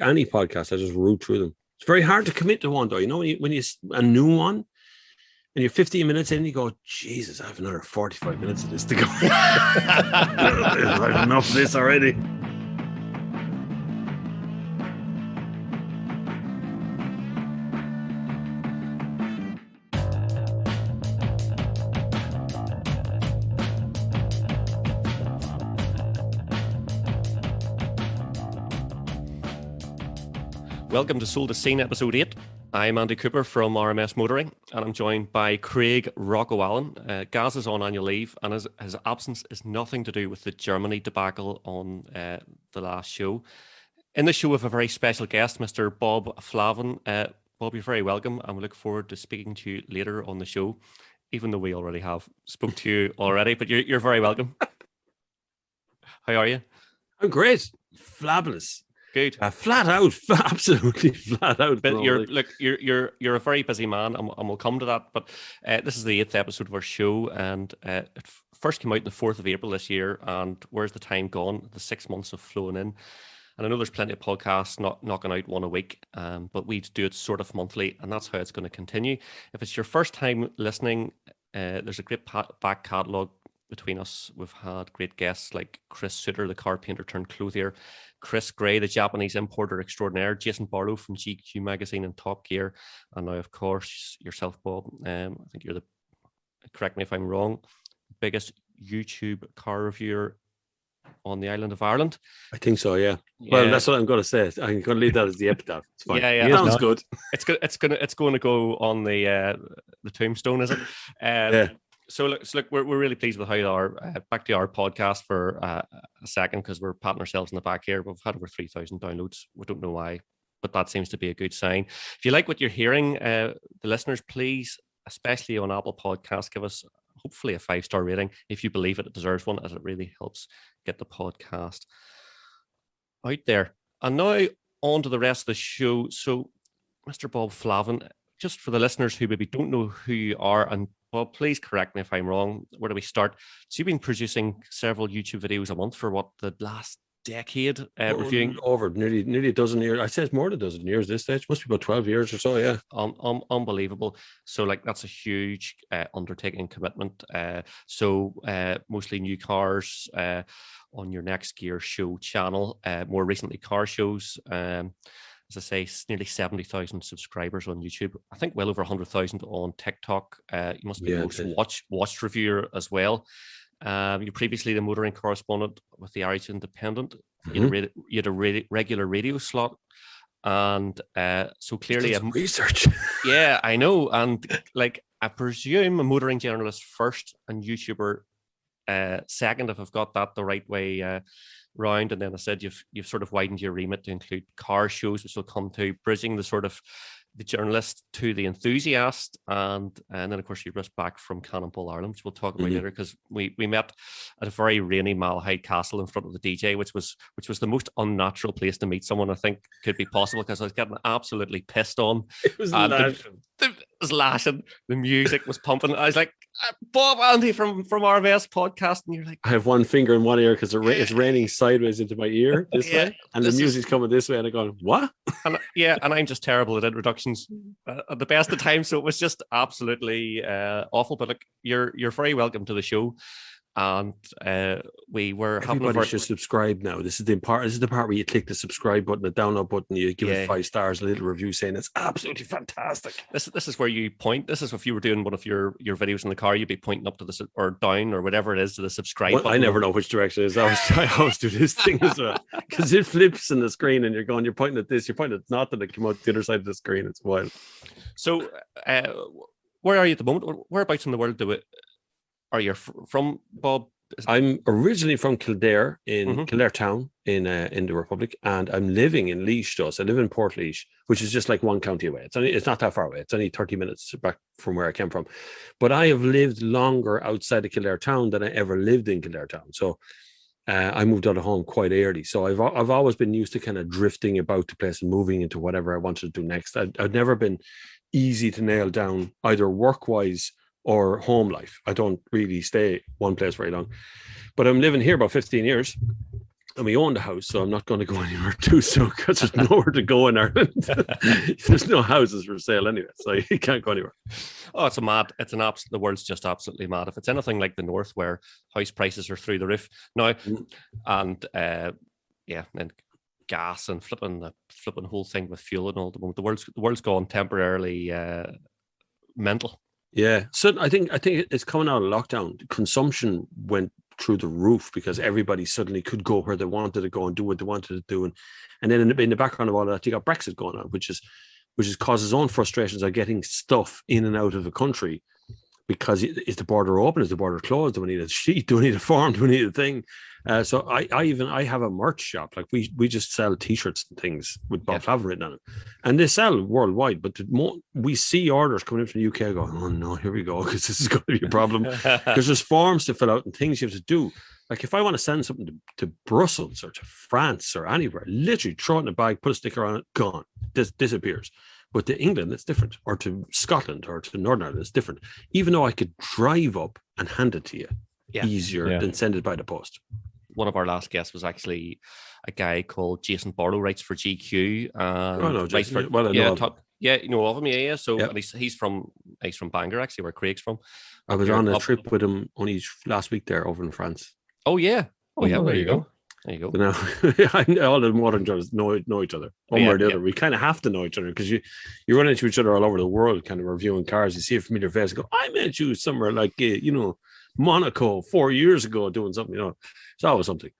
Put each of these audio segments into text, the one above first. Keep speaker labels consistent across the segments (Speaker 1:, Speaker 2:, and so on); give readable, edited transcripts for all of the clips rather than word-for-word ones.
Speaker 1: any podcast, I just root through them. It's very hard to commit to one, though. You know, when you a new one and you're 15 minutes in, you go, Jesus, I have another 45 minutes of this to go. I've enough of this already.
Speaker 2: Welcome to Soul to Scene episode 8. I'm Andy Cooper from RMS Motoring, and I'm joined by Craig Rocco Allen. Gaz is on annual leave, and his absence is nothing to do with the Germany debacle on the last show. In the show, we have a very special guest, Mr. Bob Flavin. Bob, you're very welcome, and we look forward to speaking to you later on the show, even though we already have spoke to you already, but you're very welcome. How are you?
Speaker 1: I'm great. Fabulous.
Speaker 2: Good.
Speaker 1: Flat out, absolutely flat out.
Speaker 2: But you're a very busy man, and we'll come to that. But this is the 8th episode of our show, and it first came out on the 4th of April this year. And where's the time gone? The 6 months have flown in, and I know there's plenty of podcasts knocking out one a week, but we do it sort of monthly, and that's how it's going to continue. If it's your first time listening, there's a great back catalogue between us. We've had great guests like Chris Suter, the car painter turned clothier, Chris Gray, the Japanese importer extraordinaire, Jason Bartle from GQ magazine and Top Gear, and now of course yourself, Bob. I think you're correct me if I'm wrong, biggest YouTube car reviewer on the island of Ireland.
Speaker 1: I think so, yeah. Well, that's what I'm going to say. I'm going to leave that as the epitaph. It's fine. Yeah. Sounds good.
Speaker 2: It's going to go on the tombstone, is it?
Speaker 1: Yeah.
Speaker 2: So look, we're really pleased with how back to our podcast for a second, because we're patting ourselves in the back here. We've had over 3,000 downloads. We don't know why, but that seems to be a good sign. If you like what you're hearing, the listeners, please, especially on Apple Podcasts, give us hopefully a 5-star rating. If you believe it deserves one, as it really helps get the podcast out there. And now on to the rest of the show. So, Mr. Bob Flavin, just for the listeners who maybe don't know who you are, and Bob, please correct me if I'm wrong. Where do we start? So you've been producing several YouTube videos a month for what, the last decade, reviewing?
Speaker 1: Over nearly a dozen years. I'd say it's more than a dozen years this stage. Must be about 12 years or so, yeah.
Speaker 2: Unbelievable. So that's a huge undertaking, commitment. So mostly new cars on your Next Gear Show channel. More recently, car shows. As I say, nearly 70,000 subscribers on YouTube. I think well over 100,000 on TikTok. You must be the most watched reviewer as well. You're previously the motoring correspondent with the Irish Independent. Mm-hmm. You had a regular radio slot. And so clearly...
Speaker 1: research.
Speaker 2: Yeah, I know. And I presume a motoring journalist first and YouTuber second, if I've got that the right way round. And then I said you've sort of widened your remit to include car shows, which will come to, bridging the sort of the journalist to the enthusiast, and then of course you're just back from Cannonball, Ireland, which we'll talk about later, because we met at a very rainy Malahide Castle in front of the DJ, which was the most unnatural place to meet someone I think could be possible, because I was getting absolutely pissed on.
Speaker 1: It was lashing.
Speaker 2: It was lashing. The music was pumping. I was like, Bob, Andy from RMS podcast, and you're like,
Speaker 1: I have one finger in one ear because it's raining sideways into my ear this way, and the music's coming this way, and I'm going, what?
Speaker 2: And I'm just terrible at introductions at the best of times, so it was just absolutely awful. But look, you're very welcome to the show. And everybody
Speaker 1: should subscribe now. This is the part where you click the subscribe button, the download button, you give it 5 stars, a little review saying it's absolutely fantastic.
Speaker 2: This is where you point. This is if you were doing one of your videos in the car, you'd be pointing up to the or down or whatever it is to the subscribe button.
Speaker 1: I never know which direction it is. I always do this thing as well, because it flips in the screen and you're pointing at this, you're pointing at not that it come out the other side of the screen. It's wild.
Speaker 2: So where are you at the moment? Whereabouts in the world are you from, Bob?
Speaker 1: I'm originally from Kildare, in Kildare town in the Republic, and I'm living in Laois though. So I live in Port Laois, which is just like one county away. It's not that far away. It's only 30 minutes back from where I came from. But I have lived longer outside of Kildare town than I ever lived in Kildare town. So I moved out of home quite early. So I've always been used to kind of drifting about the place and moving into whatever I wanted to do next. I've never been easy to nail down, either work-wise or home life. I don't really stay one place very long. But I'm living here about 15 years. And we own the house, so I'm not going to go anywhere too soon because there's nowhere to go in Ireland. There's no houses for sale anyway, so you can't go anywhere.
Speaker 2: Oh, the world's just absolutely mad. If it's anything like the North, where house prices are through the roof now, and and gas and the whole thing with fuel and all, the moment the world's gone temporarily mental.
Speaker 1: Yeah, so I think it's coming out of lockdown. Consumption went through the roof because everybody suddenly could go where they wanted to go and do what they wanted to do, and then in the background of all that, you got Brexit going on, which is causes own frustrations of getting stuff in and out of the country. Because is the border open? Is the border closed? Do we need a sheet? Do we need a form? Do we need a thing? So I have a merch shop. Like we just sell T-shirts and things with Bob Flavin written on them, and they sell worldwide. But we see orders coming in from the UK going, oh no, here we go, because this is going to be a problem. Because there's forms to fill out and things you have to do. Like if I want to send something to Brussels or to France or anywhere, literally throw it in a bag, put a sticker on it, gone, disappears. But to England, it's different, or to Scotland or to Northern Ireland, it's different. Even though I could drive up and hand it to you easier than send it by the post.
Speaker 2: One of our last guests was actually a guy called Jason Bartle, writes for GQ.
Speaker 1: Jason.
Speaker 2: You know of him, yeah. So and he's from Bangor, actually, where Craig's from.
Speaker 1: I was on a trip with him only last week there over in France.
Speaker 2: Oh yeah, there you go. There you go.
Speaker 1: Now, all the modern journalists know each other. One way or the other. We kind of have to know each other because you run into each other all over the world, kind of reviewing cars. You see a familiar face and go, I met you somewhere like, Monaco 4 years ago doing something, It's always something.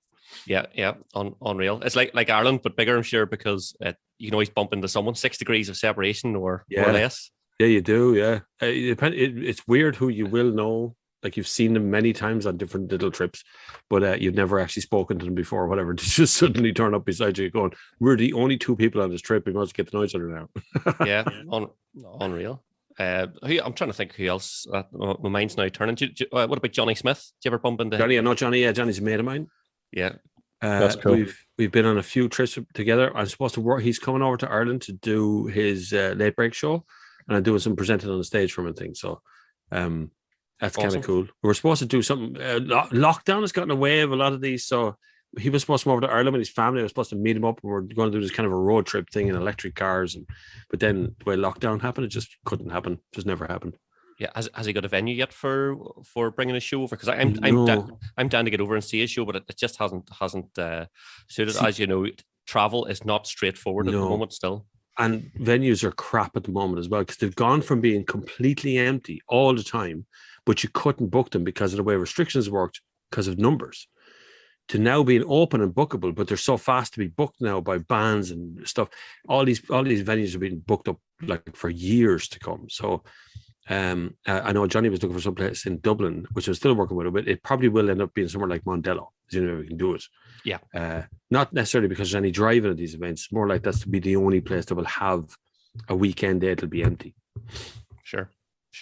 Speaker 2: Yeah. Unreal. It's like Ireland, but bigger, I'm sure, because you can always bump into someone 6 degrees of separation or less.
Speaker 1: Yeah, you do. Yeah. It's weird who you will know. Like you've seen them many times on different little trips, but you've never actually spoken to them before or whatever. To just suddenly turn up beside you going, we're the only 2 people on this trip. We must get to know each other now.
Speaker 2: Yeah, unreal. I'm trying to think who else. My mind's now turning. What about Johnny Smith? Do you ever bump into
Speaker 1: Johnny? I know Johnny. Yeah, Johnny's a mate of mine.
Speaker 2: Yeah.
Speaker 1: That's cool. We've been on a few trips together. I'm supposed to work. He's coming over to Ireland to do his late break show, and I'm doing some presenting on the stage for him and things. So, that's awesome. Kind of cool. We were supposed to do something. Lockdown has gotten away of a lot of these. So he was supposed to come over to Ireland with his family. I was supposed to meet him up. We were going to do this kind of a road trip thing in electric cars. But then the way lockdown happened, it just couldn't happen. It just never happened.
Speaker 2: Yeah. Has he got a venue yet for bringing a show over? Because I'm down to get over and see his show, but it just hasn't suited. As you know, travel is not straightforward at the moment still.
Speaker 1: And venues are crap at the moment as well, because they've gone from being completely empty all the time, but you couldn't book them because of the way restrictions worked because of numbers, to now being open and bookable, but they're so fast to be booked now by bands and stuff. All these venues have been booked up like for years to come. So I know Johnny was looking for some place in Dublin, which I'm still working with him, but it probably will end up being somewhere like Mondello. We can do it.
Speaker 2: Yeah.
Speaker 1: Not necessarily because there's any driving at these events, more like that's to be the only place that will have a weekend day. It'll be empty.
Speaker 2: Sure.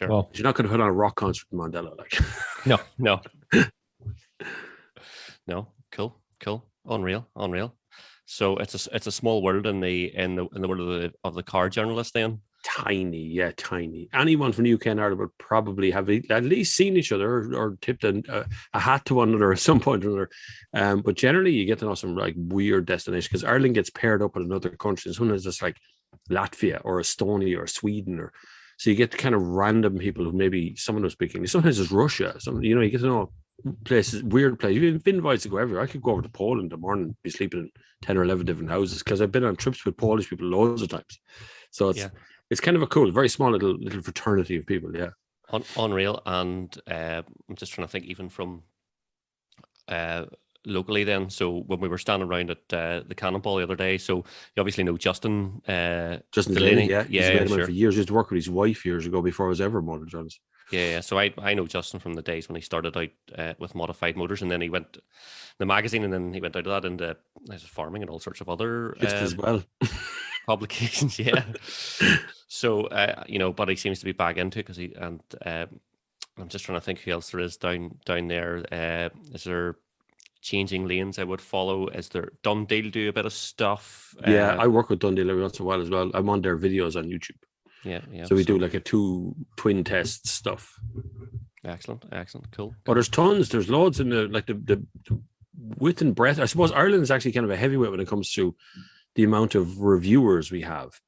Speaker 1: Well, you're not going to put on a rock concert in Mondello, like.
Speaker 2: No. Cool. Unreal. So it's a small world in the world of the car journalist then.
Speaker 1: Tiny. Anyone from the UK and Ireland would probably have at least seen each other or tipped a hat to one another at some point or another. But generally, you get to know some like weird destinations because Ireland gets paired up with another country. Sometimes it's like Latvia or Estonia or Sweden, or so you get kind of random people who maybe someone was speaking. Sometimes it's Russia. You get to know places, weird places. You've been invited to go everywhere. I could go over to Poland tomorrow and be sleeping in 10 or 11 different houses because I've been on trips with Polish people loads of times. So it's kind of a cool, very small little fraternity of people. Yeah.
Speaker 2: Unreal. And I'm just trying to think even from locally then. So when we were standing around at the Cannonball the other day, so you obviously know Justin.
Speaker 1: Justin Delaney, He's been for years. He used to work with his wife years ago before I was ever motor journalist.
Speaker 2: Yeah. So I know Justin from the days when he started out with Modified Motors, and then he went the magazine, and then he went out of that into farming and all sorts of other
Speaker 1: as well
Speaker 2: publications. Yeah. So but he seems to be back into it because I'm just trying to think who else there is down there. Is there changing lanes I would follow? Is there Dundee do a bit of stuff?
Speaker 1: Yeah, I work with Dundee every once in a while as well. I'm on their videos on YouTube.
Speaker 2: Yeah.
Speaker 1: So we do like a 2 twin test stuff.
Speaker 2: Excellent. Cool.
Speaker 1: But there's tons. There's loads in the width and breadth. I suppose Ireland is actually kind of a heavyweight when it comes to the amount of reviewers we have.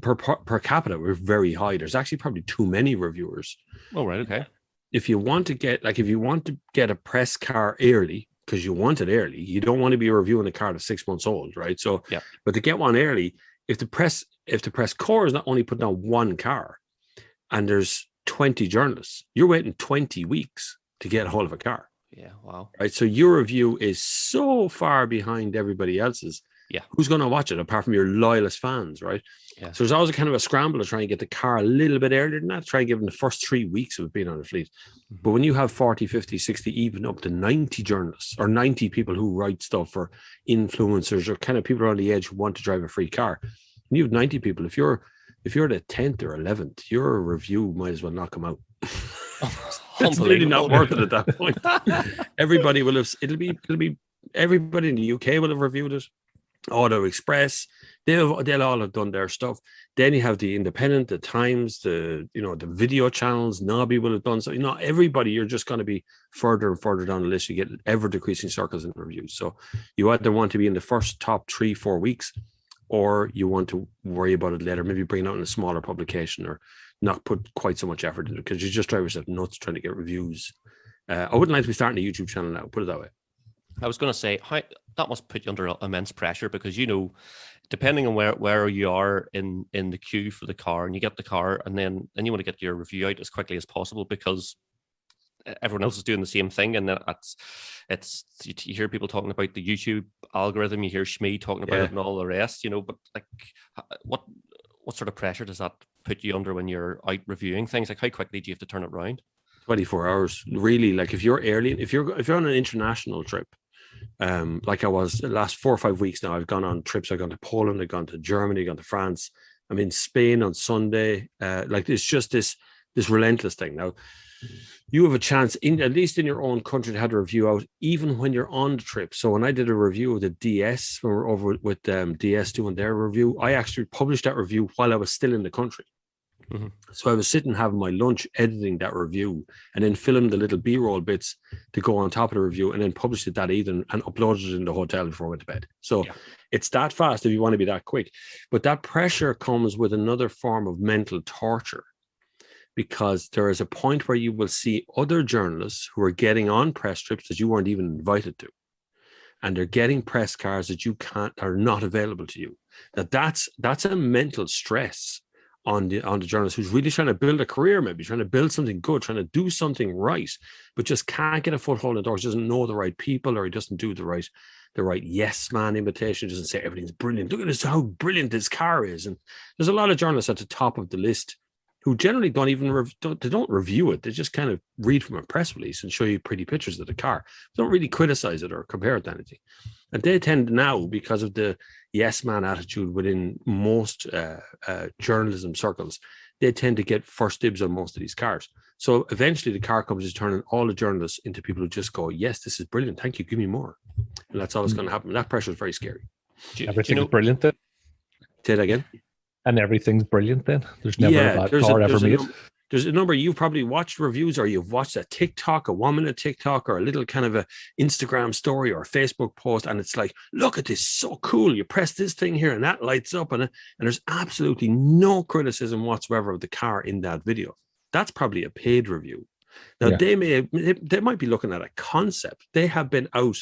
Speaker 1: Per capita, we're very high. There's actually probably too many reviewers.
Speaker 2: Oh, right. Okay.
Speaker 1: If you want to get a press car early, because you want it early, you don't want to be reviewing a car that's 6 months old, right? So,
Speaker 2: yeah.
Speaker 1: But to get one early, if the press corps is not only putting on one car and there's 20 journalists, you're waiting 20 weeks to get a hold of a car.
Speaker 2: Yeah, wow.
Speaker 1: Right. So your review is so far behind everybody else's.
Speaker 2: Yeah.
Speaker 1: Who's going to watch it apart from your loyalist fans, right?
Speaker 2: Yeah. So
Speaker 1: there's always a kind of a scramble to try and get the car a little bit earlier than that, try and give them the first 3 weeks of being on the fleet. Mm-hmm. But when you have 40, 50, 60, even up to 90 journalists or 90 people who write stuff or influencers or kind of people on the edge who want to drive a free car, and you have 90 people, if you're the 10th or 11th, your review might as well not come out. It's really not worth it at that point. Everybody will have, it'll be everybody in the UK will have reviewed it. Auto Express, they'll all have done their stuff. Then you have the Independent, the Times, the video channels. Nobby will have done so. Everybody. You're just going to be further and further down the list. You get ever decreasing circles in reviews. So you either want to be in the first top 3-4 weeks, or you want to worry about it later. Maybe bring it out in a smaller publication, or not put quite so much effort into it, because you just drive yourself nuts trying to get reviews. I wouldn't like to be starting a YouTube channel now. Put it that way.
Speaker 2: I was going to say, that must put you under immense pressure, because depending on where you are in the queue for the car, and you get the car, and then you want to get your review out as quickly as possible, because everyone else is doing the same thing. And then you hear people talking about the YouTube algorithm, you hear Shmee talking about it and all the rest, but like, what sort of pressure does that put you under when you're out reviewing things? Like, how quickly do you have to turn it around?
Speaker 1: 24 hours, really. Like, if you're early, if you're on an international trip, like I was the last 4 or 5 weeks now, I've gone on trips. I've gone to Poland, I've gone to Germany, I've gone to France. I'm in Spain on Sunday. Like, it's just this relentless thing. Now, you have a chance, at least in your own country, to have a review out even when you're on the trip. So when I did a review of the DS, when we were over with DS doing their review, I actually published that review while I was still in the country. Mm-hmm. So I was sitting having my lunch, editing that review, and then filmed the little B-roll bits to go on top of the review, and then published it that evening and uploaded it in the hotel before I went to bed. So It's that fast if you want to be that quick. But that pressure comes with another form of mental torture, because there is a point where you will see other journalists who are getting on press trips that you weren't even invited to, and they're getting press cars that are not available to you. That's a mental stress on the journalist who's really trying to build a career, maybe trying to build something good, trying to do something right, but just can't get a foothold in the door. He doesn't know the right people, or he doesn't do the right yes man invitation. Doesn't say everything's brilliant. Look at this, how brilliant this car is. And there's a lot of journalists at the top of the list who generally don't review it. They just kind of read from a press release and show you pretty pictures of the car. They don't really criticize it or compare it to anything. And they tend now, because of the yes man attitude within most journalism circles, they tend to get first dibs on most of these cars. So eventually the car companies turning all the journalists into people who just go, yes, this is brilliant, thank you, give me more. And that's all that's going to happen. That pressure is very scary.
Speaker 3: Everything's brilliant then?
Speaker 1: Say that again?
Speaker 3: And everything's brilliant then? There's never a bad car ever made?
Speaker 1: There's a number. You've probably watched reviews, or you've watched a TikTok, a 1 minute TikTok, or a little kind of a Instagram story or a Facebook post, and it's like, look at this, so cool. You press this thing here and that lights up, and there's absolutely no criticism whatsoever of the car in that video. That's probably a paid review. Now, they might be looking at a concept. They have been out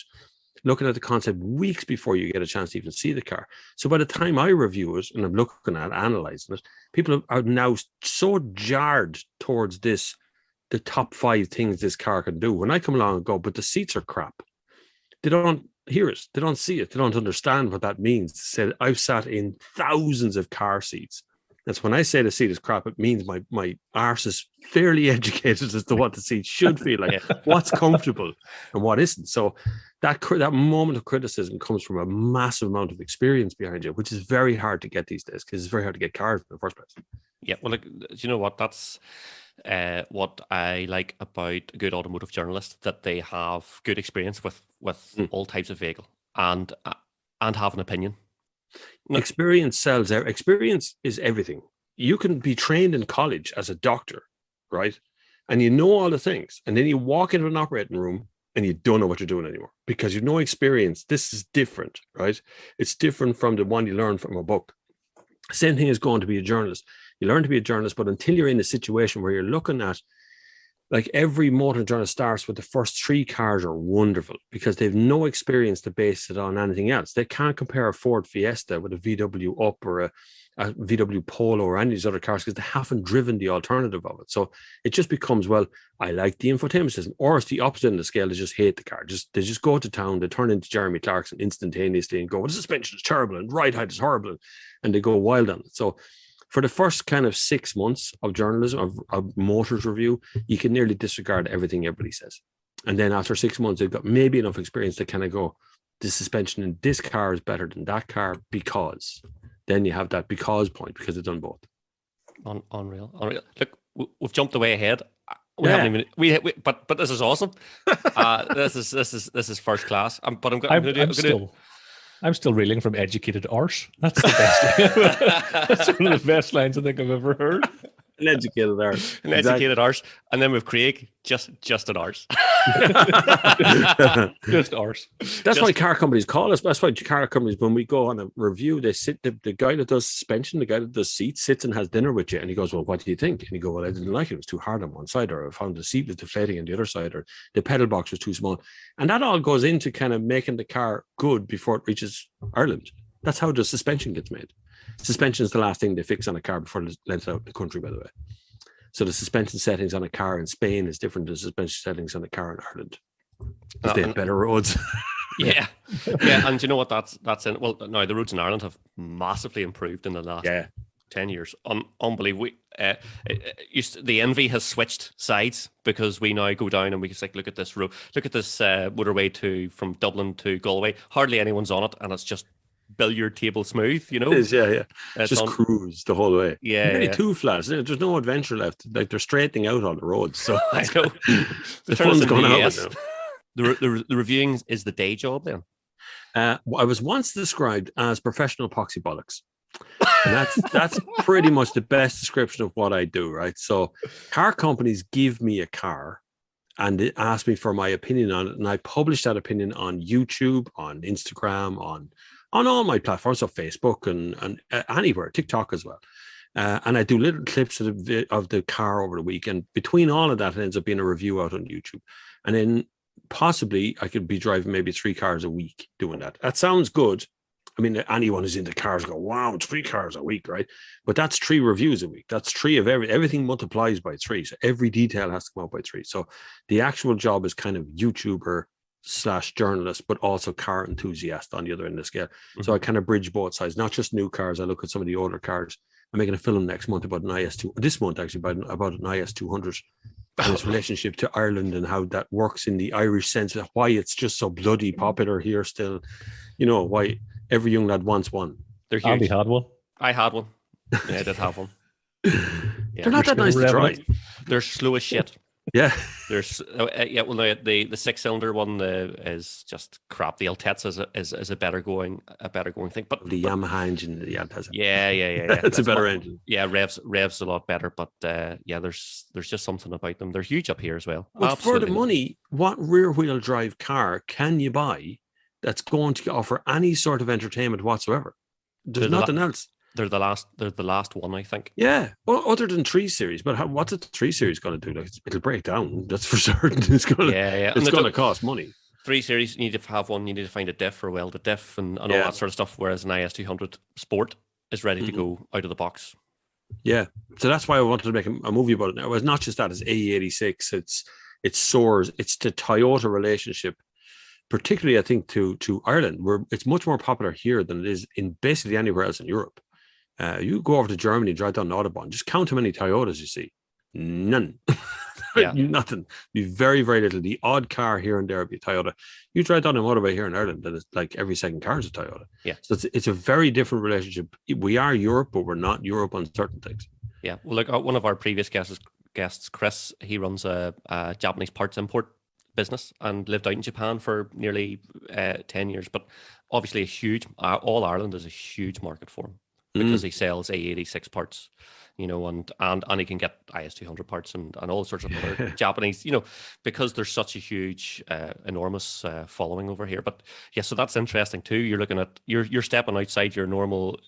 Speaker 1: looking at the concept weeks before you get a chance to even see the car. So by the time I review it and I'm looking at analyzing it, people are now so jarred towards the top 5 things this car can do. When I come along and go, but the seats are crap, they don't hear it, they don't see it, they don't understand what that means. Said I've sat in thousands of car seats. That's when I say the seat is crap, it means my arse is fairly educated as to what the seat should feel like, what's comfortable and what isn't. So that moment of criticism comes from a massive amount of experience behind you, which is very hard to get these days, because it's very hard to get cars in the first place. Yeah,
Speaker 2: well, you know what? That's what I like about a good automotive journalist, that they have good experience with all types of vehicle and have an opinion.
Speaker 1: Experience sells. Experience is everything. You can be trained in college as a doctor, right? And you know all the things. And then you walk into an operating room and you don't know what you're doing anymore because you've no experience. This is different, right? It's different from the one you learn from a book. Same thing is going to be a journalist. You learn to be a journalist, but until you're in a situation where you're looking at, like, every motor journalist starts with the first 3 cars are wonderful because they've no experience to base it on anything else. They can't compare a Ford Fiesta with a VW Up or a VW Polo or any of these other cars because they haven't driven the alternative of it. So it just becomes, well, I like the infotainment system, or it's the opposite end of the scale. They just hate the car. They just go to town, they turn into Jeremy Clarkson instantaneously and go, well, the suspension is terrible and ride height is horrible, and they go wild on it. So for the first kind of 6 months of journalism, of motors review, you can nearly disregard everything everybody says. And then after 6 months, they've got maybe enough experience to kind of go, the suspension in this car is better than that car because. Then you have that because point because it's done both.
Speaker 2: Unreal. Look, we've jumped way ahead. We haven't even. But this is awesome. This is first class.
Speaker 3: I'm still reeling from educated arse. That's the best. That's one of the best lines I think I've ever heard.
Speaker 1: An educated arse.
Speaker 2: Educated arse. And then with Craig, just an arse.
Speaker 3: Just arse.
Speaker 1: That's why car companies call us. That's why car companies, when we go on a review, they sit, the guy that does suspension, the guy that does seats, sits and has dinner with you. And he goes, well, what do you think? And you go, well, I didn't like it. It was too hard on one side, or I found the seat was deflating on the other side, or the pedal box was too small. And that all goes into kind of making the car good before it reaches Ireland. That's how the suspension gets made. Suspension is the last thing they fix on a car before they let it out in the country, by the way. So the suspension settings on a car in Spain is different than suspension settings on a car in Ireland. Because they have better roads.
Speaker 2: Yeah. And you know what that's in? Well, no, the roads in Ireland have massively improved in the last 10 years. Unbelievable. The envy has switched sides because we now go down and we can say, look at this road, look at this motorway from Dublin to Galway. Hardly anyone's on it, and it's just billiard table smooth, you know.
Speaker 1: It is, yeah. It's just cruise the whole way.
Speaker 2: Yeah,
Speaker 1: really too flat. There's no adventure left. Like, they're straightening out on the roads, so
Speaker 2: I know.
Speaker 1: the fun's going out with them.
Speaker 2: The reviewing is the day job then.
Speaker 1: I was once described as professional epoxy bollocks. And that's pretty much the best description of what I do, right? So car companies give me a car and they ask me for my opinion on it, and I publish that opinion on YouTube, on Instagram, on all my platforms, so Facebook and anywhere, TikTok as well. And I do little clips of the car over the week. And between all of that, it ends up being a review out on YouTube. And then possibly I could be driving maybe 3 cars a week doing that. That sounds good. I mean, anyone who's into cars go, wow, 3 cars a week, right? But that's 3 reviews a week. That's 3 of everything multiplies by 3. So every detail has to come out by 3. So the actual job is kind of YouTuber / journalist, but also car enthusiast on the other end of the scale. Mm-hmm. So I kind of bridge both sides, not just new cars. I look at some of the older cars. I'm making a film next month about an IS2, this month actually, about an IS200 and its relationship to Ireland and how that works in the Irish sense of why it's just so bloody popular here still. You know, why every young lad wants one.
Speaker 2: They're huge.
Speaker 3: Andy had one.
Speaker 2: I had one. Yeah, I did have one.
Speaker 1: Yeah. They're not that nice to drive.
Speaker 2: They're slow as shit.
Speaker 1: Yeah,
Speaker 2: there's well, the 6-cylinder one is just crap. The Altezza is a better going thing, but
Speaker 1: the Yamaha engine, the Altezza.
Speaker 2: Yeah.
Speaker 1: It's a better engine.
Speaker 2: Yeah, revs a lot better, but there's just something about them. They're huge up here as well.
Speaker 1: But for the money, what rear wheel drive car can you buy that's going to offer any sort of entertainment whatsoever? There's nothing else.
Speaker 2: They're the last one, I think.
Speaker 1: Yeah, well, other than 3 Series, but what's a 3 Series going to do? Like, it'll break down. That's for certain. It's going to. It's going to cost money.
Speaker 2: 3 Series, you need to have one. You need to find a diff or weld a diff and all that sort of stuff. Whereas an IS200 Sport is ready to go out of the box. Yeah,
Speaker 1: so that's why I wanted to make a movie about it. Now, it's not just that; it's AE86. It's Soars. It's the Toyota relationship. Particularly, I think to Ireland, where it's much more popular here than it is in basically anywhere else in Europe. You go over to Germany, drive down the Autobahn, just count how many Toyotas you see. None. Nothing. Be very, very little. The odd car here and there will be a Toyota. You drive down a motorway here in Ireland, and it's like every second car is a Toyota.
Speaker 2: Yeah.
Speaker 1: So it's a very different relationship. We are Europe, but we're not Europe on certain things.
Speaker 2: Yeah. Well, like one of our previous guests, Chris, he runs a Japanese parts import business and lived out in Japan for nearly 10 years. But obviously all Ireland is a huge market for him. because he sells A86 parts, you know, and he can get IS200 parts and all sorts of other Japanese, you know, because there's such a huge, enormous following over here. But yeah, so that's interesting too. You're looking at you're stepping outside your normal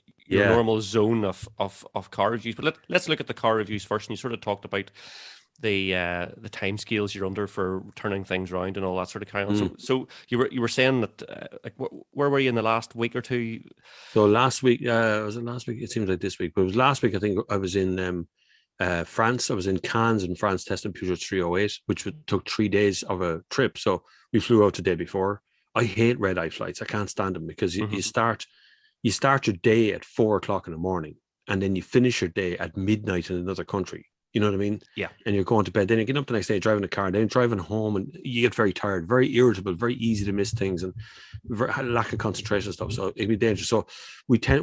Speaker 2: zone of car reviews. But let's look at the car reviews first. And you sort of talked about the time scales you're under for turning things around and all that sort of carry on. So you were saying that like where were you in the last week or two?
Speaker 1: So last week, was it last week? It seems like this week, but it was last week. I think I was in France. I was in Cannes in France testing Peugeot 308, which took 3 days of a trip. So we flew out the day before. I hate red eye flights. I can't stand them because you start your day at 4 o'clock in the morning, and then you finish your day at midnight in another country. You know what I mean?
Speaker 2: Yeah.
Speaker 1: And you're going to bed. Then you get up the next day, driving the car, then driving home, and you get very tired, very irritable, very easy to miss things, and lack of concentration and stuff. So it'd be dangerous. So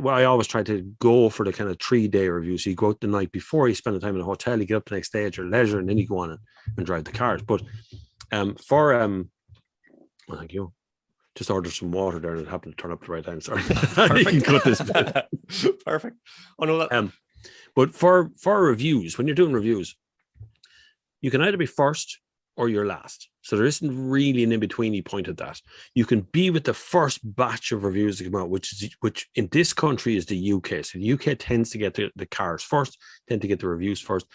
Speaker 1: I always try to go for the kind of 3-day review. So you go out the night before, you spend the time in a hotel, you get up the next day at your leisure, and then you go on and drive the cars. But well, thank you. Just ordered some water there, and it happened to turn up at the right time. Sorry. You can cut this bit.
Speaker 2: Perfect. Oh no, that.
Speaker 1: But for reviews, when you're doing reviews, you can either be first or you're last. So there isn't really an in-betweeny point at that. You can be with the first batch of reviews that come out, which in this country is the UK. So the UK tends to get the cars first, tend to get the reviews first.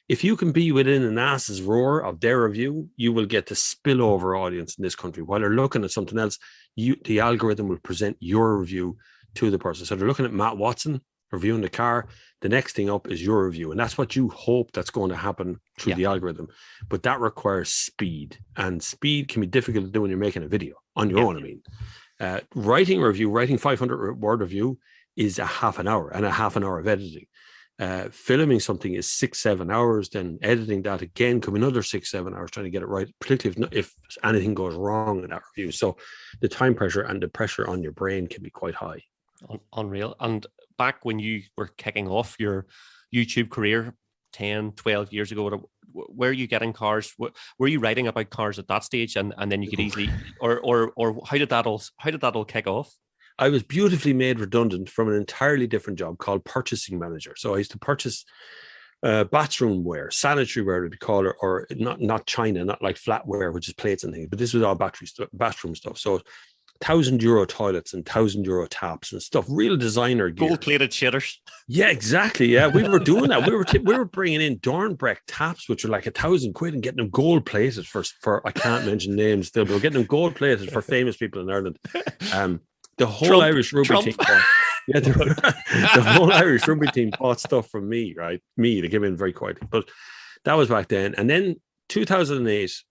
Speaker 1: If you can be within an ass's roar of their review, you will get the spillover audience in this country. While they're looking at something else, the algorithm will present your review to the person. So they're looking at Matt Watson reviewing the car. The next thing up is your review. And that's what you hope that's going to happen through the algorithm. But that requires speed. And speed can be difficult to do when you're making a video on your own, I mean. Writing 500-word review is a half an hour and a half an hour of editing. Filming something is 6-7 hours, then editing that again could be another 6-7 hours trying to get it right, particularly if anything goes wrong in that review. So the time pressure and the pressure on your brain can be quite high.
Speaker 2: Unreal. And back when you were kicking off your YouTube career 10, 12 years ago, where are you getting cars? Were you writing about cars at that stage, and then you could easily, or how did that all kick off?
Speaker 1: I was beautifully made redundant from an entirely different job called purchasing manager. So I used to purchase bathroom wear, sanitary wear, would be called, or not China, not like flatware, which is plates and things, but this was all bathroom stuff. So €1,000 toilets and €1,000 taps and stuff, real designer gear.
Speaker 2: Gold-plated shitters.
Speaker 1: Yeah, exactly. Yeah, we were doing that. We were bringing in Dornbrecht taps, which were like £1,000 and getting them gold-plated for I can't mention names still, but we're getting them gold-plated for famous people in Ireland. The whole Irish rugby team. The whole Irish rugby team bought stuff from me, right? They came in very quietly. But that was back then. And then 2008,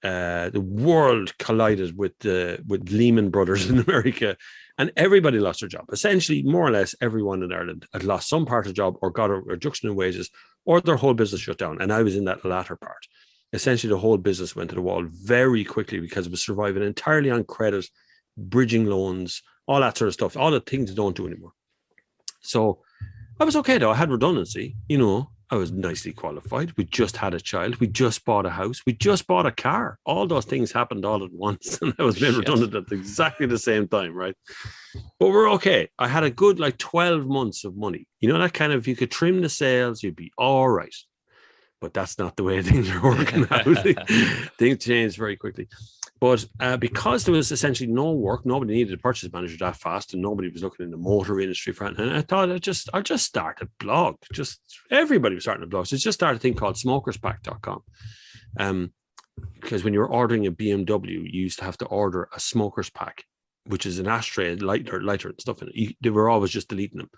Speaker 1: the world collided with Lehman Brothers in America, and everybody lost their job. Essentially, more or less, everyone in Ireland had lost some part of the job or got a reduction in wages, or their whole business shut down. And I was in that latter part. Essentially, the whole business went to the wall very quickly because it was surviving entirely on credit, bridging loans, all that sort of stuff, all the things you don't do anymore. So I was okay, though. I had redundancy, I was nicely qualified. We just had a child. We just bought a house. We just bought a car. All those things happened all at once. And I was made redundant at exactly the same time, right? But we're okay. I had a good 12 months of money. That kind of, you could trim the sails, you'd be all right. But that's not the way things are working out. Things changed very quickly. But because there was essentially no work, nobody needed a purchase manager that fast, and nobody was looking in the motor industry for it. And I thought I'll just start a blog. Just everybody was starting a blog. So I just started a thing called smokerspack.com. Because when you were ordering a BMW, you used to have to order a smoker's pack, which is an ashtray, lighter and stuff in it. They were always just deleting them.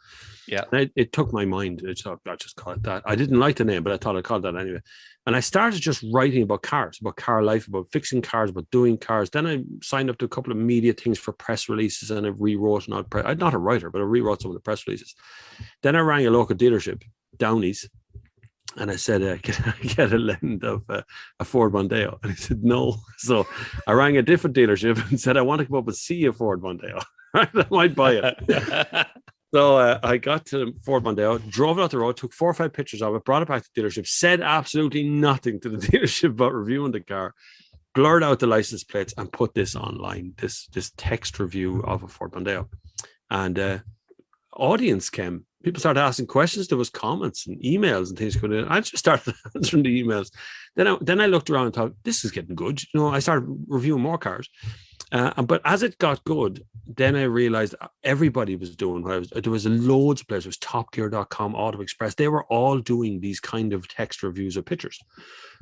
Speaker 2: Yeah.
Speaker 1: And it took my mind. I thought, I'll just call it that. I didn't like the name, but I thought I'd call it that anyway. And I started just writing about cars, about car life, about fixing cars, about doing cars. Then I signed up to a couple of media things for press releases, and I rewrote, I'm not a writer, but I rewrote some of the press releases. Then I rang a local dealership, Downey's, and I said, can I get a lend of a Ford Mondeo? And he said, no. So I rang a different dealership and said, I want to come up and see a Ford Mondeo. I might buy it. So I got to Ford Mondeo, drove it out the road, took 4 or 5 pictures of it, brought it back to the dealership, said absolutely nothing to the dealership about reviewing the car, blurred out the license plates, and put this online, this text review of a Ford Mondeo. And audience came. People started asking questions. There was comments and emails and things going in. I just started answering the emails. Then I looked around and thought, this is getting good. I started reviewing more cars. But as it got good, then I realized everybody was doing what I was. There was loads of places. It was TopGear.com, Auto Express. They were all doing these kind of text reviews of pictures.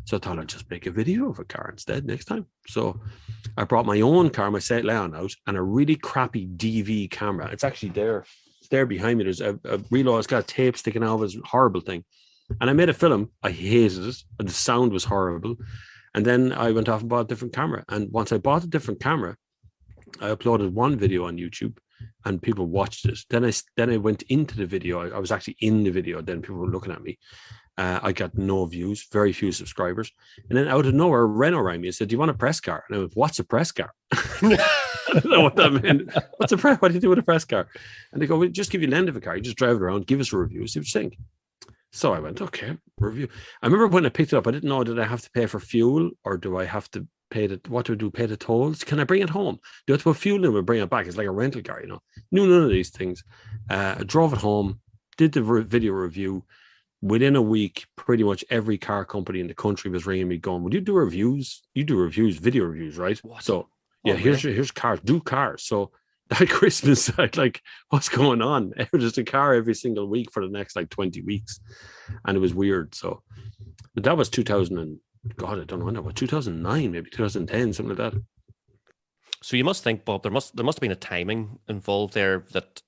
Speaker 1: So I thought I'd just make a video of a car instead next time. So I brought my own car, my St. Leon out, and a really crappy DV camera. It's actually there. It's there behind me. There's a reload. It's got tape sticking out of it. It's a horrible thing. And I made a film. I hated it. The sound was horrible. And then I went off and bought a different camera. And once I bought a different camera, I uploaded one video on YouTube and people watched it. Then I went into the video. I was actually in the video. Then people were looking at me. I got no views, very few subscribers. And then out of nowhere, Renault rang me and said, do you want a press car? And I went, what's a press car? I don't know what that meant. What do you do with a press car? And they go, we'll just give you the end of a car. You just drive it around, give us a review, see what you think. So I went, okay, review. I remember when I picked it up, I didn't know, did I have to pay for fuel or do I have to pay pay the tolls? Can I bring it home? Do I have to put fuel in and bring it back? It's like a rental car, Knew none of these things. I drove it home, did the video review. Within a week, pretty much every car company in the country was ringing me going, would you do reviews? You do reviews, video reviews, right? What? So yeah, here's cars, do cars. So that Christmas, I like, what's going on? It was just a car every single week for the next 20 weeks. And it was weird. So, but that was 2000 and God, I don't know what, 2009, maybe 2010, something like that.
Speaker 2: So you must think, Bob, there must have been a timing involved there that,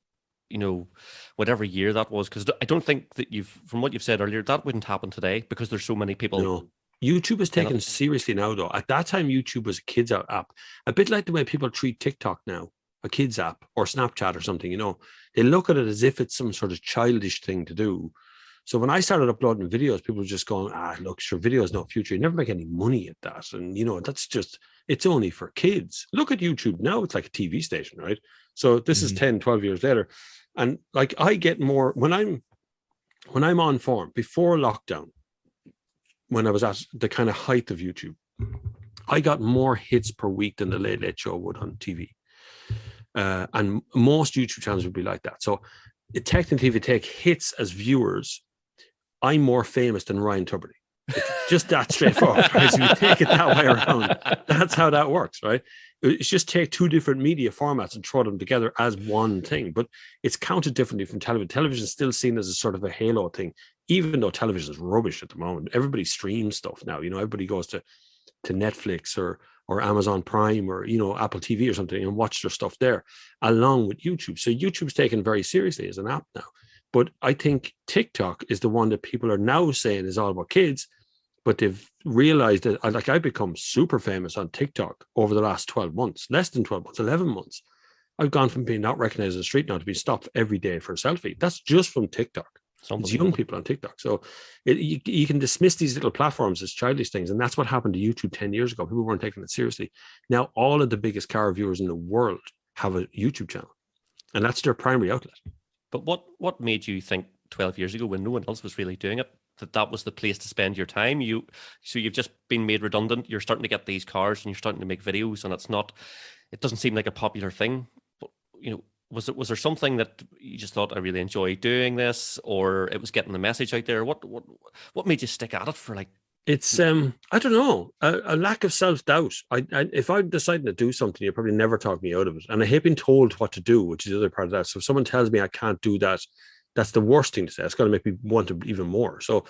Speaker 2: whatever year that was, because I don't think that from what you've said earlier, that wouldn't happen today because there's so many people. No.
Speaker 1: YouTube is taken seriously now, though. At that time, YouTube was a kids app, a bit like the way people treat TikTok now, a kids app or Snapchat or something. They look at it as if it's some sort of childish thing to do. So when I started uploading videos, people were just going, look, sure, video is not future. You never make any money at that. And, that's just, it's only for kids. Look at YouTube now. It's like a TV station, right? So this is 10, 12 years later. And I get more when I'm on form before lockdown, when I was at the kind of height of YouTube, I got more hits per week than the Late Late Show would on TV. And most YouTube channels would be like that. So technically, if you take hits as viewers, I'm more famous than Ryan Tuberty. It's just that straightforward. Right? So you take it that way around. That's how that works, right? It's just take two different media formats and throw them together as one thing. But it's counted differently from television. Television is still seen as a sort of a halo thing, even though television is rubbish at the moment. Everybody streams stuff now. Everybody goes to Netflix or Amazon Prime or Apple TV or something and watch their stuff there along with YouTube. So YouTube's taken very seriously as an app now. But I think TikTok is the one that people are now saying is all about kids, but they've realized that I've become super famous on TikTok over the last 12 months, less than 12 months, 11 months. I've gone from being not recognized in the street now to being stopped every day for a selfie. That's just from TikTok. It's young people on TikTok. So you can dismiss these little platforms as childish things. And that's what happened to YouTube 10 years ago. People weren't taking it seriously. Now, all of the biggest car viewers in the world have a YouTube channel. And that's their primary outlet.
Speaker 2: But what made you think 12 years ago, when no one else was really doing it, that was the place to spend your time? So you've just been made redundant. You're starting to get these cars and you're starting to make videos, and it doesn't seem like a popular thing. But, was there something that you just thought, I really enjoy doing this, or it was getting the message out there? What made you stick at it for
Speaker 1: It's I don't know, a lack of self-doubt. If I'm deciding to do something, you probably never talk me out of it. And I hate being told what to do, which is the other part of that. So if someone tells me I can't do that, that's the worst thing to say. It's going to make me want to even more. So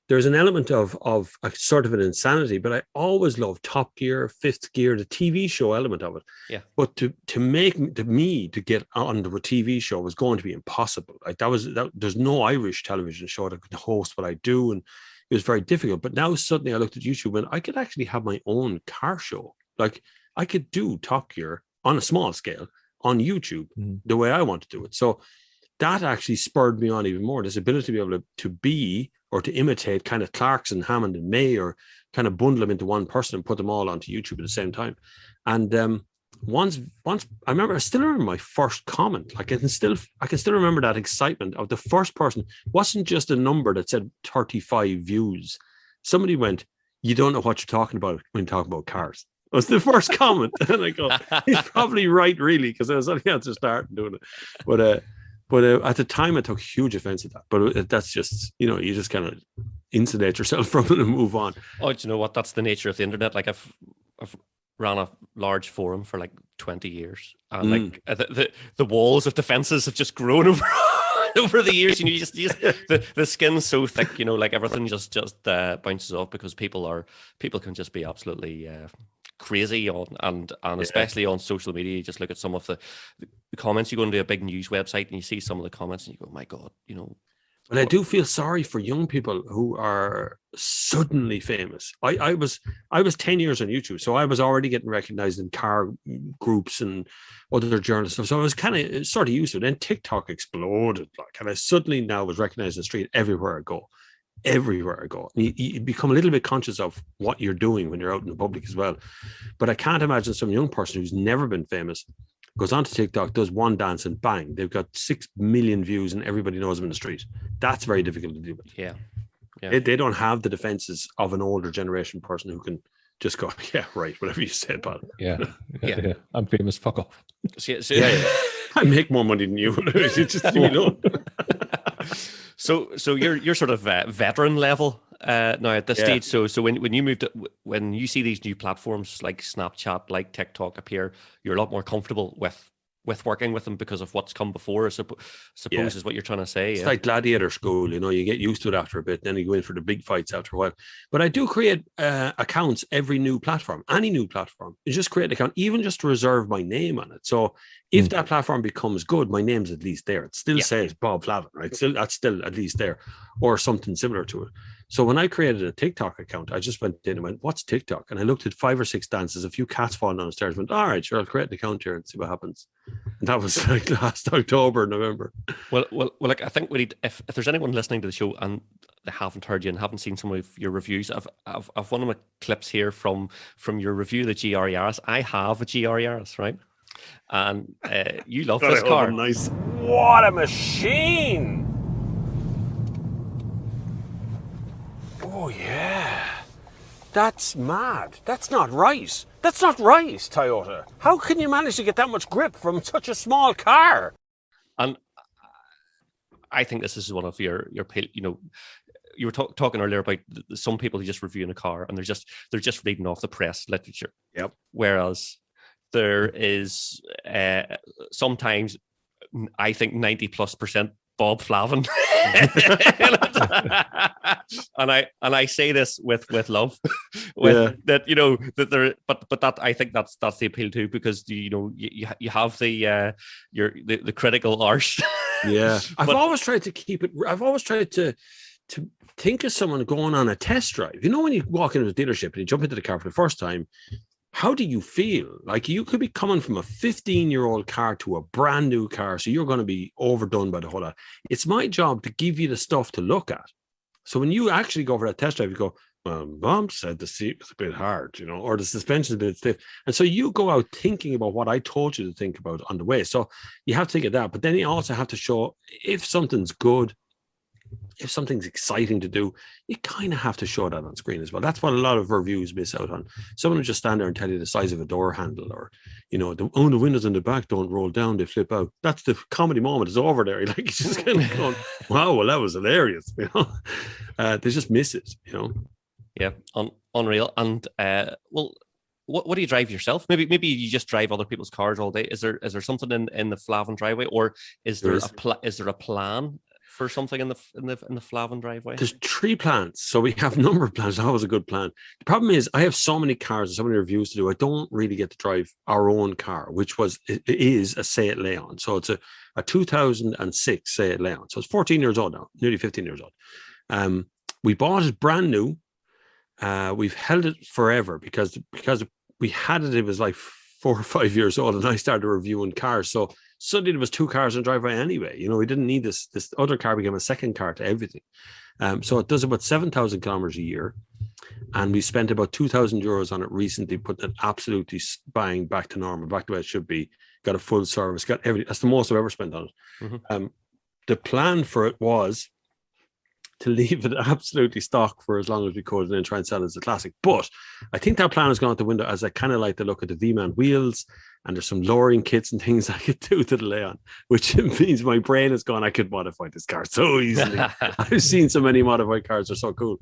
Speaker 1: there's an element of a sort of an insanity, but I always loved Top Gear, Fifth Gear, the TV show element of it.
Speaker 2: Yeah.
Speaker 1: But to me to get on the TV show was going to be impossible. There's no Irish television show that could host what I do, and it was very difficult. But now suddenly I looked at YouTube and I could actually have my own car show. I could do Top Gear on a small scale on YouTube the way I want to do it. So that actually spurred me on even more. This ability to be able to be or to imitate kind of Clarkson, Hammond, and May, or kind of bundle them into one person and put them all onto YouTube at the same time. And once I still remember my first comment. I can still remember that excitement of the first person. It wasn't just a number that said 35 views. Somebody went, "You don't know what you're talking about when you talk about cars." It was the first comment. And I go, he's probably right, really, because I was only at to start doing it. But at the time, I took huge offense at that. But that's just, you just kind of insulate yourself from it and move on.
Speaker 2: Oh, do you know what? That's the nature of the internet. Like I've ran a large forum for like 20 years, and like the walls of defenses have just grown over the years. You just the skin's so thick, like everything just bounces off because people can just be absolutely crazy and especially on social media. You just look at some of the comments. You go into a big news website and you see some of the comments and you go, my God,
Speaker 1: But I do feel sorry for young people who are suddenly famous. I was 10 years on YouTube, so I was already getting recognized in car groups and other journalists. So I was kind of sort of used to it. Then TikTok exploded, and I suddenly now was recognized in the street everywhere I go. You become a little bit conscious of what you're doing when you're out in the public as well. But I can't imagine some young person who's never been famous goes onto TikTok, does one dance, and bang, they've got 6 million views and everybody knows them in the street. That's very difficult to deal with.
Speaker 2: Yeah.
Speaker 1: They don't have the defenses of an older generation person who can just go, yeah, right, whatever you said, Bob.
Speaker 3: Yeah. I'm famous, fuck off.
Speaker 1: Yeah. I make more money than you. Just leave me alone.
Speaker 2: So you're sort of veteran level now at this stage. So when when you see these new platforms like Snapchat, like TikTok appear, you're a lot more comfortable with working with them because of what's come before. I suppose is what you're trying to say.
Speaker 1: It's like gladiator school, you get used to it after a bit, then you go in for the big fights after a while. But I do create accounts every new platform, any new platform. You just create an account, even just to reserve my name on it. So if that platform becomes good, my name's at least there. It still says Bob Flavin, right? That's still at least there, or something similar to it. So when I created a TikTok account, I just went in and went, what's TikTok? And I looked at 5 or 6 dances, a few cats falling down the stairs, went, all right, sure, I'll create an account here and see what happens. And that was like last October, November.
Speaker 2: Well, like I think we need, if there's anyone listening to the show and they haven't heard you and haven't seen some of your reviews, I've one of my clips here from your review of the GR Yaris. I have a GR Yaris, right? And you love this car.
Speaker 1: Nice. What a machine! Oh, yeah. That's mad. That's not right. That's not right, Toyota. How can you manage to get that much grip from such a small car?
Speaker 2: And I think this is one of your you were talking earlier about some people who just reviewing a car and they're just reading off the press literature.
Speaker 1: Yep.
Speaker 2: Whereas there is sometimes, I think 90+% Bob Flavin. and I say this with love, that that that I think that's the appeal too, because you have the critical arse.
Speaker 1: Yeah, I've always tried to keep it. I've always tried to think of someone going on a test drive. When you walk into a dealership and you jump into the car for the first time, how do you feel? Like, you could be coming from a 15-year-old car to a brand new car, so you're going to be overdone by the whole lot. It's my job to give you the stuff to look at. So when you actually go for that test drive, you go, well, Mom said the seat was a bit hard, or the suspension's a bit stiff. And so you go out thinking about what I told you to think about on the way. So you have to think of that. But then you also have to show, if something's good, if something's exciting to do, you kind of have to show that on screen as well. That's what a lot of reviews miss out on. Someone will just stand there and tell you the size of a door handle, or, the windows in the back don't roll down, they flip out. That's the comedy moment. It's over there. Like, it's just kind of going, wow, well, that was hilarious. They just miss it,
Speaker 2: Yeah, unreal. And what do you drive yourself? Maybe you just drive other people's cars all day. Is there something in the Flavin driveway, or is there a plan for something in the Flavin driveway? There's
Speaker 1: 3 plans. So we have a number of plans. That was a good plan. The problem is I have so many cars and so many reviews to do. I don't really get to drive our own car, which is a Seat Leon. So it's a 2006 Seat Leon. So it's 14 years old now, nearly 15 years old. We bought it brand new. We've held it forever because we had it. It was like 4 or 5 years old, and I started reviewing cars. So suddenly there was 2 cars in the driveway anyway. We didn't need this. This other car became a second car to everything. So it does about 7,000 kilometers a year, and we spent about 2,000 euros on it recently, putting it absolutely bang back to normal, back to where it should be. Got a full service, got everything. That's the most I've ever spent on it. Mm-hmm. The plan for it was to leave it absolutely stock for as long as we could and then try and sell it as a classic. But I think that plan has gone out the window, as I kind of like to look at the V-Man wheels, and there's some lowering kits and things I could do to the Leon, which means my brain has gone, I could modify this car so easily. I've seen so many modified cars, they're so cool.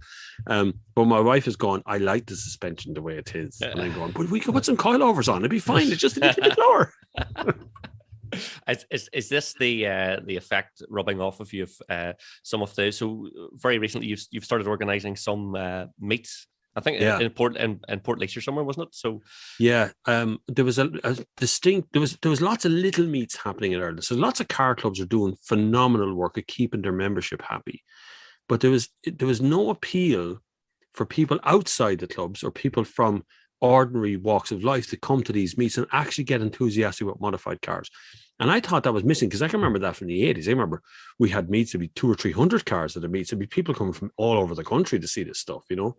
Speaker 1: But my wife is going, I like the suspension the way it is. And I'm going, but we could put some coilovers on, it'd be fine. It's just a little bit lower.
Speaker 2: Is this the effect rubbing off of you of some of the, so very recently you've started organizing some meets, I think in Port Leicester somewhere, wasn't it? So there was a distinct, there was lots of little meets happening in Ireland. So lots of car clubs are doing phenomenal work at keeping their membership happy, but there was no appeal for people outside the clubs or people from ordinary walks of life to come to these meets and actually get enthusiastic about modified cars. And I thought that was missing, because I can remember that from the 80s. I remember we had meets, there'd be 200 or 300 cars at the meets. There'd be people coming from all over the country to see this stuff, you know.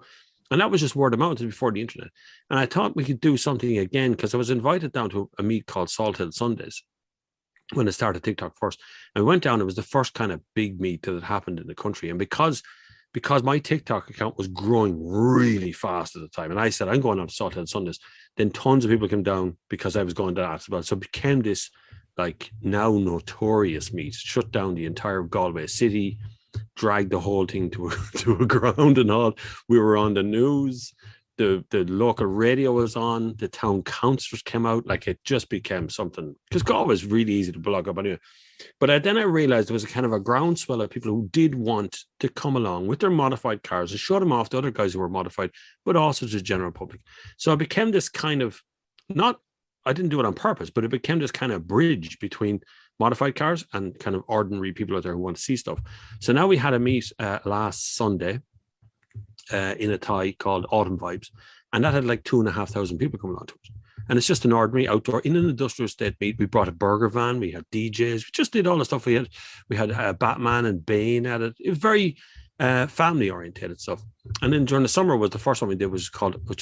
Speaker 2: And that was just word of mouth before the internet. And I thought we could do something again, because I was invited down to a meet called Salted Sundays when I started TikTok first. And we went down, it was the first kind of big meet that had happened in the country. And because my TikTok account was growing really fast at the time, and I said, I'm going on to Salted Sundays, then tons of people came down because I was going to that as well. So it became this like now notorious meet, shut down the entire Galway city, dragged the whole thing to a ground and all. We were on the news, the local radio was on, the town councillors came out, like it just became something, because Galway is really easy to block up anyway. But then I realized there was a kind of a groundswell of people who did want to come along with their modified cars and show them off to other guys who were modified, but also to the general public. So it became this kind of, I didn't do it on purpose, but it became this kind of bridge between modified cars and kind of ordinary people out there who want to see stuff. So now we had a meet last Sunday in a tie called Autumn Vibes, and that had like 2,500 people coming on to it. And it's just an ordinary outdoor, in an industrial estate meet. We brought a burger van, we had DJs, we just did all the stuff. We had Batman and Bane at it. It was very family oriented stuff. And then during the summer was the first one we did, which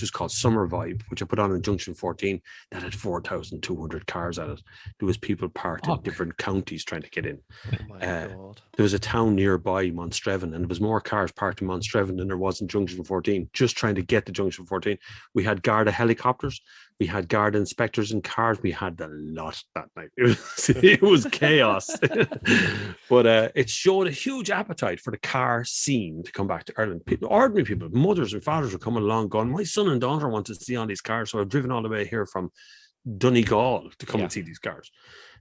Speaker 2: was called Summer Vibe, which I put on in Junction 14. That had 4,200 cars at it. There was people parked in different counties trying to get in. Oh my God.
Speaker 1: There was a town nearby, Monstrevan, and there was more cars parked in Monstrevan than there was in Junction 14, just trying to get to Junction 14. We had Garda helicopters, we had Garda inspectors in cars. We had a lot that night. It was chaos. But it showed a huge appetite for the car scene to come back to Ireland. Ordinary people, mothers and fathers were coming along going, my son and daughter want to see all these cars, so I've driven all the way here from Donegal to come and see these cars.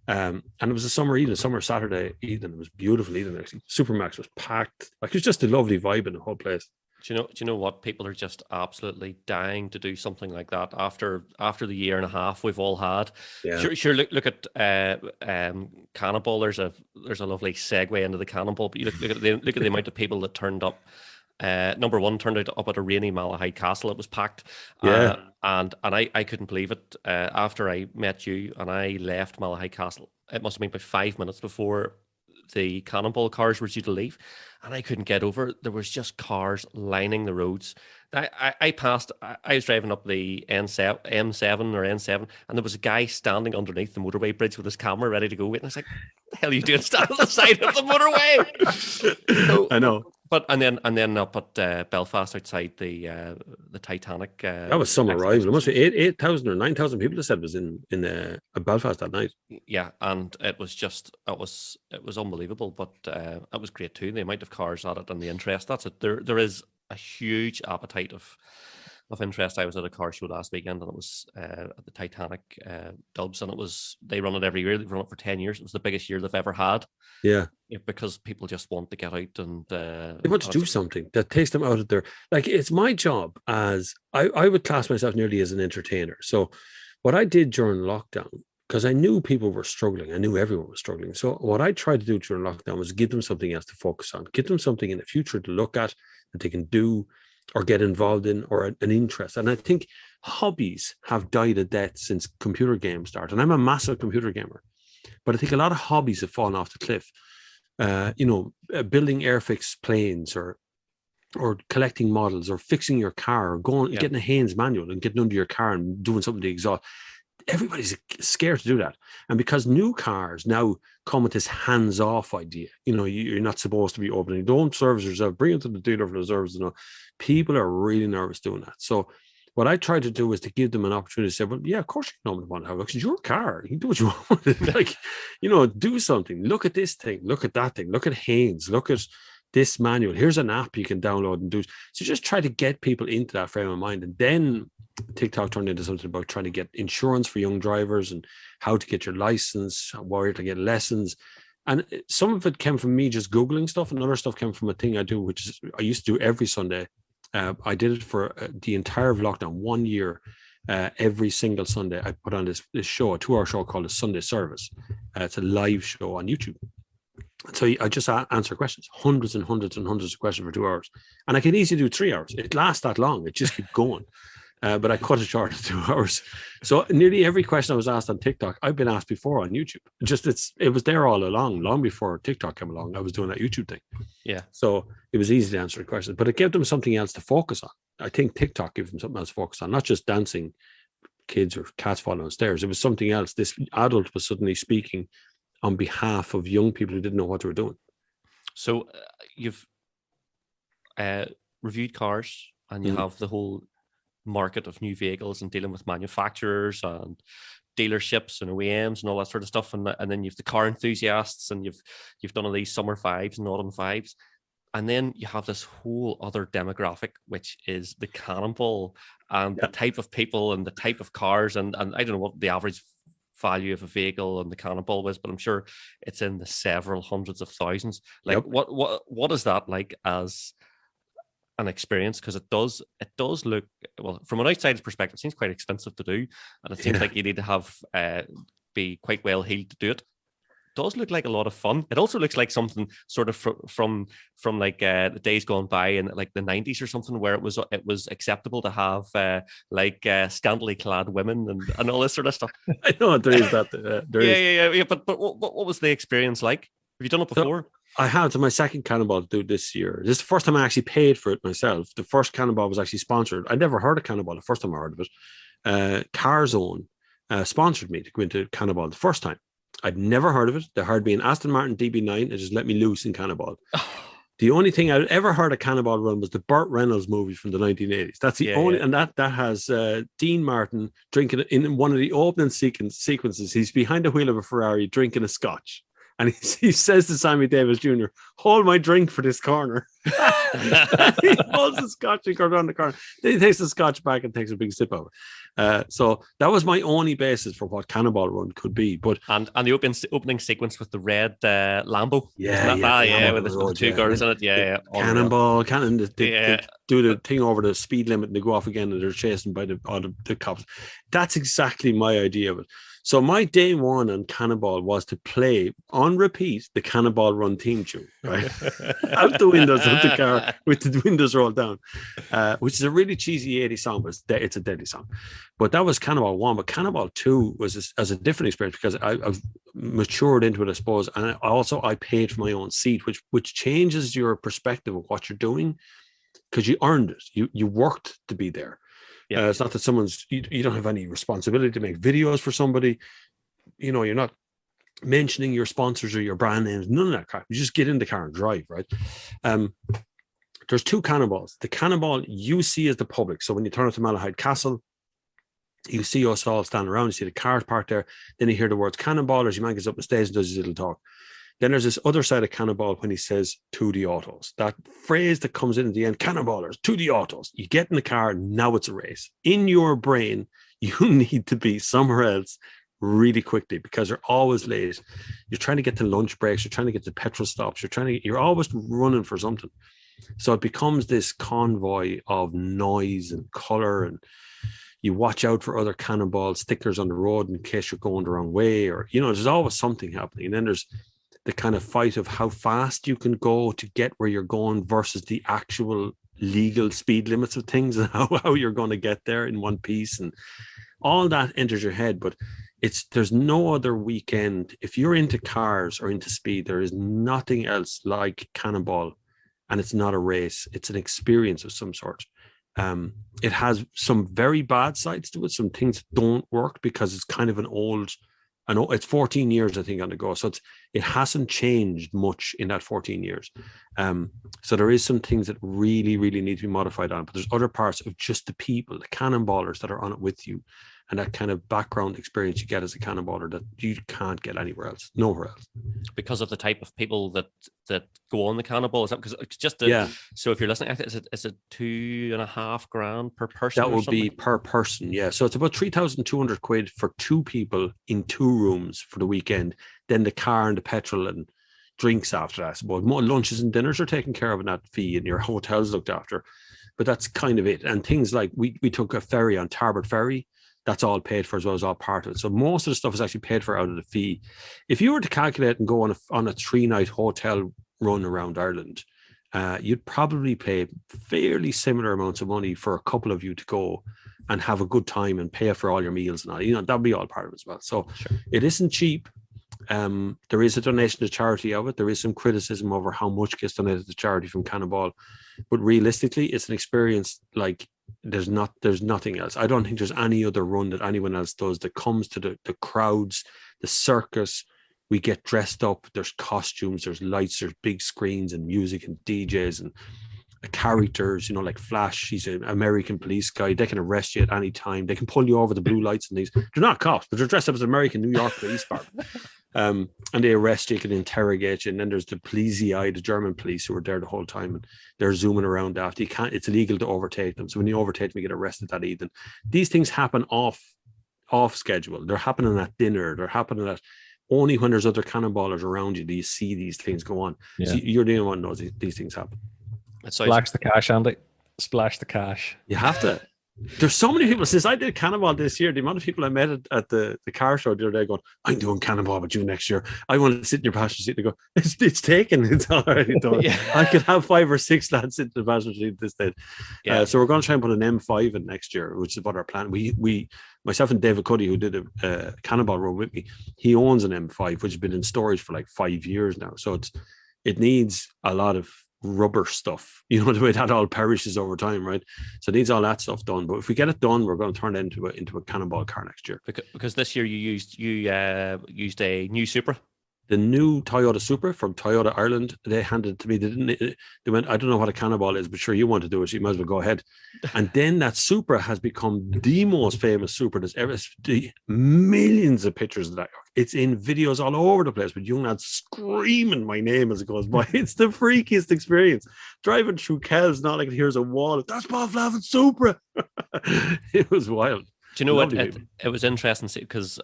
Speaker 1: And it was a summer Saturday evening. It was beautiful evening, actually. Supermax was packed. Like, it was just a lovely vibe in the whole place.
Speaker 2: Do you know what? People are just absolutely dying to do something like that after the year and a half we've all had.
Speaker 1: Yeah.
Speaker 2: Sure. Look at Cannonball. There's a lovely segue into the Cannonball. But you look at the amount of people that turned up. Number one, turned out up at a rainy Malahide Castle. It was packed.
Speaker 1: Yeah.
Speaker 2: And I couldn't believe it. After I met you and I left Malahide Castle, it must have been about 5 minutes before the Cannonball cars were due to leave, and I couldn't get over. There was just cars lining the roads. I was driving up the M7 or N7, and there was a guy standing underneath the motorway bridge with his camera ready to go. And I was like, "What the hell are you doing standing on the side of the motorway?" So,
Speaker 1: I know.
Speaker 2: But and then up at Belfast outside the Titanic.
Speaker 1: That was some arrival. It must be 8,000 or 9,000 people. They said was in Belfast that night.
Speaker 2: Yeah, and it was unbelievable. But it was great too. The amount of cars at it and the interest. That's it. There is a huge appetite of interest. I was at a car show last weekend, and it was at the Titanic Dubs, and they run it every year. They've run it for 10 years. It was the biggest year they've ever had.
Speaker 1: Yeah,
Speaker 2: because people just want to get out and
Speaker 1: they want to do something that takes them out of their, like, it's my job as I would class myself nearly as an entertainer. So what I did during lockdown, because I knew people were struggling, I knew everyone was struggling. So what I tried to do during lockdown was give them something else to focus on, give them something in the future to look at that they can do or get involved in, or an interest. And I think hobbies have died a death since computer games started. And I'm a massive computer gamer, but I think a lot of hobbies have fallen off the cliff. Building airfix planes, or collecting models, or fixing your car, or getting a Haynes manual and getting under your car and doing something to exhaust. everybody's scared to do that. And because new cars now come with this hands-off idea, you're not supposed to be opening. Don't service yourself, bring it to the dealer for the service. People are really nervous doing that. So what I try to do is to give them an opportunity to say, well, yeah, of course you can want to have a look. It's your car. You can do what you want with it. Like, do something. Look at this thing. Look at that thing. Look at Haynes. Look at this manual. Here's an app you can download and do. So just try to get people into that frame of mind. And then TikTok turned into something about trying to get insurance for young drivers and how to get your license, where to get lessons. And some of it came from me just Googling stuff, and other stuff came from a thing I do, which is I used to do every Sunday. I did it for the entire lockdown, 1 year. Every single Sunday, I put on this show, a 2-hour show called the Sunday Service. It's a live show on YouTube. So I just answer questions, hundreds and hundreds and hundreds of questions for 2 hours. And I can easily do 3 hours. It lasts that long. It just keeps going. But I cut it short to 2 hours. So nearly every question I was asked on TikTok, I've been asked before on YouTube. It was there all along, long before TikTok came along. I was doing that YouTube thing.
Speaker 2: Yeah.
Speaker 1: So it was easy to answer the questions, but it gave them something else to focus on. I think TikTok gave them something else to focus on, not just dancing kids or cats falling on stairs. It was something else. This adult was suddenly speaking on behalf of young people who didn't know what they were doing.
Speaker 2: So you've reviewed cars, and you have the whole market of new vehicles and dealing with manufacturers and dealerships and OEMs and all that sort of stuff, and then you've the car enthusiasts, and you've done all these summer fives and autumn fives, and then you have this whole other demographic, which is the cannonball and the type of people and the type of cars, and I don't know what the average value of a vehicle and the cannonball was, but I'm sure it's in the several hundreds of thousands. Like, what is that like as an experience? Because it does look, well, from an outsider's perspective, it seems quite expensive to do, and it seems like you need to have be quite well heeled to do it. It does look like a lot of fun. It also looks like something sort of from like the days gone by in like the 90s or something, where it was acceptable to have scantily clad women and all this sort of stuff.
Speaker 1: I know there is that.
Speaker 2: Yeah. But what was the experience like? Have you done it before?
Speaker 1: I have. To my second Cannonball to do this year. This is the first time I actually paid for it myself. The first Cannonball was actually sponsored. I'd never heard of Cannonball the first time I heard of it. CarZone sponsored me to go into Cannonball the first time. I'd never heard of it. They hired me an Aston Martin DB9 and just let me loose in Cannonball. The only thing I'd ever heard of Cannonball Run was the Burt Reynolds movie from the 1980s. That's the only, and that has Dean Martin drinking in one of the opening sequences. He's behind the wheel of a Ferrari drinking a scotch. And he says to Sammy Davis Jr., hold my drink for this corner. He holds the scotch and goes around the corner. Then he takes the scotch back and takes a big sip of it. So that was my only basis for what Cannonball Run could be. But
Speaker 2: and the opening sequence with the red Lambo.
Speaker 1: With
Speaker 2: the two girls in it.
Speaker 1: Cannonball, they do the thing over the speed limit and they go off again and they're chasing by the cops. That's exactly my idea of it. So my day one on Cannonball was to play on repeat the Cannonball Run theme tune, right? Out the windows of the car with the windows rolled down, which is a really cheesy 80s song, but it's a deadly song. But that was Cannonball 1. But Cannonball 2 was as a different experience because I've matured into it, I suppose. And I paid for my own seat, which changes your perspective of what you're doing because you earned it. You worked to be there. Yeah. It's not that you don't have any responsibility to make videos for somebody. You're not mentioning your sponsors or your brand names, none of that crap. You just get in the car and drive, right? There's two Cannonballs. The Cannonball you see as the public. So when you turn up to Malahide Castle, you see us all standing around, you see the cars parked there, then you hear the words Cannonball as your man gets up the stage and does his little talk. Then there's this other side of Cannonball when he says to the autos. That phrase that comes in at the end, Cannonballers, to the autos. You get in the car, now it's a race. In your brain, you need to be somewhere else really quickly because you're always late. You're trying to get to lunch breaks. You're trying to get to petrol stops. You're always running for something. So it becomes this convoy of noise and color, and you watch out for other Cannonball stickers on the road in case you're going the wrong way, or, there's always something happening. And then there's the kind of fight of how fast you can go to get where you're going versus the actual legal speed limits of things and how you're going to get there in one piece, and all that enters your head. But there's no other weekend. If you're into cars or into speed, there is nothing else like Cannonball, and it's not a race. It's an experience of some sort. It has some very bad sides to it. Some things that don't work because it's kind of an old. I know it's 14 years, I think, on the go. So it hasn't changed much in that 14 years. So there is some things that really, really need to be modified on. But there's other parts of just the people, the cannonballers that are on it with you, and that kind of background experience you get as a cannonballer that you can't get anywhere else, nowhere else.
Speaker 2: Because of the type of people that go on the cannonball, is that because it's just so if you're listening, is it $2,500 per person?
Speaker 1: That would be per person, yeah. So it's about 3,200 quid for 2 people in 2 rooms for the weekend. Then the car and the petrol and drinks after that. But more lunches and dinners are taken care of in that fee, and your hotel's looked after. But that's kind of it. And things like we took a ferry on Tarbert Ferry. That's all paid for as well as all part of it. So most of the stuff is actually paid for out of the fee. If you were to calculate and go on a 3-night hotel run around Ireland, you'd probably pay fairly similar amounts of money for a couple of you to go and have a good time and pay for all your meals and all. That'd be all part of it as well. So It isn't cheap. There is a donation to charity of it. There is some criticism over how much gets donated to charity from Cannonball, but realistically, it's an experience like there's nothing else. I don't think there's any other run that anyone else does that comes to the crowds, the circus. We get dressed up. There's costumes, there's lights, there's big screens and music and DJs and characters, like Flash. He's an American police guy. They can arrest you at any time. They can pull you over the blue lights, and they're not cops, but they're dressed up as American New York police department. And they arrest you, can interrogate you. And then there's the Polizei, the German police, who are there the whole time, and they're zooming around after. It's illegal to overtake them. So when you overtake them, you get arrested that evening. These things happen off schedule. They're happening at dinner. They're happening at only when there's other cannonballers around you do you see these things go on. Yeah. So you're the only one who knows these things happen.
Speaker 3: Splash the cash, Andy. Splash the cash.
Speaker 1: You have to. There's so many people. Since I did Cannonball this year, the amount of people I met at the car show the other day going, I'm doing Cannonball with you next year. I want to sit in your passenger seat. They go, it's taken. It's already done. I could have 5 or 6 lads sit in the passenger seat at this stage. So we're going to try and put an M5 in next year, which is what our plan. We myself and David Cuddy, who did a Cannonball run with me, he owns an M5, which has been in storage for like 5 years now. So it needs a lot of rubber stuff, the way that all perishes over time, right? So it needs all that stuff done. But if we get it done, we're going to turn it into a Cannonball car next year.
Speaker 2: Because this year you used a new Supra.
Speaker 1: The new Toyota Supra from Toyota Ireland, they handed it to me. They went, I don't know what a Cannonball is, but sure, you want to do it, so you might as well go ahead. And then that Supra has become the most famous Supra there's ever. Millions of pictures of that. It's in videos all over the place with young lads screaming my name as it goes by. It's the freakiest experience. Driving through Kells, not like here's a wall. That's Bob Flavin Supra. It was wild.
Speaker 2: Do you know what? It was interesting because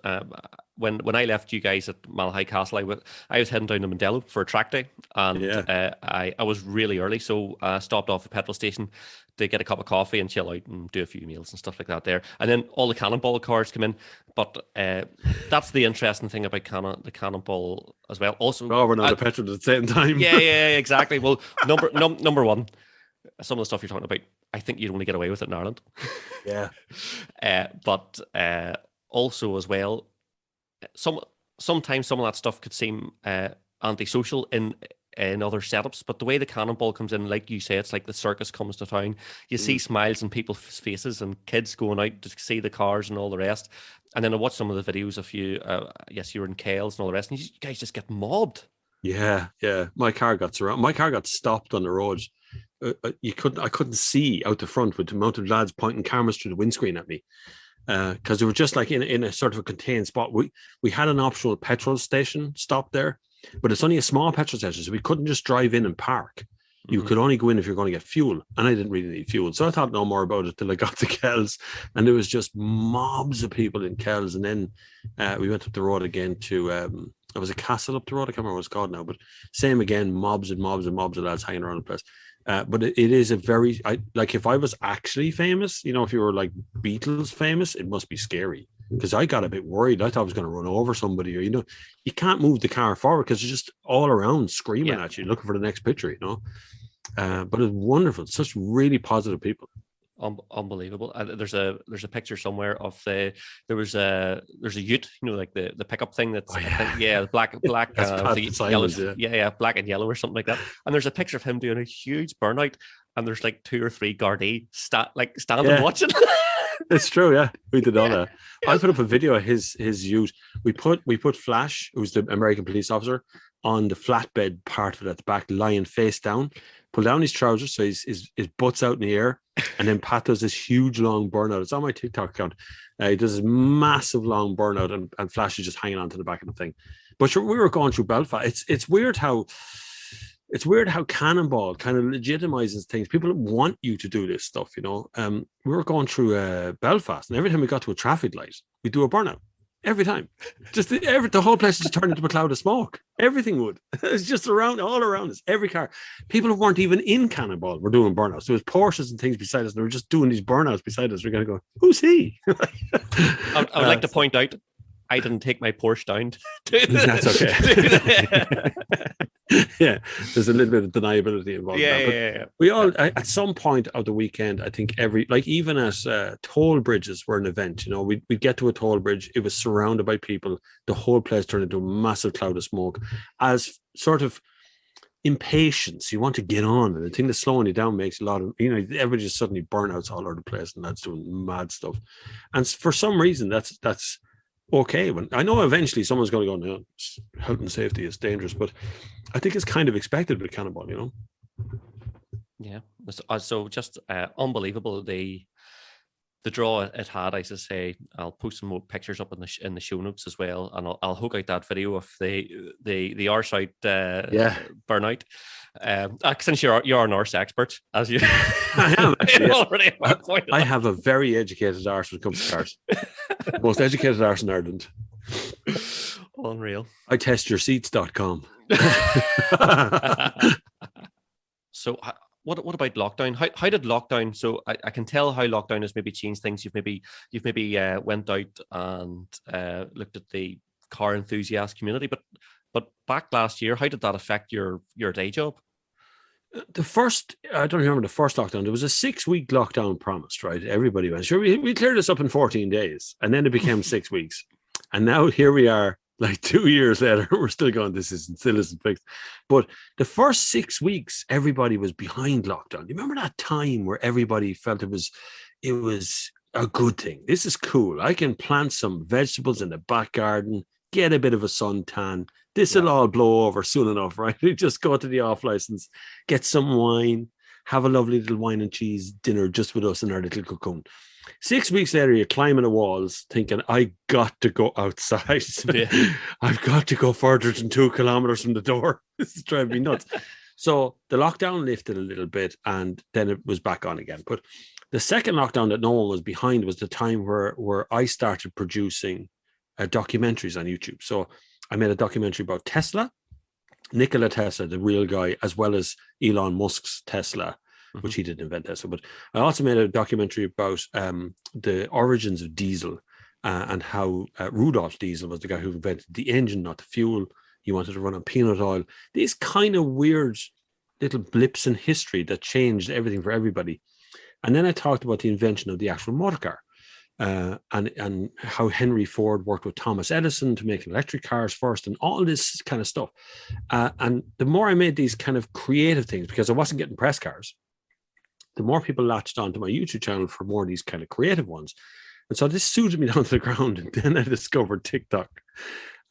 Speaker 2: when I left you guys at Malahide Castle, I was heading down to Mondello for a track day, and I was really early, so I stopped off at the petrol station to get a cup of coffee and chill out and do a few meals and stuff like that there. And then all the Cannonball cars come in, but that's the interesting thing about the Cannonball as well. Also,
Speaker 1: we're not a petrol at the same time.
Speaker 2: Yeah, exactly. Well, number one, some of the stuff you're talking about, I think you'd only get away with it in Ireland.
Speaker 1: Yeah.
Speaker 2: But also as well, sometimes some of that stuff could seem antisocial in other setups, but the way the Cannonball comes in, like you say, it's like the circus comes to town. You see smiles on people's faces and kids going out to see the cars and all the rest. And then I watched some of the videos of you, you were in Kales and all the rest, and you guys just get mobbed.
Speaker 1: Yeah. My car got surrounded. My car got stopped on the road. I couldn't see out the front with the amount of lads pointing cameras through the windscreen at me, because they were just like in a sort of a contained spot. We had an optional petrol station stop there, but it's only a small petrol station, so we couldn't just drive in and park. You could only go in if you're going to get fuel, and I didn't really need fuel, so I thought no more about it till I got to Kells, and there was just mobs of people in Kells. And then we went up the road again to there was a castle up the road. I can't remember what it's called now, but same again, mobs and mobs and mobs of lads hanging around the place. But it is a very, like if I was actually famous, if you were like Beatles famous, it must be scary, because I got a bit worried. I thought I was going to run over somebody, or, you can't move the car forward because it's just all around screaming at you, looking for the next picture, but it's wonderful. Such really positive people.
Speaker 2: unbelievable. There's a picture somewhere of there's a ute, like the pickup thing that's black black and yellow or something like that. And there's a picture of him doing a huge burnout, and there's like 2 or 3 Gardaí standing watching.
Speaker 1: It's true, yeah. We did all that. I put up a video of his ute. We put Flash, who's the American police officer, on the flatbed part of it at the back, lying face down, pull down his trousers so his butt's out in the air, and then Pat does this huge long burnout. It's on my TikTok account. He does this massive long burnout, and Flash is just hanging on to the back of the thing. But we were going through Belfast. It's weird how Cannonball kind of legitimizes things. People want you to do this stuff, We were going through Belfast, and every time we got to a traffic light, we do a burnout. Every time. Just the whole place just turned into a cloud of smoke. Everything would. It's just all around us. Every car. People who weren't even in Cannonball were doing burnouts. There was Porsches and things beside us. And they were just doing these burnouts beside us. We're going to go, who's he?
Speaker 2: I would like to point out, I didn't take my Porsche down.
Speaker 1: That's okay. Yeah, there's a little bit of deniability involved.
Speaker 2: Yeah.
Speaker 1: We all, at some point of the weekend, I think even at toll bridges were an event. We'd get to a toll bridge, it was surrounded by people, the whole place turned into a massive cloud of smoke. As sort of impatience, you want to get on, and the thing that's slowing you down makes a lot of, everybody just suddenly burnouts all over the place, and that's doing mad stuff. And for some reason, that's okay. When I know eventually someone's going to go, no, health and safety is dangerous, but I think it's kind of expected with Cannonball,
Speaker 2: Yeah. So just unbelievable the draw it had. As I say, I'll post some more pictures up in the show notes as well, and I'll hook out that video of the arse out burnout. Since you're an arse expert, as you
Speaker 1: I am actually,
Speaker 2: already
Speaker 1: I have a very educated arse when it comes to cars. Most educated arse in Ireland.
Speaker 2: Unreal.
Speaker 1: I testyourseats.com.
Speaker 2: So what about lockdown? How did lockdown? So I can tell how lockdown has maybe changed things. You've maybe went out and looked at the car enthusiast community, but back last year, how did that affect your day job? I don't remember the first lockdown. There was a 6-week lockdown promised, right? Everybody went, sure, we cleared this up in 14 days. And then it became 6 weeks. And now here we are, like 2 years later, we're still going, still isn't fixed. But the first 6 weeks, everybody was behind lockdown. You remember that time where everybody felt it was a good thing? This is cool. I can plant some vegetables in the back garden, get a bit of a suntan. This will all blow over soon enough, right? We just go to the off license, get some wine, have a lovely little wine and cheese dinner just with us in our little cocoon. 6 weeks later, you're climbing the walls thinking, I got to go outside. Yeah. I've got to go further than 2 kilometers from the door. This is driving me nuts. So the lockdown lifted a little bit, and then it was back on again. But the second lockdown that no one was behind was the time where I started producing documentaries on YouTube. So I made a documentary about Tesla, Nikola Tesla, the real guy, as well as Elon Musk's Tesla, which he didn't invent Tesla. But I also made a documentary about the origins of diesel and how Rudolf Diesel was the guy who invented the engine, not the fuel. He wanted to run on peanut oil. These kind of weird little blips in history that changed everything for everybody. And then I talked about the invention of the actual motor car. And how Henry Ford worked with Thomas Edison to make electric cars first, and all this kind of stuff. And the more I made these kind of creative things, because I wasn't getting press cars, the more people latched onto my YouTube channel for more of these kind of creative ones. And so this suited me down to the ground. And then I discovered TikTok.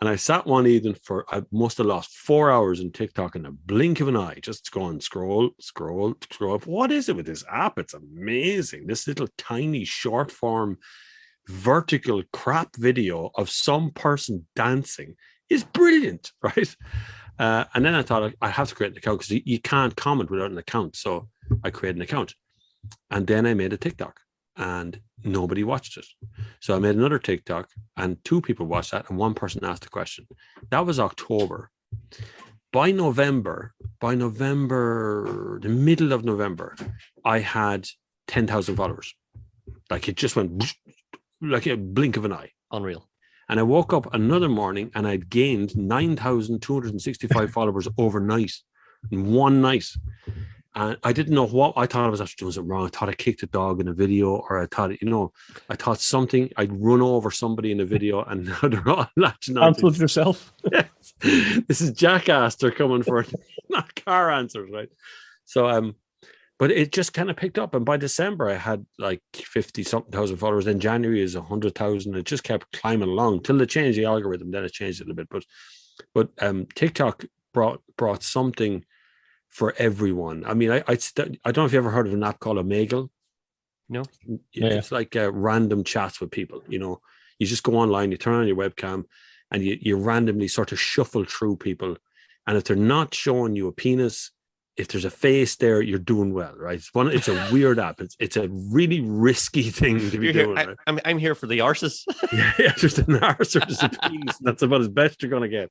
Speaker 2: And I sat one evening I must have lost 4 hours in TikTok in a blink of an eye, just going scroll. What is it with this app? It's amazing. This little tiny short form vertical crap video of some person dancing is brilliant, right? And then I thought I have to create an account because you can't comment without an account. So I created an account. And then I made a TikTok. And nobody watched it. So I made another TikTok and 2 people watched that and 1 person asked a question. That was October. By November, the middle of November, I had 10,000 followers. Like it just went like a blink of an eye. Unreal.
Speaker 1: And I woke up another morning and I'd gained 9,265 followers overnight in one night. And I didn't know what I thought I was actually doing something wrong. I thought I kicked a dog in a video, or I thought something, I'd run over somebody in a video, and now they're all latching on.
Speaker 3: Cancelled yourself.
Speaker 1: Yes. This is jackass. They're coming for not car answers, right? So, but it just kind of picked up. And by December, I had like 50-something thousand followers. Then January is 100,000. It just kept climbing along till they changed the algorithm. Then it changed it a little bit. But TikTok brought something for everyone. I mean, I don't know if you ever heard of an app called Omegle.
Speaker 2: No.
Speaker 1: It's like random chats with people. You just go online, you turn on your webcam, and you randomly sort of shuffle through people. And if they're not showing you a penis, if there's a face there, you're doing well, right? It's a weird app. It's a really risky thing to be doing. Right?
Speaker 2: I'm here for the arses.
Speaker 1: yeah, just an arse or just a penis. That's about as best you're going to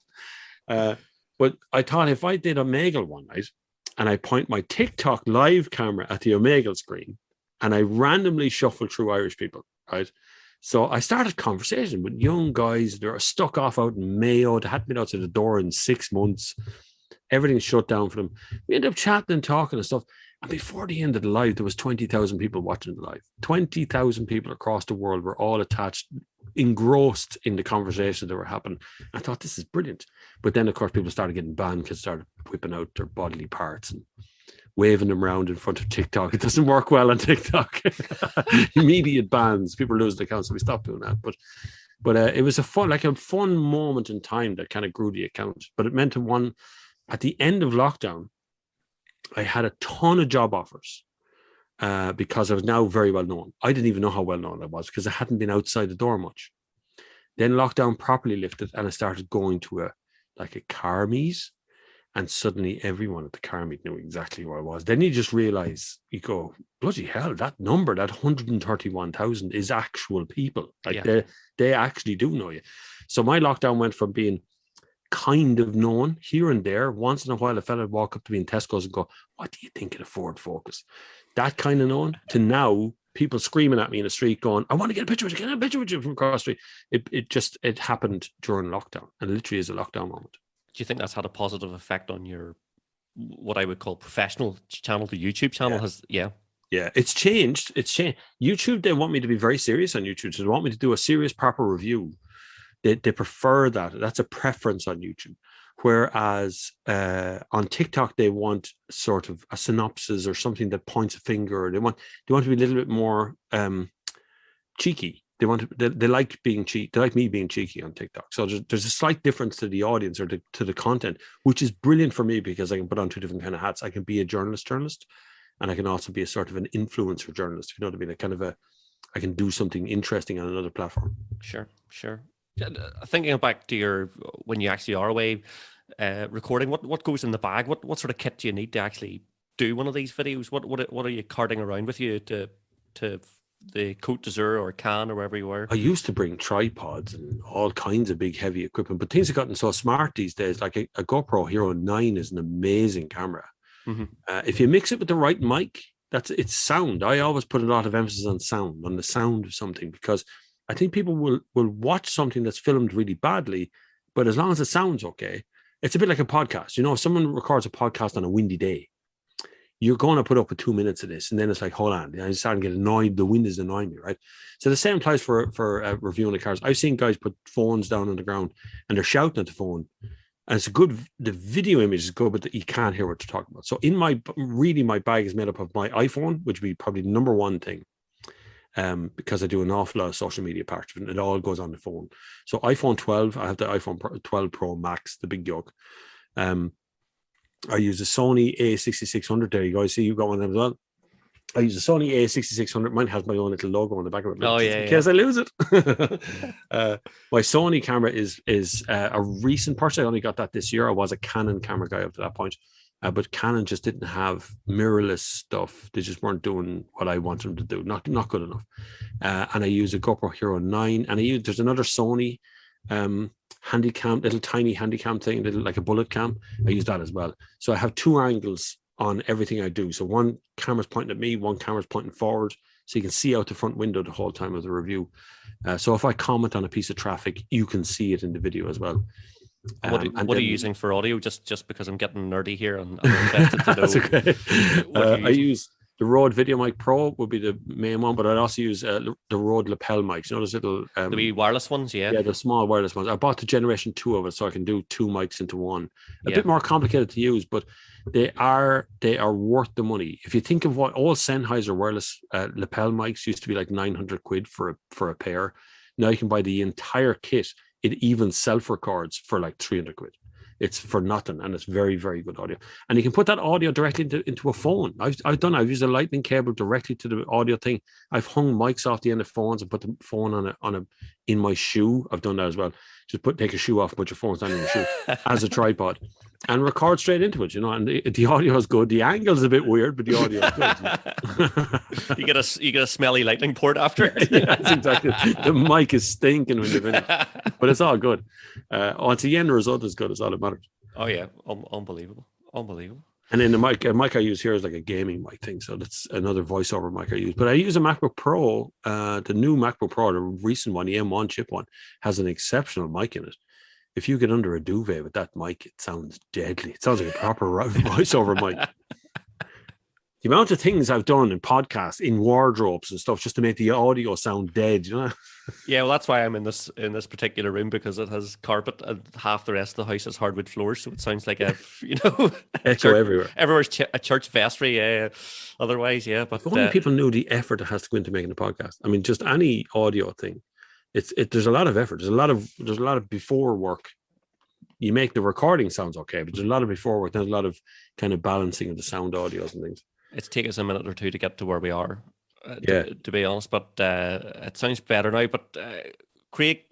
Speaker 1: get. But I thought if I did a Omegle one, right, and I point my TikTok live camera at the Omegle screen, and I randomly shuffle through Irish people, right? So I started conversation with young guys. They're stuck off out in Mayo. They hadn't been outside the door in 6 months. Everything's shut down for them. We ended up chatting and talking and stuff. And before the end of the live, there was 20,000 people watching the live. 20,000 people across the world were all attached, engrossed in the conversations that were happening. I thought, this is brilliant. But then, of course, people started getting banned because they started whipping out their bodily parts and waving them around in front of TikTok. It doesn't work well on TikTok. Immediate bans. People lose the account, so we stopped doing that. But it was a fun moment in time that kind of grew the account. But it meant at the end of lockdown, I had a ton of job offers because I was now very well known. I didn't even know how well known I was because I hadn't been outside the door much. Then lockdown properly lifted, and I started going to a car meet, and suddenly everyone at the car meet knew exactly who I was. Then you just realize, you go, bloody hell, that number, that 131,000 is actual people. They actually do know you. So my lockdown went from being kind of known here and there. Once in a while, a fella would walk up to me in Tesco's and go, what do you think of the Ford Focus? That kind of known, to now people screaming at me in the street going, I want to get a picture with you, get a picture with you from across the street. It happened during lockdown, and literally is a lockdown moment.
Speaker 2: Do you think that's had a positive effect on your, what I would call professional channel, the YouTube channel?
Speaker 1: Yeah, it's changed. YouTube, they want me to be very serious on YouTube. So they want me to do a serious, proper review. They prefer that. That's a preference on YouTube. Whereas on TikTok, they want sort of a synopsis or something that points a finger. They want to be a little bit more cheeky. They like being cheeky. They like me being cheeky on TikTok. So there's a slight difference to the audience or to the content, which is brilliant for me because I can put on two different kind of hats. I can be a journalist, and I can also be a sort of an influencer journalist. If you know what I mean, I can do something interesting on another platform.
Speaker 2: Sure. Thinking back to when you actually are away recording, what goes in the bag? What sort of kit do you need to actually do one of these videos? What are you carting around with you to the Côte d'Azur or Cannes or wherever you were?
Speaker 1: I used to bring tripods and all kinds of big heavy equipment, but things have gotten so smart these days. Like a GoPro Hero 9 is an amazing camera. Mm-hmm. If you mix it with the right mic, it's sound. I always put a lot of emphasis on sound, on the sound of something, because I think people will watch something that's filmed really badly, but as long as it sounds okay, it's a bit like a podcast. If someone records a podcast on a windy day, you're going to put up with 2 minutes of this, and then it's like, hold on, I'm starting to get annoyed. The wind is annoying me, right? So the same applies for reviewing the cars. I've seen guys put phones down on the ground and they're shouting at the phone, and it's good. The video image is good, but you can't hear what they're talking about. So my bag is made up of my iPhone, which would be probably the number one thing. Because I do an awful lot of social media parts, and it all goes on the phone. So iPhone 12, I have the iPhone 12 Pro Max, the big yoke. I use a Sony A6600. There you go. I see you got one of them as well. I use a Sony A6600. Mine has my own little logo on the back of it. In case I lose it. My Sony camera is a recent purchase. I only got that this year. I was a Canon camera guy up to that point. But Canon just didn't have mirrorless stuff. They just weren't doing what I wanted them to do. Not good enough. And I use a GoPro Hero 9. And there's another Sony little tiny handy cam thing, like a bullet cam. I use that as well. So I have two angles on everything I do. So one camera's pointing at me, one camera's pointing forward. So you can see out the front window the whole time of the review. So if I comment on a piece of traffic, you can see it in the video as well.
Speaker 2: What are you using for audio? Just because I'm getting nerdy here and I'm invested to know.
Speaker 1: That's okay. I
Speaker 2: using?
Speaker 1: use the Rode Video Mic Pro would be the main one, but I'd also use the Rode lapel mics. You know those little
Speaker 2: The wee wireless ones, yeah.
Speaker 1: Yeah, the small wireless ones. I bought the generation 2 of it, so I can do 2 mics into one. A
Speaker 2: Yeah.
Speaker 1: bit more complicated to use, but they are worth the money. If you think of what all Sennheiser wireless lapel mics used to be like 900 quid for a pair, now you can buy the entire kit. It even self-records for like 300 quid. It's for nothing, and it's very, very good audio. And you can put that audio directly into a phone. I've used a lightning cable directly to the audio thing. I've hung mics off the end of phones and put the phone in my shoe. I've done that as well. Just take a shoe off, put your phone down in your shoe as a tripod, and record straight into it. And the audio is good. The angle's a bit weird, but the audio is good.
Speaker 2: you get a smelly lightning port after it.
Speaker 1: Yeah, that's exactly. The mic is stinking when you finish, but it's all good. Once the end result is good, it's all that matters.
Speaker 2: Oh yeah, unbelievable.
Speaker 1: And then the mic I use here is like a gaming mic thing, so that's another voiceover mic I use. But I use a MacBook Pro. The new MacBook Pro, the recent one, the M1 chip one, has an exceptional mic in it. If you get under a duvet with that mic, it sounds deadly. It sounds like a proper voiceover mic. The amount of things I've done in podcasts, in wardrobes and stuff, just to make the audio sound dead,
Speaker 2: Yeah, well, that's why I'm in this particular room, because it has carpet and half the rest of the house is hardwood floors, so it sounds like a
Speaker 1: echo everywhere.
Speaker 2: Everywhere's a church vestry. Otherwise, yeah. But
Speaker 1: if only people knew the effort that has to go into making a podcast. I mean, just any audio thing, there's a lot of effort. There's a lot of before work. You make the recording sounds okay, but there's a lot of before work. There's a lot of kind of balancing of the sound audios and things.
Speaker 2: It's taken us a minute or two to get to where we are, to be honest. But it sounds better now. But Craig,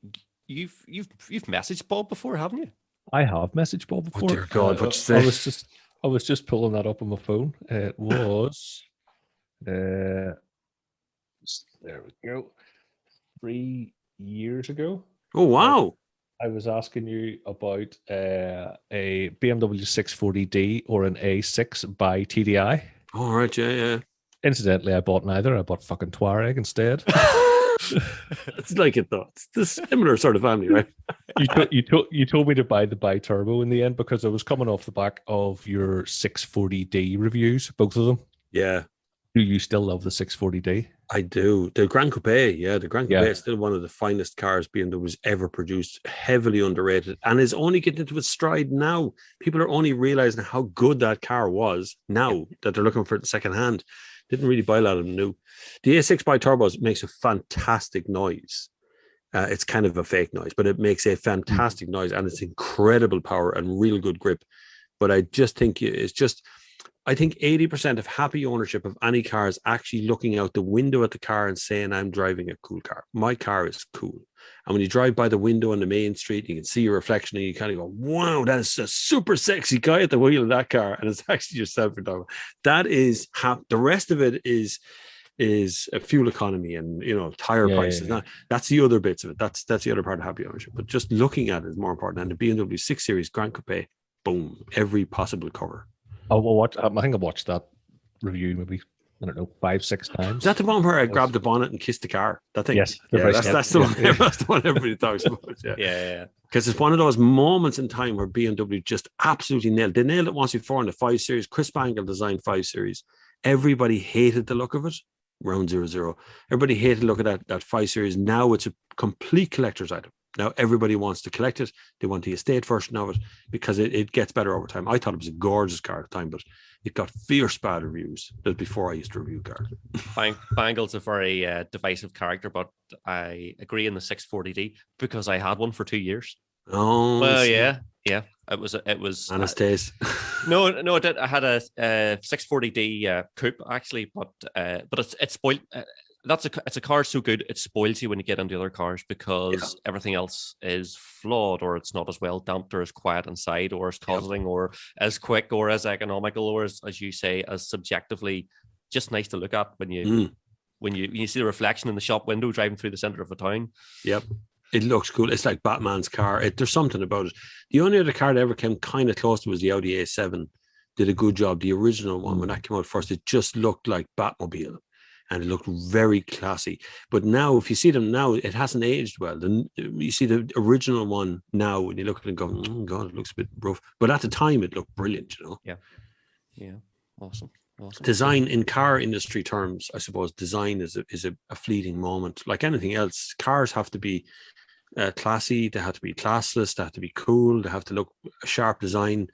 Speaker 2: you've messaged Bob before, haven't you?
Speaker 3: I have messaged Bob before.
Speaker 1: Oh dear God, what you say?
Speaker 3: I was just pulling that up on my phone. It was there we go. 3 years ago.
Speaker 1: Oh wow.
Speaker 3: I was asking you about a BMW 640D or an A6 by TDI.
Speaker 1: All right, yeah.
Speaker 3: Incidentally, I bought neither. I bought fucking Touareg instead.
Speaker 1: It's like it though. It's the similar sort of family, right?
Speaker 3: You told me to buy the bi-turbo in the end because I was coming off the back of your 640D reviews, both of them.
Speaker 1: Yeah.
Speaker 3: Do you still love the 640D?
Speaker 1: I do. The Grand Coupe, the Grand Coupe is still one of the finest cars BMW's ever produced, heavily underrated, and is only getting into its stride now. People are only realizing how good that car was now that they're looking for it secondhand. Didn't really buy a lot of them new. The A6 bi-turbos makes a fantastic noise. It's kind of a fake noise, but it makes a fantastic noise, and it's incredible power and real good grip. But I just think I think 80% of happy ownership of any car is actually looking out the window at the car and saying, I'm driving a cool car. My car is cool. And when you drive by the window on the main street, you can see your reflection and you kind of go, wow, that is a super sexy guy at the wheel of that car. And it's actually yourself you're talking about. That is, the rest of it is a fuel economy and, tire prices. Yeah. That's the other bits of it. That's the other part of happy ownership. But just looking at it is more important. And the BMW 6 Series Grand Coupe, boom, every possible cover.
Speaker 3: I think I watched that review maybe, 5-6 times.
Speaker 1: Is that the one where I grabbed the bonnet and kissed the car? That thing?
Speaker 3: Yes.
Speaker 1: That's the one. That's the one everybody talks about.
Speaker 2: Yeah.
Speaker 1: Because it's one of those moments in time where BMW just absolutely nailed. They nailed it once before in the 5 Series. Chris Bangle designed 5 Series. Everybody hated the look of it. Round 00. Everybody hated the look of that 5 Series. Now it's a complete collector's item. Now everybody wants to collect it. They want the estate version of it because it gets better over time. I thought it was a gorgeous car at the time, but it got fierce bad reviews. That was before I used to review cars.
Speaker 2: Bangle's a very divisive character, but I agree in the 640D because I had one for 2 years.
Speaker 1: Oh,
Speaker 2: well, yeah. It was
Speaker 1: Anastasia.
Speaker 2: No, I did. I had a 640D coupe actually, but it's spoiled. It's a car so good it spoils you when you get into other cars because everything else is flawed, or it's not as well damped, or as quiet inside, or as puzzling, or as quick, or as economical, or as you say, as subjectively just nice to look at when you see the reflection in the shop window driving through the center of a town. Yep.
Speaker 1: It looks cool. It's like Batman's car. There's something about it. The only other car that ever came kind of close to was the Audi A7. Did a good job. The original one, when that came out first, it just looked like Batmobile. and it looked very classy. But now, if you see them now, it hasn't aged well. Then you see the original one now, and you look at it and go, oh God, it looks a bit rough. But at the time, it looked brilliant, you know.
Speaker 2: Yeah, awesome.
Speaker 1: Design in car industry terms, I suppose, design is a fleeting moment. Like anything else, cars have to be classy, they have to be classless, they have to be cool, they have to look a sharp design,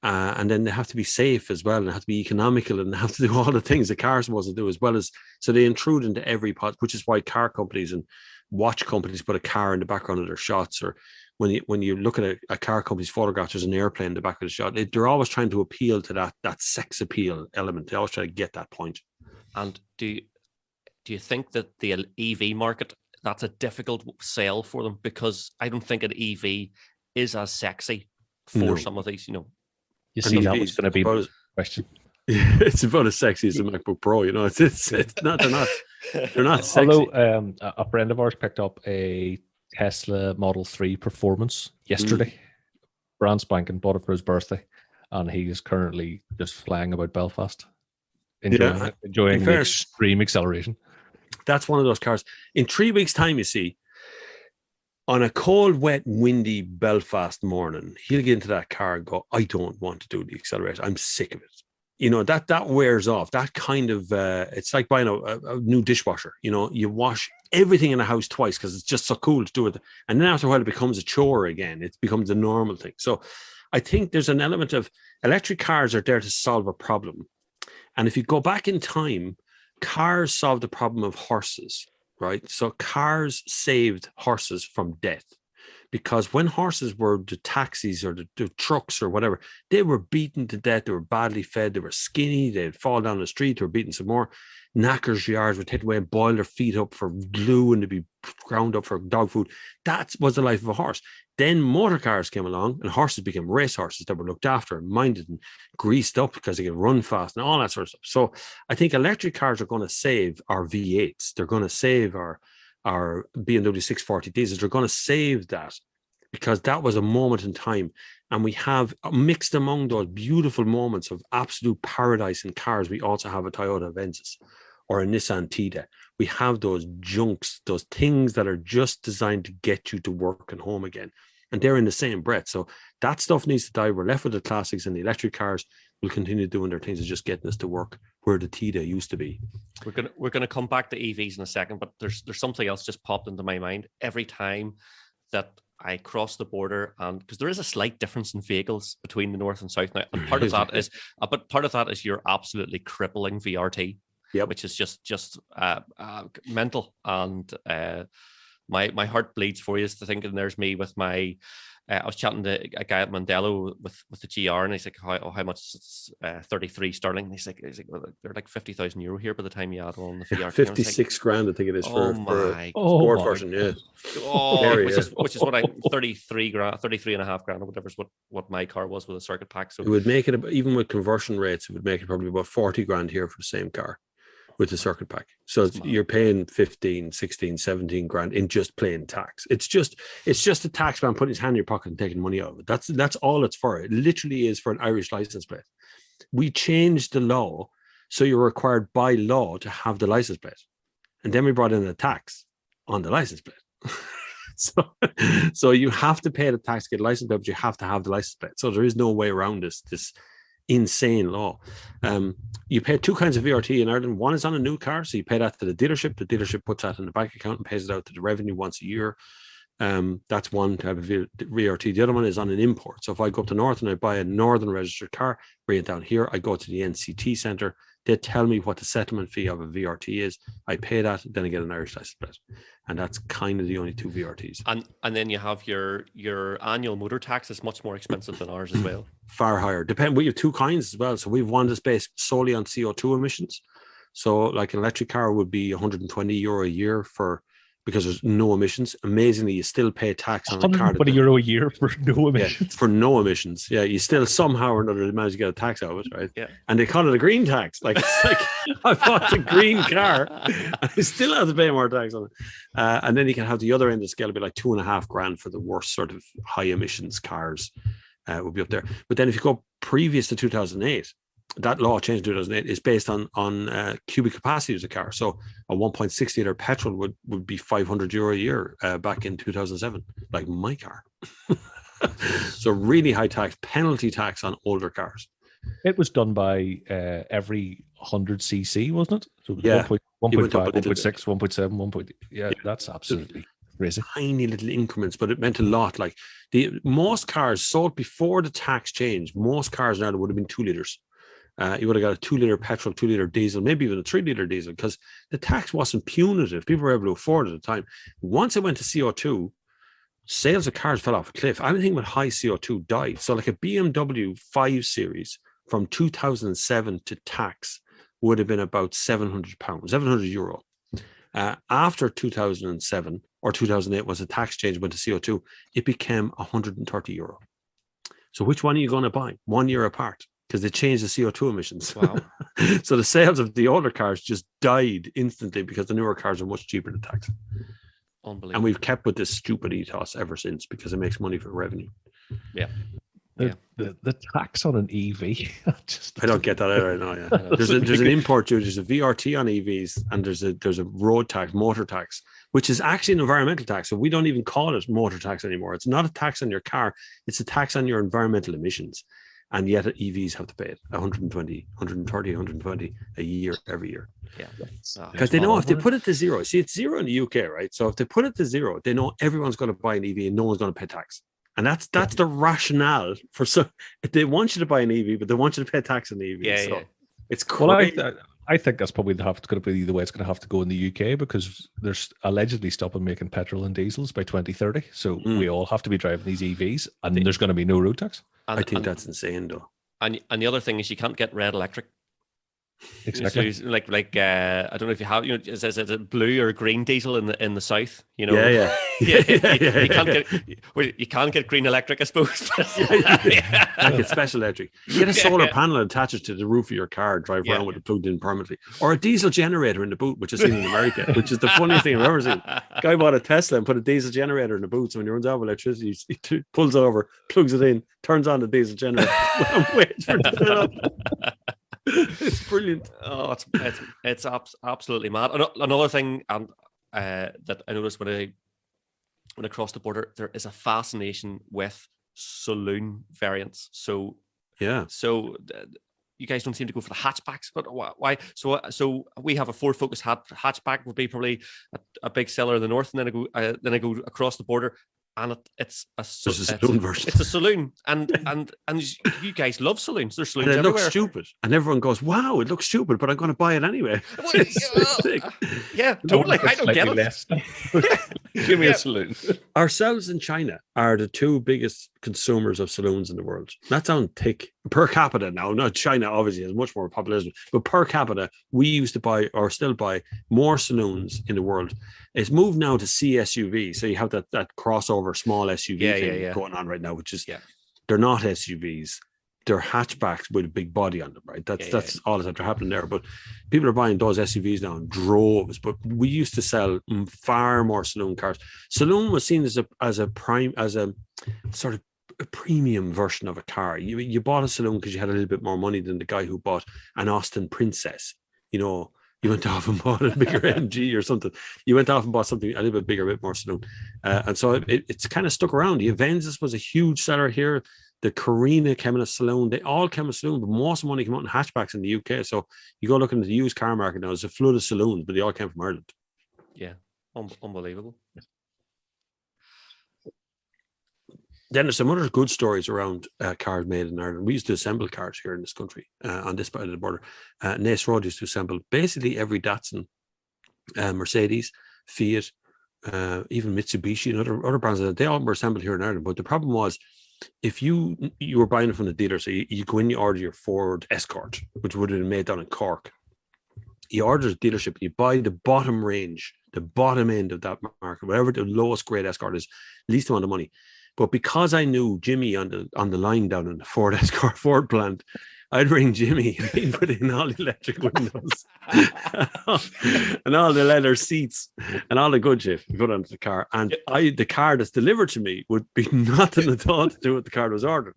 Speaker 1: and then they have to be safe as well, and they have to be economical, and they have to do all the things the car is supposed to do, as well as, so they intrude into every part, which is why car companies and watch companies put a car in the background of their shots, or when you look at a car company's photograph, there's an airplane in the back of the shot. They're always trying to appeal to that sex appeal element. They always try to get that point.
Speaker 2: And do you think that the EV market, that's a difficult sell for them? Because I don't think an EV is as sexy for some of these, you know.
Speaker 3: You see, that was going to be the question.
Speaker 1: It's about as sexy as the MacBook Pro, you know. It's not. They're not sexy.
Speaker 3: Although a friend of ours picked up a Tesla Model 3 Performance yesterday, brand spanking, bought it for his birthday, and he is currently just flying about Belfast, enjoying the extreme acceleration.
Speaker 1: That's one of those cars. In 3 weeks' time, you see, on a cold, wet, windy Belfast morning, he'll get into that car and go, I don't want to do the accelerator. I'm sick of it. You know, that wears off. That kind of, it's like buying a new dishwasher. You know, you wash everything in the house twice because it's just so cool to do it. And then after a while, it becomes a chore again. It becomes a normal thing. So I think there's an element of electric cars are there to solve a problem. And if you go back in time, cars solved the problem of horses, right? So cars saved horses from death. Because when horses were the taxis or the trucks or whatever, they were beaten to death. They were badly fed. They were skinny. They'd fall down the street. They were beaten some more. Knackers' yards would take away and boil their feet up for glue and to be ground up for dog food. That was the life of a horse. Then motor cars came along and horses became race horses that were looked after and minded and greased up because they could run fast and all that sort of stuff. So I think electric cars are going to save our V8s. They're going to save our BMW 640 diesels. They're going to save that because that was a moment in time. And we have mixed among those beautiful moments of absolute paradise in cars. We also have a Toyota Avensis or a Nissan Tida. We have those junks, those things that are just designed to get you to work and home again. And they're in the same breath. So that stuff needs to die. We're left with the classics, and the electric cars will continue doing their things of just getting us to work where the Tida used to be.
Speaker 2: We're gonna come back to EVs in a second, but there's something else just popped into my mind every time that I cross the border, and because there is a slight difference in vehicles between the north and south now, and part of that is your absolutely crippling VRT, which is just mental, and my heart bleeds for you to thinking there's me with my. I was chatting to a guy at Mandela with the GR, and he's like, how much is 33 sterling? And he's like, well, they're like 50,000 euro here by the time you add on the VRT.
Speaker 1: 56 grand, I think it is for a sport version. Yeah.
Speaker 2: Which is what 33 and a half grand or whatever is what my car was with a circuit pack. So
Speaker 1: it would make it, even with conversion rates, it would make it probably about 40 grand here for the same car with the circuit pack. So you're paying 15, 16, 17 grand in just plain tax. It's just a tax man putting his hand in your pocket and taking money out of it. That's all it's for. It literally is for an Irish license plate. We changed the law so you're required by law to have the license plate. And then we brought in a tax on the license plate. So you have to pay the tax to get a license plate, but you have to have the license plate. So there is no way around this insane law. You pay two kinds of VRT in Ireland. One is on a new car, so you pay that to the dealership. The dealership puts that in the bank account and pays it out to the revenue once a year. That's one type of VRT. The other one is on an import. So if I go up to North and I buy a Northern registered car, bring it down here, I go to the NCT centre. They tell me what the settlement fee of a VRT is. I pay that, then I get an Irish license plate. And that's kind of the only two VRTs.
Speaker 2: And then you have your annual motor tax is much more expensive than ours as well.
Speaker 1: Far higher. We have two kinds as well. So we've one that's based solely on CO2 emissions. So like an electric car would be 120 euro a year because there's no emissions. Amazingly, you still pay tax on a car.
Speaker 3: 120 euro a year for no emissions.
Speaker 1: Yeah, for no emissions. Yeah, you still somehow or another manage to get a tax out of it, right?
Speaker 2: Yeah.
Speaker 1: And they call it a green tax. Like it's like I bought a green car, and I still have to pay more tax on it. And then you can have the other end of the scale, it'd be like 2.5 grand for the worst sort of high emissions cars. Would be up there. But then if you go previous to 2008, that law changed in 2008 is based on cubic capacity of the car. So a 1.6 liter petrol would be €500 a year back in 2007, like my car. So really high tax, penalty tax on older cars.
Speaker 3: It was done by every 100cc, wasn't it? So
Speaker 1: Yeah.
Speaker 3: 1.5, 1.6, 1.7, 1. Yeah, that's absolutely crazy.
Speaker 1: Tiny little increments, but it meant a lot. Like most cars sold before the tax change, most cars now would have been 2 liters. You would have got a 2 liter petrol, 2 liter diesel, maybe even a 3 liter diesel, because the tax wasn't punitive. People were able to afford it at the time. Once it went to CO2, sales of cars fell off a cliff. Anything with high CO2 died. So like a BMW 5 Series from 2007 to tax would have been about £700, €700. After 2007 or 2008 was a tax change, went to CO2, it became €130. So which one are you going to buy? 1 year apart, because they changed the CO2 emissions.
Speaker 2: Wow.
Speaker 1: So the sales of the older cars just died instantly because the newer cars are much cheaper to tax.
Speaker 2: Unbelievable.
Speaker 1: And we've kept with this stupid ethos ever since because it makes money for revenue.
Speaker 2: Yeah.
Speaker 3: The tax on an EV.
Speaker 1: I don't get that either. No, yeah. There's an import duty, there's a VRT on EVs, and there's a road tax, motor tax, which is actually an environmental tax. So we don't even call it motor tax anymore. It's not a tax on your car; it's a tax on your environmental emissions. And yet EVs have to pay it 130, 120 a year every year.
Speaker 2: Yeah,
Speaker 1: because they know if they put it to zero. See, it's zero in the UK, right? So if they put it to zero, they know everyone's going to buy an EV and no one's going to pay tax. And that's the rationale for they want you to buy an EV, but they want you to pay tax on the EV.
Speaker 2: Yeah,
Speaker 1: it's crazy.
Speaker 3: Well, I think that's probably going to be the way it's going to have to go in the UK, because there's allegedly stopping making petrol and diesels by 2030. So we all have to be driving these EVs, and there's going to be no road tax.
Speaker 1: I think that's insane, though.
Speaker 2: And the other thing is you can't get red electric.
Speaker 3: Exactly.
Speaker 2: So like I don't know if you have, is it blue or green diesel in the south? You can't get green electric, I suppose.
Speaker 1: Can't get special electric. Get a solar panel and attach it to the roof of your car, drive around with it plugged in permanently, or a diesel generator in the boot, which is seen in America, which is the funniest thing I've ever seen. Guy bought a Tesla and put a diesel generator in the boot, so when he runs out of electricity, he pulls over, plugs it in, turns on the diesel generator, and waits for it to fill up. It's brilliant.
Speaker 2: Oh, it's absolutely mad. Another thing, that I noticed when I crossed the border, there is a fascination with saloon variants. So you guys don't seem to go for the hatchbacks, but why? So we have a Ford Focus hatchback would be probably a big seller in the north, and then I go across the border. And it's a
Speaker 1: saloon version.
Speaker 2: It's a saloon, and you guys love saloons. There's saloons everywhere.
Speaker 1: It looks stupid, and everyone goes, "Wow, it looks stupid," but I'm going to buy it anyway.
Speaker 2: Yeah, totally. I don't get it.
Speaker 3: Give me a saloon.
Speaker 1: Ourselves and China are the two biggest consumers of saloons in the world. That's on tick per capita now. Not China, obviously, has much more population, but per capita, we used to buy or still buy more saloons in the world. It's moved now to CSUV, so you have that crossover small SUV thing going on right now, which is they're not SUVs. They're hatchbacks with a big body on them, right? That's all that's after happening there. But people are buying those SUVs now in droves. But we used to sell far more saloon cars. Saloon was seen as a sort of a premium version of a car. You bought a saloon because you had a little bit more money than the guy who bought an Austin Princess. You went off and bought a bigger MG or something. You went off and bought something a little bit bigger, a bit more saloon. And so it's kind of stuck around. The Avensis was a huge seller here. The Carina came in a saloon. They all came in a saloon, but most money came out in hatchbacks in the UK. So you go look into the used car market now, there's a flood of saloons, but they all came from Ireland.
Speaker 2: Yeah, unbelievable.
Speaker 1: Then there's some other good stories around cars made in Ireland. We used to assemble cars here in this country, on this side of the border. Naas Road used to assemble basically every Datsun, Mercedes, Fiat, even Mitsubishi and other brands. They all were assembled here in Ireland. But the problem was, if you were buying it from the dealer, so you go in, you order your Ford Escort, which would have been made down in Cork. You order the dealership, you buy the bottom range, the bottom end of that market, whatever the lowest grade Escort is, least amount of money. But because I knew Jimmy on the line down in the Ford Escort Ford plant, I'd ring Jimmy and he'd put in all the electric windows and all the leather seats and all the good shit put onto the car. And the car that's delivered to me would be nothing at all to do with the car that was ordered.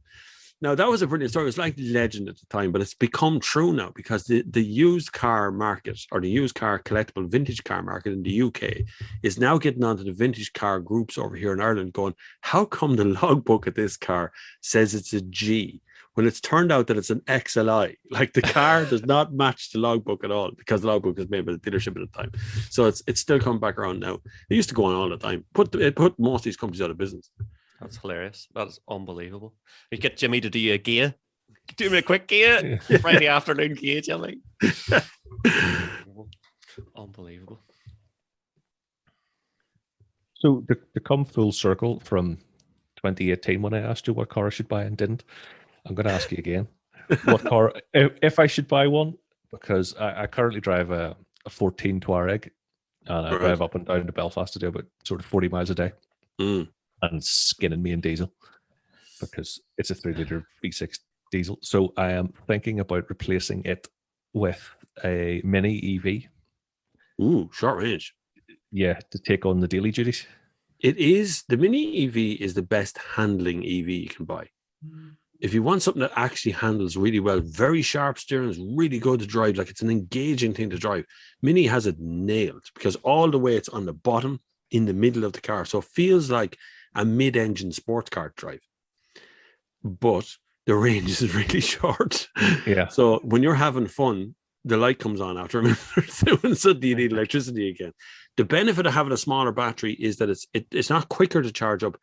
Speaker 1: Now, that was a brilliant story. It was like legend at the time, but it's become true now because the used car market, or the used car collectible vintage car market in the UK, is now getting onto the vintage car groups over here in Ireland going, how come the logbook of this car says it's a G when it's turned out that it's an XLI? Like, the car does not match the logbook at all because the logbook is made by the dealership at the time. So it's still coming back around now. It used to go on all the time. It put most of these companies out of business.
Speaker 2: That's hilarious. That is unbelievable. You get Jimmy to do you a gear. Do me a quick gear. Friday afternoon gear, Jimmy. Unbelievable.
Speaker 3: So to come full circle from 2018 when I asked you what car I should buy and didn't, I'm going to ask you again. What car, if I should buy one, because I currently drive a 14 Touareg, and I drive up and down to Belfast to do about sort of 40 miles a day. And skinning me in diesel because it's a 3-litre V6 diesel. So I am thinking about replacing it with a mini EV.
Speaker 1: Ooh, short range.
Speaker 3: Yeah, to take on the daily duties.
Speaker 1: It is. The mini EV is the best handling EV you can buy. If you want something that actually handles really well, very sharp steering, is really good to drive, like it's an engaging thing to drive, Mini has it nailed because all the way it's on the bottom, in the middle of the car. So it feels like a mid-engine sports car drive, but the range is really short.
Speaker 3: Yeah.
Speaker 1: So when you're having fun, the light comes on after a minute or two, and suddenly you need electricity again. The benefit of having a smaller battery is that it's not quicker to charge up,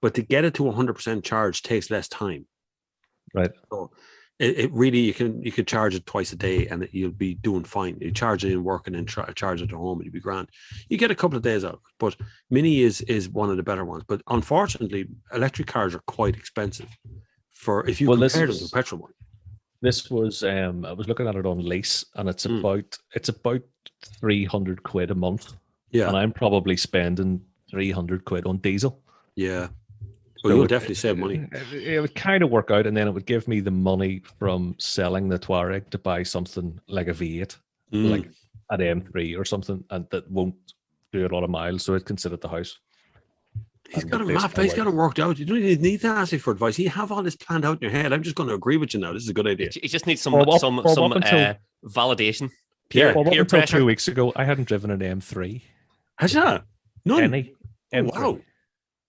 Speaker 1: but to get it to 100% charge takes less time.
Speaker 3: Right.
Speaker 1: So it really, you could charge it twice a day and you'll be doing fine. You charge it in work and then charge it at home and you'll be grand. You get a couple of days out, but Mini is one of the better ones. But unfortunately, electric cars are quite expensive if you compare them to a petrol one.
Speaker 3: This was I was looking at it on lease, and it's about 300 quid a month.
Speaker 1: Yeah,
Speaker 3: and I'm probably spending 300 quid on diesel.
Speaker 1: Yeah. Well, you'll definitely save money.
Speaker 3: It would kind of work out, and then it would give me the money from selling the Touareg to buy something like a V8, like an M3 or something, and that won't do a lot of miles, so I'd consider the house.
Speaker 1: He's got a map. He's got it worked out. You don't even need to ask me for advice. You have all this planned out in your head. I'm just going to agree with you now. This is a good idea.
Speaker 2: You just need some validation.
Speaker 3: Peer until pressure. 2 weeks ago, I hadn't driven an M3.
Speaker 1: Has you? None.
Speaker 3: Any M3.
Speaker 1: Wow.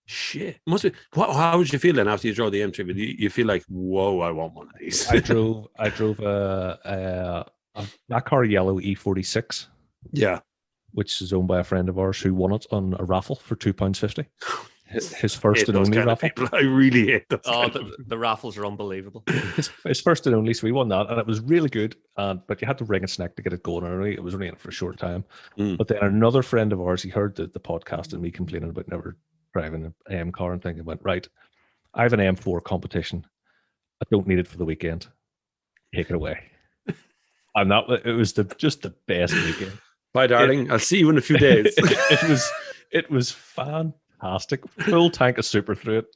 Speaker 1: Shit. Must be. How would you feel then after you drove the M3? But you feel like, whoa, I want one of these.
Speaker 3: I drove a black car yellow E46.
Speaker 1: Yeah.
Speaker 3: Which is owned by a friend of ours who won it on a raffle for £2.50. His first and only raffle.
Speaker 1: I really hate those.
Speaker 2: The raffles are unbelievable.
Speaker 3: His first and only, so he won that, and it was really good. But you had to ring a snack to get it going. And it was only in it for a short time. But then another friend of ours, he heard the podcast and me complaining about never driving an M car and thinking, went, right, I have an M4 competition. I don't need it for the weekend. Take it away. I'm not. It was just the best weekend.
Speaker 1: Bye, darling. I'll see you in a few days.
Speaker 3: It was fantastic. Full tank of super through it.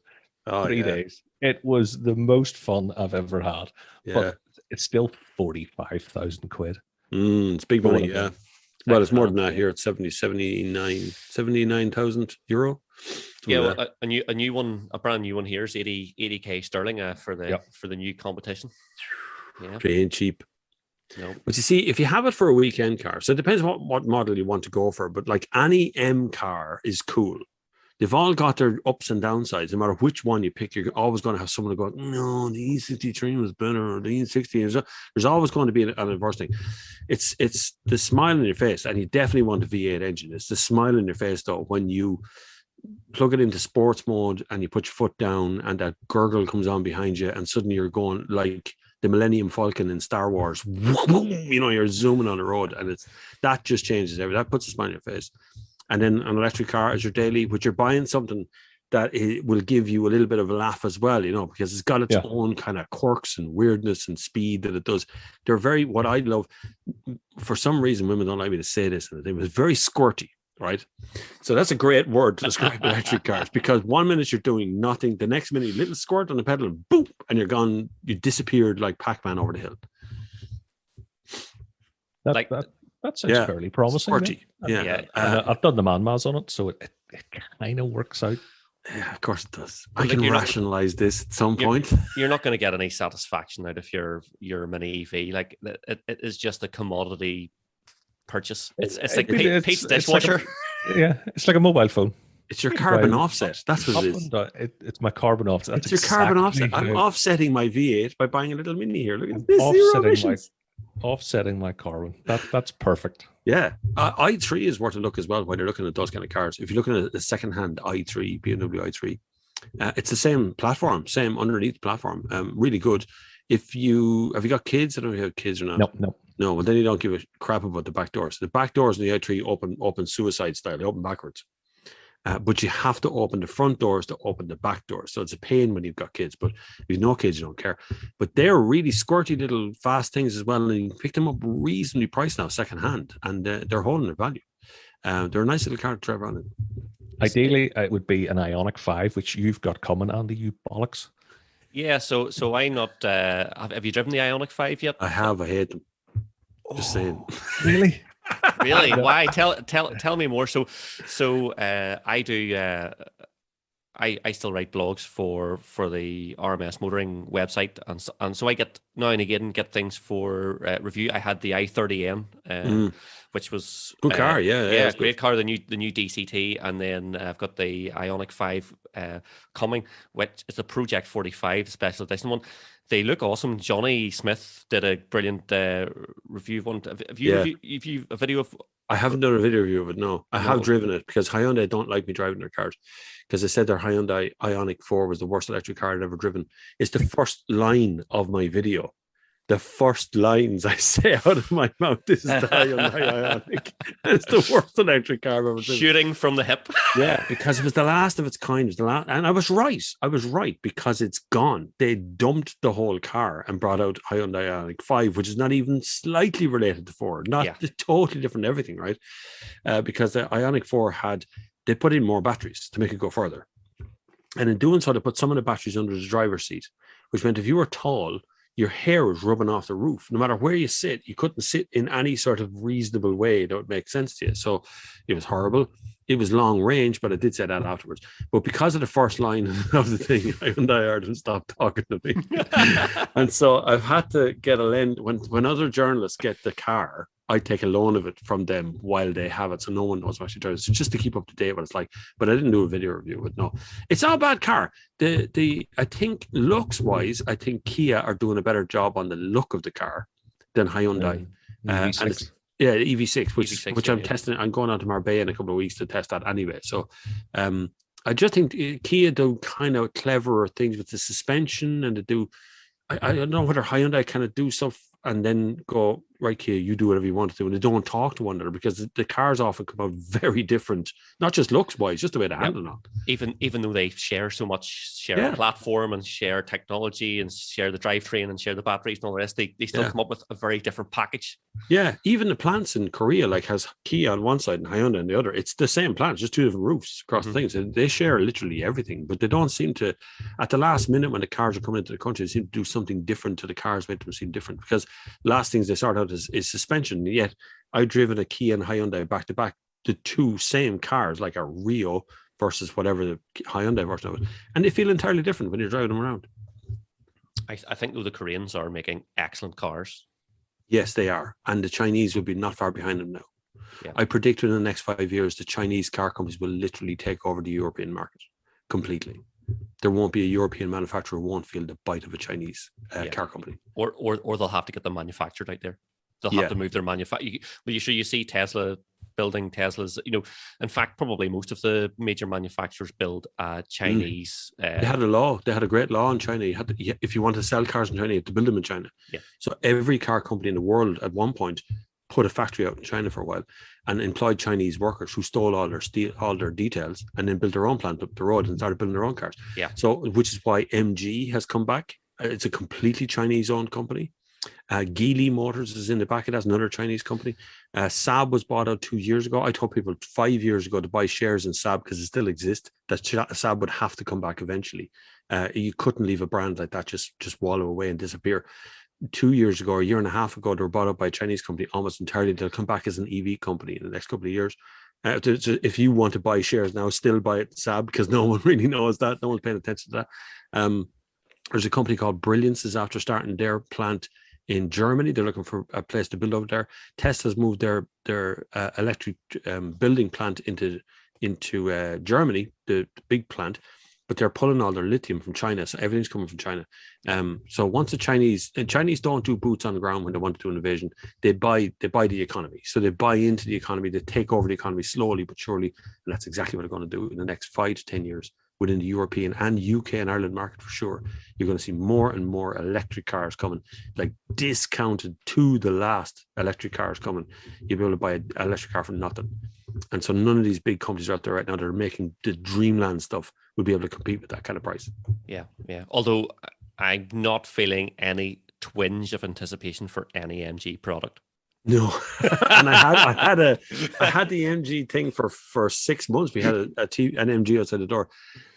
Speaker 3: 3 days. It was the most fun I've ever had. Yeah. But it's still 45,000 quid.
Speaker 1: It's big money, yeah. Well, it's more than that here. It's 79,000 euro.
Speaker 2: Yeah, well, a new one, a brand new one here is 80k sterling for the new competition. Yeah,
Speaker 1: ain't cheap.
Speaker 2: No.
Speaker 1: But you see, if you have it for a weekend car, so it depends what model you want to go for. But like any M car is cool. They've all got their ups and downsides. No matter which one you pick, you're always going to have someone go, no, the E63 was better, or the E60. There's always going to be an adverse thing. It's the smile on your face, and you definitely want a V8 engine. It's the smile on your face, though, when you plug it into sports mode and you put your foot down and that gurgle comes on behind you, and suddenly you're going like the Millennium Falcon in Star Wars. You know, you're zooming on the road, and that just changes everything. That puts a smile on your face. And then an electric car as your daily, which you're buying something that it will give you a little bit of a laugh as well, you know, because it's got its own kind of quirks and weirdness and speed that it does. They're what I love, for some reason, women don't like me to say this, and it was very squirty, right? So that's a great word to describe electric cars, because 1 minute you're doing nothing, the next minute, little squirt on the pedal, and boom, and you're gone. You disappeared like Pac-Man over the hill.
Speaker 3: That sounds fairly promising.
Speaker 1: Squirty.
Speaker 3: Yeah. I've done the man-mas on it, so it kind of works out.
Speaker 1: Yeah, of course it does.
Speaker 2: But
Speaker 1: I
Speaker 2: like,
Speaker 1: can
Speaker 2: you're not-
Speaker 1: rationalize this at some point.
Speaker 2: You're not going to get any satisfaction out of your mini EV. Like it is just a commodity purchase. It's like Pete's dishwasher.
Speaker 3: It's like a mobile phone.
Speaker 1: It's your carbon offset. That's what it is.
Speaker 3: It's my carbon offset.
Speaker 1: It's your carbon offset. I'm offsetting my V8 by buying a little mini here. Look at this.
Speaker 3: Offsetting my carbon. That's perfect.
Speaker 1: Yeah. i3 is worth a look as well while you're looking at those kind of cars. If you're looking at the second-hand i3, BMW i3, it's the same platform, same underneath platform. Really good. Have you got kids? I don't know if you have kids or not.
Speaker 3: No.
Speaker 1: No, well, then you don't give a crap about the back doors. The back doors in the i3 open suicide style. They open backwards. But you have to open the front doors to open the back doors. So it's a pain when you've got kids, but if you've no kids, you don't care. But they're really squirty little fast things as well. And you can pick them up reasonably priced now, secondhand, and they're holding their value. They're a nice little car to drive around in.
Speaker 3: Ideally, it would be an Ioniq 5, which you've got coming, Andy, you bollocks.
Speaker 2: Yeah, so I'm not. Have you driven the Ioniq 5 yet?
Speaker 1: I have. I hate them. Just saying.
Speaker 3: Really?
Speaker 2: Really? Why? Tell me more. So I do. I still write blogs for the RMS motoring website, and so I get now and again get things for review. I had the i30N, which was
Speaker 1: good car. Yeah,
Speaker 2: great car. The new DCT, and then I've got the Ioniq 5 coming, which is a Project 45 special edition one. They look awesome. Johnny Smith did a brilliant review of one. Have you a video of?
Speaker 1: I haven't done a video review of it. No, I have driven it because Hyundai don't like me driving their cars because they said their Hyundai Ioniq 4 was the worst electric car I'd ever driven. It's the first line of my video. The first lines I say out of my mouth is the Hyundai Ioniq. It's the worst electric car I've ever driven.
Speaker 2: Shooting from the hip.
Speaker 1: Yeah, because it was the last of its kind. It was the last, and I was right. I was right because it's gone. They dumped the whole car and brought out Hyundai Ioniq 5, which is not even slightly related to 4. Totally different everything, right? Because the Ioniq 4 they put in more batteries to make it go further. And in doing so, they put some of the batteries under the driver's seat, which meant if you were tall, your hair was rubbing off the roof. No matter where you sit, you couldn't sit in any sort of reasonable way that would make sense to you. So it was horrible. It was long range, but I did say that afterwards. But because of the first line of the thing, Hyundai Ireland stopped talking to me. And so I've had to get a lend. When other journalists get the car, I take a loan of it from them while they have it, so no one knows what actually drives it. So just to keep up to date what it's like. But I didn't do a video review of it. No, it's not a bad car. I think looks wise, I think Kia are doing a better job on the look of the car than Hyundai. And it's, EV6, which I'm testing. I'm going on to Marbella in a couple of weeks to test that anyway. So I just think Kia do kind of cleverer things with the suspension, and they do. I don't know whether Hyundai kind of do stuff and then go, right, Kia, you do whatever you want to do. And they don't talk to one another because the cars often come out very different, not just looks wise, just the way they handle it.
Speaker 2: Even though they share so much, a platform and share technology and share the drivetrain and share the batteries and all the rest, they still come up with a very different package. Yeah,
Speaker 1: even the plants in Korea has Kia on one side and Hyundai on the other. It's the same plants, just two different roofs across the things. And they share literally everything, but they don't seem to, at the last minute when the cars are coming into the country, they seem to do something different to the cars, make them seem different, because last things they sort out is suspension. Yet I've driven a Kia and Hyundai back to back, the two same cars, like a Rio versus whatever the Hyundai version of it, and they feel entirely different when you're driving them around.
Speaker 2: I think though the Koreans are making excellent cars.
Speaker 1: Yes, they are, and the Chinese will be not far behind them now. Yeah. I predict in the next 5 years the Chinese car companies will literally take over the European market completely. There won't be a European manufacturer who won't feel the bite of a Chinese car company,
Speaker 2: or they'll have to get them manufactured out there. They'll have to move their manufacturing. Well, you see Tesla building Teslas. In fact, probably most of the major manufacturers build Chinese.
Speaker 1: They had a law. They had a great law in China. If you want to sell cars in China, you have to build them in China. Yeah. So every car company in the world at one point put a factory out in China for a while and employed Chinese workers who stole all their details and then built their own plant up the road and started building their own cars.
Speaker 2: Yeah.
Speaker 1: So, which is why MG has come back. It's a completely Chinese-owned company. Geely Motors is in the back. It has another Chinese company. Saab was bought out 2 years ago. I told people 5 years ago to buy shares in Saab because it still exists. That Saab would have to come back eventually. You couldn't leave a brand like that just wallow away and disappear. 2 years ago, or a year and a half ago, they were bought up by a Chinese company almost entirely. They'll come back as an EV company in the next couple of years. If you want to buy shares now, still buy it, Sab, because no one really knows that. No one's paying attention to that. There's a company called Brilliance is after starting their plant in Germany. They're looking for a place to build over there. Tesla's moved their electric building plant into Germany, the big plant, but they're pulling all their lithium from China. So everything's coming from China. So once the Chinese don't do boots on the ground when they want to do an invasion, they buy the economy. So they buy into the economy, they take over the economy slowly but surely. And that's exactly what they're going to do in the next 5 to 10 years within the European and UK and Ireland market for sure. You're going to see more and more electric cars coming, like discounted to the last electric cars coming. You'll be able to buy an electric car for nothing. And so none of these big companies out there right now that are making the dreamland stuff will be able to compete with that kind of price.
Speaker 2: Yeah. Although I'm not feeling any twinge of anticipation for any MG product.
Speaker 1: No, and I had the MG thing for 6 months. We had an MG outside the door,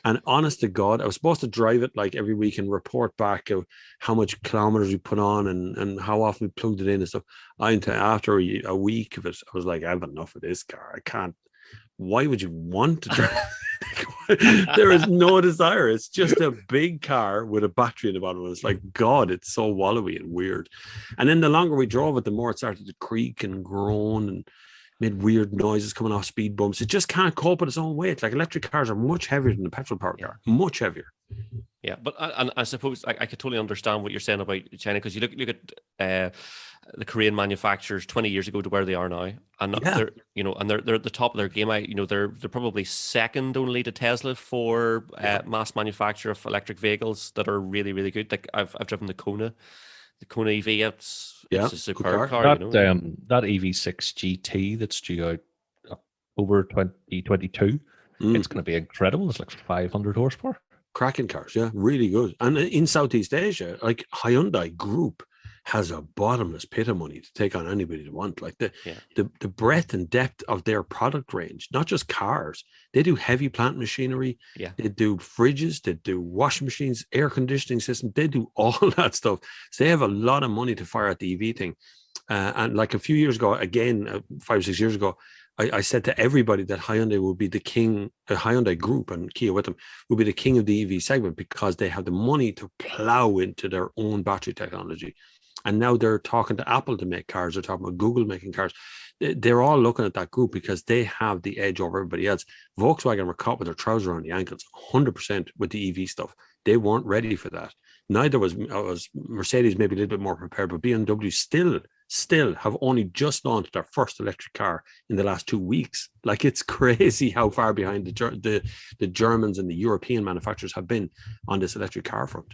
Speaker 1: and honest to God, I was supposed to drive it like every week and report back how much kilometers we put on and how often we plugged it in and stuff. After a week of it, I was like, I have enough of this car. I can't. Why would you want to drive? There is no desire. It's just a big car with a battery in the bottom. It's like, God, it's so wallowy and weird. And then the longer we drove it, the more it started to creak and groan and made weird noises coming off speed bumps. It just can't cope with its own weight. Like electric cars are much heavier than the petrol powered car, much heavier.
Speaker 2: Yeah, but I suppose I could totally understand what you're saying about China, because you look at the Korean manufacturers 20 years ago to where they are now, and they're at the top of their game. They're probably second only to Tesla for mass manufacture of electric vehicles that are really, really good. Like I've driven the Kona EV. It's a superb car.
Speaker 3: That EV6 GT that's due out October 2022. It's going to be incredible. It's like 500 horsepower.
Speaker 1: Cracking cars, yeah, really good. And in Southeast Asia, like Hyundai Group has a bottomless pit of money to take on anybody they want. Like the breadth and depth of their product range, not just cars. They do heavy plant machinery. Yeah. They do fridges. They do washing machines, air conditioning systems. They do all that stuff. So they have a lot of money to fire at the EV thing. And like a few years ago, again, 5 or 6 years ago, I said to everybody that Hyundai will be the king, Hyundai Group and Kia with them will be the king of the EV segment because they have the money to plow into their own battery technology. And now they're talking to Apple to make cars. They're talking about Google making cars. They're all looking at that group because they have the edge over everybody else. Volkswagen were caught with their trousers around the ankles 100% with the EV stuff. They weren't ready for that. Neither was Mercedes, maybe a little bit more prepared, but BMW still have only just launched their first electric car in the last 2 weeks. Like, it's crazy how far behind the Germans and the European manufacturers have been on this electric car front.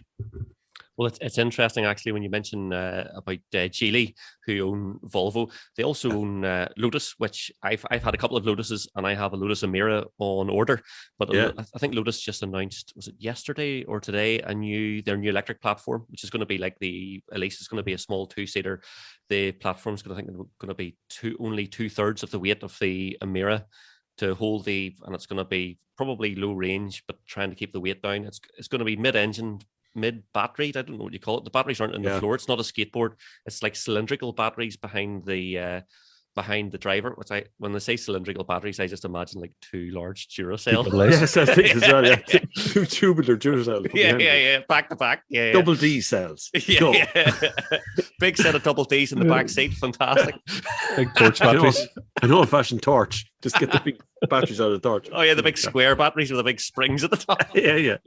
Speaker 2: Well, it's interesting, actually, when you mention about Geely, who own Volvo. They also own Lotus, which I've had a couple of Lotuses, and I have a Lotus Emira on order. But I think Lotus just announced, was it yesterday or today, their new electric platform, which is going to be like at least it's going to be a small 2-seater. The platform's going to be only 2/3 of the weight of the Emira to hold and it's going to be probably low range, but trying to keep the weight down. It's going to be mid-engine, mid-battery. I don't know what you call it. The batteries aren't in the floor. It's not a skateboard. It's like cylindrical batteries behind the driver. When they say cylindrical batteries, I just imagine like 2 large Duracell.
Speaker 1: Yes, I think as well. Yeah, 2 tubular Duracell.
Speaker 2: Yeah, back to back. Yeah.
Speaker 1: Double D cells.
Speaker 2: Yeah. Big set of double Ds in the back seat. Fantastic.
Speaker 3: Big torch batteries.
Speaker 1: An old-fashioned torch. Just get the big batteries out of the torch.
Speaker 2: Oh yeah, the big square batteries with the big springs at the top.
Speaker 1: Yeah.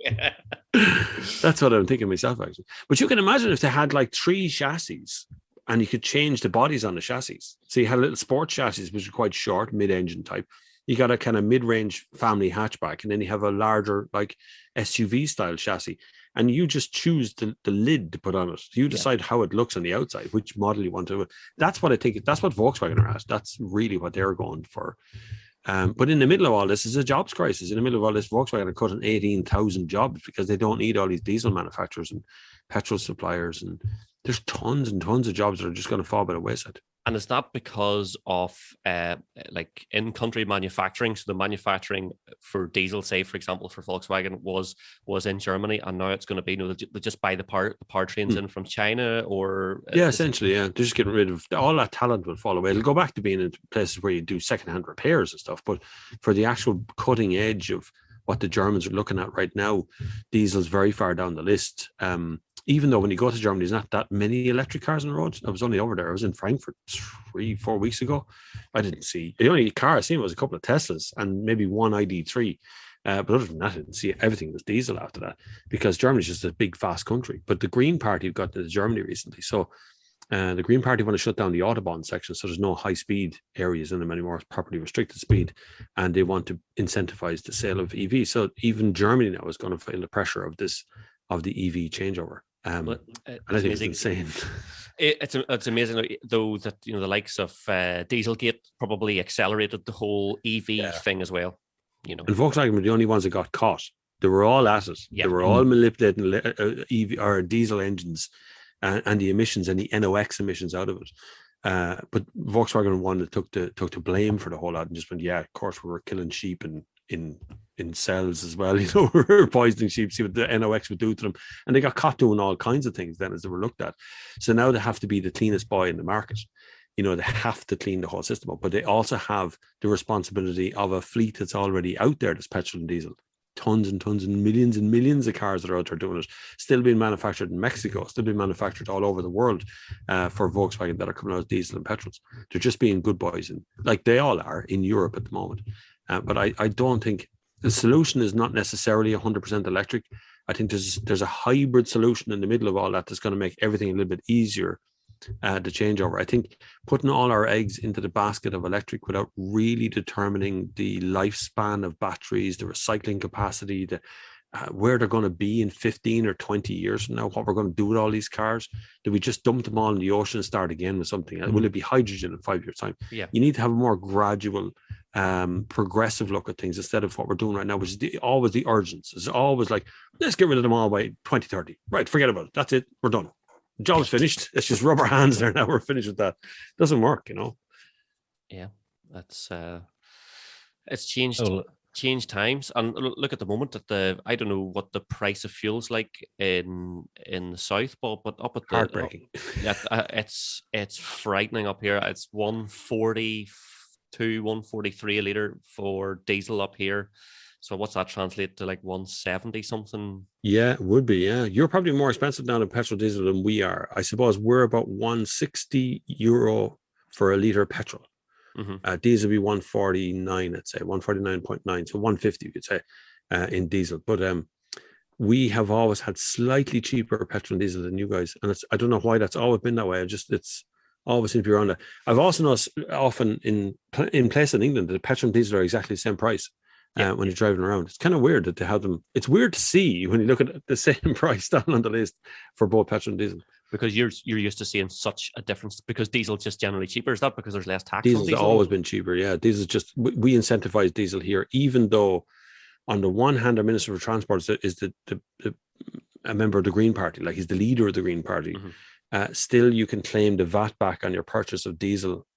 Speaker 1: That's what I'm thinking myself, actually. But you can imagine if they had like 3 chassis and you could change the bodies on the chassis. So you had a little sport chassis, which are quite short, mid-engine type. You got a kind of mid-range family hatchback, and then you have a larger like SUV style chassis. And you just choose the lid to put on it. You decide how it looks on the outside, which model you want to. That's what I think. That's what Volkswagen are at. That's really what they're going for. But in the middle of all this is a jobs crisis. In the middle of all this, Volkswagen are cutting 18,000 jobs because they don't need all these diesel manufacturers and petrol suppliers. And there's tons and tons of jobs that are just going to fall by the wayside.
Speaker 2: And is that because of like in-country manufacturing? So the manufacturing for diesel, say for example for Volkswagen, was in Germany, and now it's going to be they just buy the powertrains in from China, or
Speaker 1: essentially, yeah, they're just getting rid of all that talent. Will fall away. It'll go back to being in places where you do secondhand repairs and stuff. But for the actual cutting edge of what the Germans are looking at right now, diesel's very far down the list. Even though when you go to Germany, there's not that many electric cars on the roads. I was only over there. I was in Frankfurt 3-4 weeks ago. I didn't see the only car I seen was a couple of Teslas and maybe one ID3. But other than that, I didn't see everything was diesel after that, because Germany's just a big, fast country. But the Green Party got to Germany recently. So the Green Party want to shut down the Autobahn section, so there's no high-speed areas in them anymore. It's properly restricted speed, and they want to incentivize the sale of EVs. So even Germany now is going to feel the pressure of the EV changeover. And I think it's insane.
Speaker 2: It's amazing though that the likes of Dieselgate probably accelerated the whole EV thing as well. And
Speaker 1: Volkswagen were the only ones that got caught. They were all at it. They were all manipulating EV or diesel engines and the emissions and the NOx emissions out of it. But Volkswagen one that took the blame for the whole lot and just went, of course we were killing sheep in cells as well, we're poisoning sheep, see what the NOx would do to them. And they got caught doing all kinds of things then as they were looked at. So now they have to be the cleanest boy in the market. They have to clean the whole system up, but they also have the responsibility of a fleet that's already out there that's petrol and diesel. Tons and tons and millions of cars that are out there doing it, still being manufactured in Mexico, still being manufactured all over the world for Volkswagen that are coming out as diesel and petrols. They're just being good boys, and like they all are in Europe at the moment. But I don't think the solution is not necessarily 100% electric. I think there's a hybrid solution in the middle of all that that's going to make everything a little bit easier to change over. I think putting all our eggs into the basket of electric without really determining the lifespan of batteries, the recycling capacity, where they're going to be in 15 or 20 years from now, what we're going to do with all these cars. Do we just dump them all in the ocean and start again with something? Will it be hydrogen in 5 years' time?
Speaker 2: Yeah.
Speaker 1: You need to have a more gradual, progressive look at things instead of what we're doing right now, which is always the urgency. It's always like, let's get rid of them all by 2030. Right, forget about it. That's it. We're done. The job's finished. Let's just rub our hands there now. We're finished with that. Doesn't work,
Speaker 2: Yeah, that's it's changed times. And look at the moment that I don't know what the price of fuel's like in the south, but up at the
Speaker 1: heartbreaking.
Speaker 2: It's frightening up here. It's 142, 143 a litre for diesel up here. So what's that translate to, like 170 something?
Speaker 1: Yeah, it would be. Yeah, you're probably more expensive now than petrol diesel than we are. I suppose we're about €160 for a litre of petrol.
Speaker 2: Mm-hmm.
Speaker 1: Diesel would be 149, let's say 149.9, so 150 you could say in diesel. But we have always had slightly cheaper petrol and diesel than you guys, and I don't know why that's always been that way. It's always seems to be around that. I've also noticed often in places in England that the petrol and diesel are exactly the same price. When you're driving around, it's kind of weird that they have them. It's weird to see when you look at the same price down on the list for both petrol and diesel,
Speaker 2: because you're used to seeing such a difference, because diesel's just generally cheaper. Is that because there's less tax?
Speaker 1: Diesel's always been cheaper. Yeah, diesel's just we incentivize diesel here, even though on the one hand our Minister for Transport is a member of the Green Party, like he's the leader of the Green Party.
Speaker 2: Mm-hmm.
Speaker 1: Still, you can claim the VAT back on your purchase of diesel.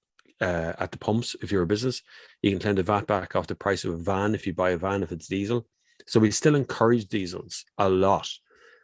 Speaker 1: At the pumps, if you're a business, you can claim the VAT back off the price of a van if you buy a van if it's diesel. So we still encourage diesels a lot,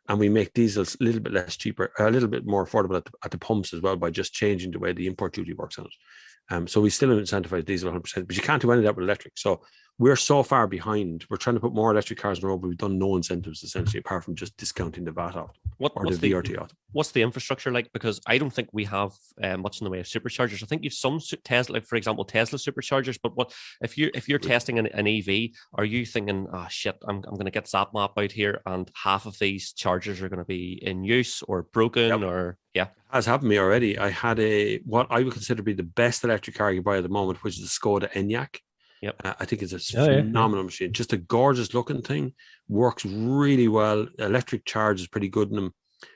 Speaker 1: and we make diesels a little bit less cheaper, a little bit more affordable at the pumps as well by just changing the way the import duty works on it. So we still incentivize diesel 100%, but you can't do any of that with electric. So we're so far behind. We're trying to put more electric cars on the road, but we've done no incentives essentially, apart from just discounting the VAT off
Speaker 2: the
Speaker 1: VRT off.
Speaker 2: What's the infrastructure like? Because I don't think we have much in the way of superchargers. I think you've some Tesla, like for example, Tesla superchargers. But what if you're testing an EV? Are you thinking, oh shit, I'm going to get ZapMap out here, and half of these chargers are going to be in use or broken, or yeah? It
Speaker 1: has happened to me already. I had what I would consider to be the best electric car you buy at the moment, which is the Skoda Enyaq.
Speaker 2: Yep.
Speaker 1: I think it's a phenomenal machine. Just a gorgeous looking thing. Works really well. Electric charge is pretty good in them.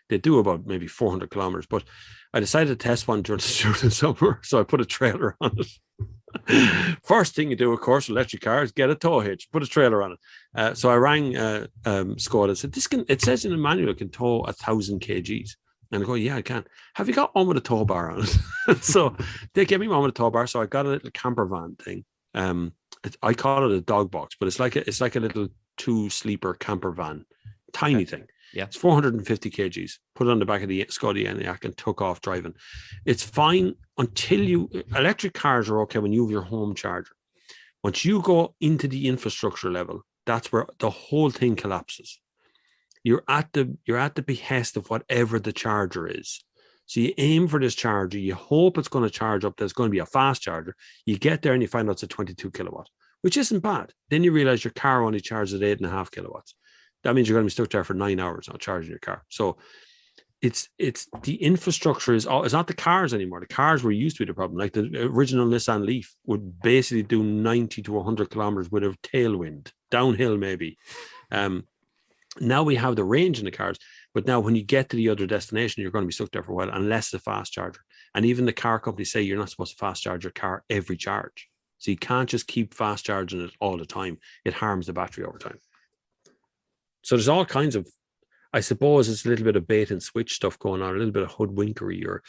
Speaker 1: They do about maybe 400 kilometers. But I decided to test one during the summer, so I put a trailer on it. First thing you do, of course, with electric cars, get a tow hitch, put a trailer on it. So I rang Skoda and said, it says in the manual it can tow 1,000 kgs. And I go, yeah, I can. Have you got one with a tow bar on it? So they gave me one with a tow bar. So I got a little camper van thing. I call it a dog box, but it's like a little 2-sleeper camper van, tiny thing.
Speaker 2: Yeah,
Speaker 1: it's 450 kgs. Put it on the back of the Scotty Enyaq and took off driving. It's fine until electric cars are okay when you have your home charger. Once you go into the infrastructure level, that's where the whole thing collapses. You're at the behest of whatever the charger is. So you aim for this charger, you hope it's going to charge up, there's going to be a fast charger. You get there and you find out it's a 22 kilowatt, which isn't bad. Then you realize your car only charges at 8.5 kilowatts. That means you're going to be stuck there for 9 hours not charging your car. So it's the infrastructure it's not the cars anymore. The cars were used to be the problem. Like the original Nissan Leaf would basically do 90 to 100 kilometers with a tailwind, downhill maybe. Now we have the range in the cars, but now when you get to the other destination, you're going to be stuck there for a while unless it's a fast charger. And even the car companies say you're not supposed to fast charge your car every charge. So you can't just keep fast charging it all the time. It harms the battery over time. So there's all kinds of, I suppose it's a little bit of bait and switch stuff going on, a little bit of hoodwinkery or,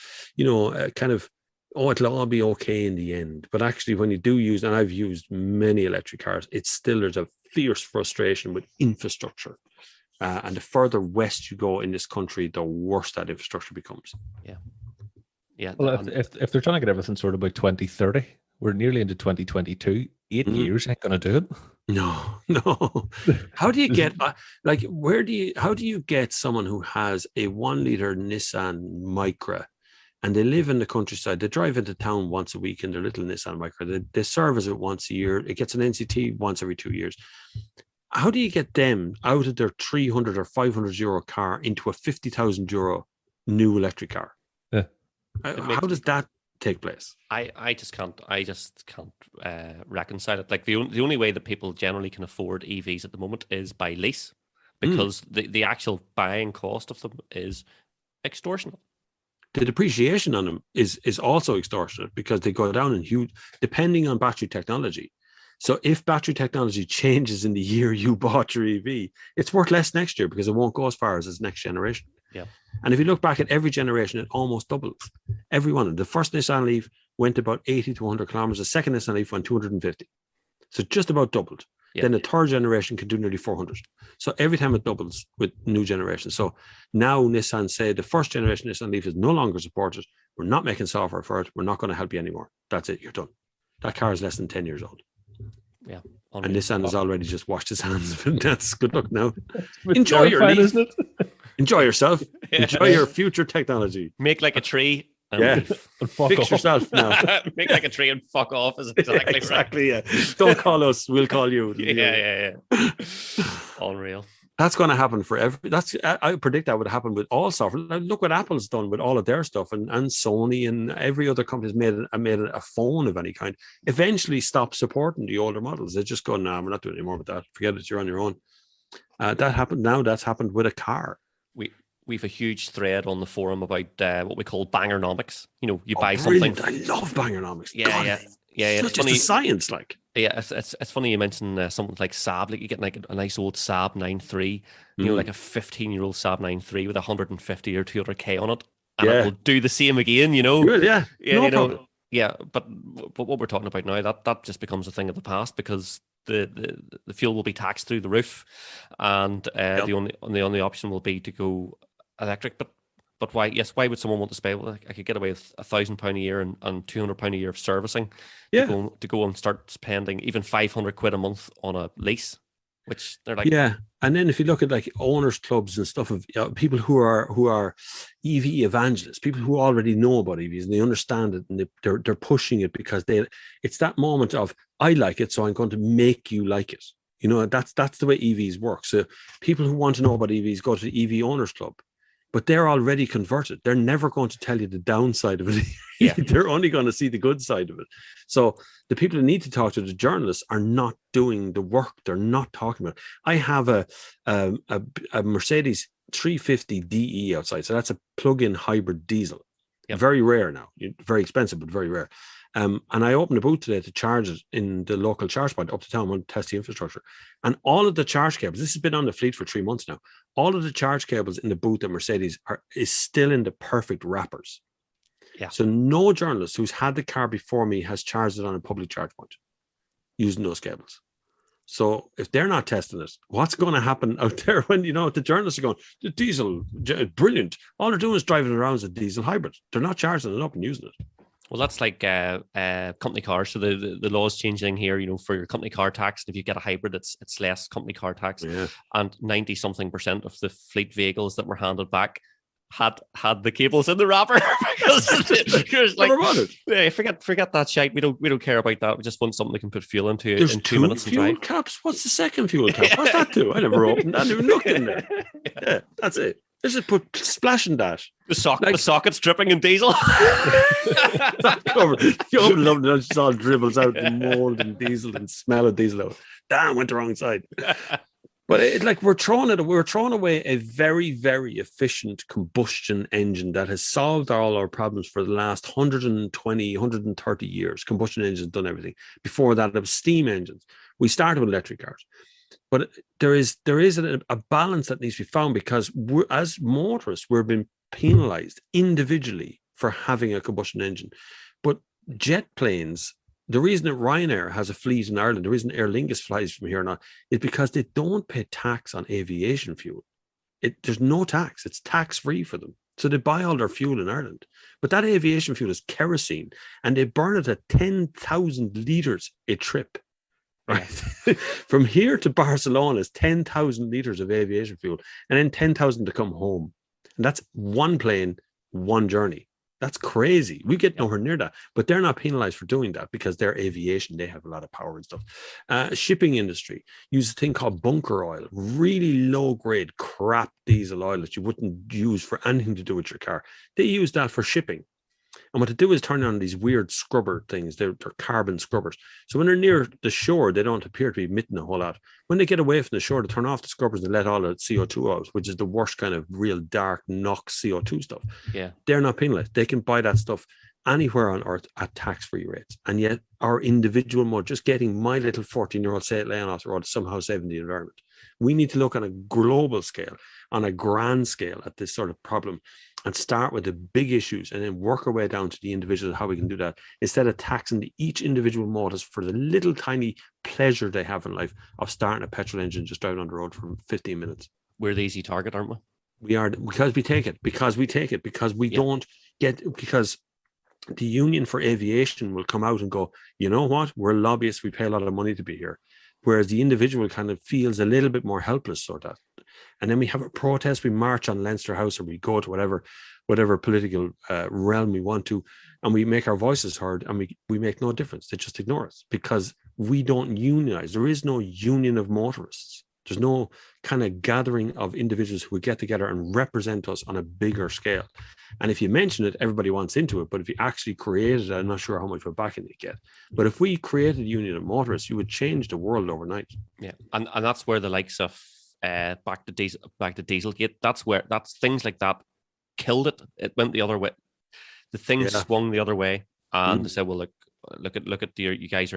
Speaker 1: kind of, it'll all be okay in the end. But actually when you do use, and I've used many electric cars, there's a fierce frustration with infrastructure. And the further west you go in this country, the worse that infrastructure becomes.
Speaker 2: Yeah.
Speaker 3: Well, if they're trying to get everything sorted by 2030, we're nearly into 2022. 8 years ain't going to do it.
Speaker 1: No. How do you get how do you get someone who has a 1 liter Nissan Micra and they live in the countryside, they drive into town once a week in their little Nissan Micra, they service it once a year, it gets an NCT once every 2 years. How do you get them out of their 300 or 500 euro car into a 50,000 euro new electric car?
Speaker 3: Yeah.
Speaker 1: How does that take place?
Speaker 2: I just can't reconcile it. Like the only way that people generally can afford EVs at the moment is by lease, because the actual buying cost of them is extortionate.
Speaker 1: The depreciation on them is also extortionate because they go down in huge, depending on battery technology. So if battery technology changes in the year you bought your EV, it's worth less next year because it won't go as far as its next generation.
Speaker 2: Yeah.
Speaker 1: And if you look back at every generation, it almost doubles. Every one of them. The first Nissan Leaf went about 80 to 100 kilometers. The second Nissan Leaf went 250. So it just about doubled. Yeah. Then the third generation can do nearly 400. So every time it doubles with new generations. So now Nissan say the first generation Nissan Leaf is no longer supported. We're not making software for it. We're not going to help you anymore. That's it. You're done. That car is less than 10 years old.
Speaker 2: Yeah.
Speaker 1: And Nissan has already just washed his hands of it. That's good luck now.
Speaker 3: It's
Speaker 1: Enjoy your Leaf.
Speaker 3: Isn't it?
Speaker 1: Enjoy yourself. Yeah. Enjoy your future technology.
Speaker 2: Make like a tree.
Speaker 1: And fix yourself now.
Speaker 2: Make like a tree and fuck off is exactly
Speaker 1: right. Yeah. Don't call us. We'll call you.
Speaker 2: Yeah. Unreal.
Speaker 1: That's going to happen for I predict that would happen with all software. Look what Apple's done with all of their stuff, and Sony and every other company's made a phone of any kind. Eventually, stop supporting the older models. They just go, "Nah, we're not doing any more with that. Forget it. You're on your own." That happened. Now that's happened with a car.
Speaker 2: We've a huge thread on the forum about what we call bangernomics. You buy
Speaker 1: brilliant.
Speaker 2: something.
Speaker 1: I love bangernomics.
Speaker 2: Yeah.
Speaker 1: It's just a science, like.
Speaker 2: Yeah, it's funny you mentioned something like Saab. Like you get like a nice old Saab 9.3, like a 15-year-old Saab 9.3 with 150 or 200k on it, and it will do the same again.
Speaker 1: Good, yeah, no problem.
Speaker 2: Yeah. But what we're talking about now, that just becomes a thing of the past because the fuel will be taxed through the roof, and the only option will be to go electric. But why? Yes, why would someone want to spend? Well, I could get away with £1,000 a year and £200 a year of servicing.
Speaker 1: Yeah.
Speaker 2: To go and start spending even 500 quid a month on a lease, which they're like.
Speaker 1: Yeah, and then if you look at like owners clubs and stuff of people who are EV evangelists, people who already know about EVs and they understand it and they're pushing it because it's that moment of I like it, so I'm going to make you like it. That's the way EVs work. So people who want to know about EVs go to the EV owners club. But they're already converted. They're never going to tell you the downside of it.
Speaker 2: Yeah.
Speaker 1: They're only going to see the good side of it. So the people who need to talk to the journalists are not doing the work. They're not talking about it. I have a Mercedes 350 DE outside. So that's a plug-in hybrid diesel.
Speaker 2: Yep.
Speaker 1: Very rare now. Very expensive, but very rare. And I opened a boot today to charge it in the local charge point up to town. I want to test the infrastructure. And all of the charge cables, this has been on the fleet for 3 months now. All of the charge cables in the boot at Mercedes is still in the perfect wrappers.
Speaker 2: Yeah.
Speaker 1: So no journalist who's had the car before me has charged it on a public charge point using those cables. So if they're not testing it, what's going to happen out there when, the journalists are going, the diesel, brilliant. All they're doing is driving it around as a diesel hybrid. They're not charging it up and using it.
Speaker 2: Well, that's like company cars. So the laws changing here, for your company car tax. And if you get a hybrid, it's less company car tax.
Speaker 1: Yeah.
Speaker 2: And 90-something% of the fleet vehicles that were handed back had the cables in the wrapper. Because forget that shite. We don't care about that. We just want something that can put fuel into
Speaker 1: There's
Speaker 2: in 2 minutes.
Speaker 1: Fuel and drive. Caps. What's the second fuel cap? What's that do? I never opened. I never looked in there. Yeah, that's it. They just put splash and dash.
Speaker 2: The socket's dripping in diesel.
Speaker 1: Covered. You love it. It just all dribbles out the mold and diesel and smell of diesel out. Damn, went the wrong side. But we're throwing away a very, very efficient combustion engine that has solved all our problems for the last 120, 130 years. Combustion engines done everything. Before that, it was steam engines. We started with electric cars. But there is a balance that needs to be found, because as motorists, we're being penalized individually for having a combustion engine. But jet planes, the reason that Ryanair has a fleet in Ireland, the reason Aer Lingus flies from here now, is because they don't pay tax on aviation fuel. There's no tax. It's tax-free for them. So they buy all their fuel in Ireland. But that aviation fuel is kerosene, and they burn it at 10,000 litres a trip. Right. From here to Barcelona is 10,000 litres of aviation fuel, and then 10,000 to come home. And that's one plane, one journey. That's crazy. We get nowhere near that, but they're not penalized for doing that because they're aviation. They have a lot of power and stuff. Shipping industry use a thing called bunker oil, really low grade crap diesel oil that you wouldn't use for anything to do with your car. They use that for shipping. And what they do is turn on these weird scrubber things. They're carbon scrubbers. So when they're near the shore, they don't appear to be emitting a whole lot. When they get away from the shore, they turn off the scrubbers and let all the CO2 out, which is the worst kind of real dark NOx CO2 stuff.
Speaker 2: Yeah.
Speaker 1: They're not penalized. They can buy that stuff anywhere on earth at tax-free rates. And yet our individual mode, just getting my little 14-year-old laying off the road, somehow saving the environment. We need to look on a global scale, on a grand scale at this sort of problem, and start with the big issues and then work our way down to the individual, how we can do that, instead of taxing each individual motorist for the little tiny pleasure they have in life of starting a petrol engine just driving on the road for 15 minutes.
Speaker 2: We're the easy target, aren't we?
Speaker 1: We are, because we take it, because we don't get, because the Union for Aviation will come out and go, you know what, we're lobbyists, we pay a lot of money to be here. Whereas the individual kind of feels a little bit more helpless, sort of. And then we have a protest, we march on Leinster House, or we go to whatever political realm we want to, and we make our voices heard, and we make no difference. They just ignore us because we don't unionize. There is no union of motorists. There's no kind of gathering of individuals who would get together and represent us on a bigger scale. And if you mention it, everybody wants into it. But if you actually created it, I'm not sure how much we're backing you get. But if we created a union of motorists, you would change the world overnight.
Speaker 2: Yeah, and that's where the likes of back to Dieselgate. That's things like that killed it. It went the other way. The thing swung the other way, and they said, "Well, look at you guys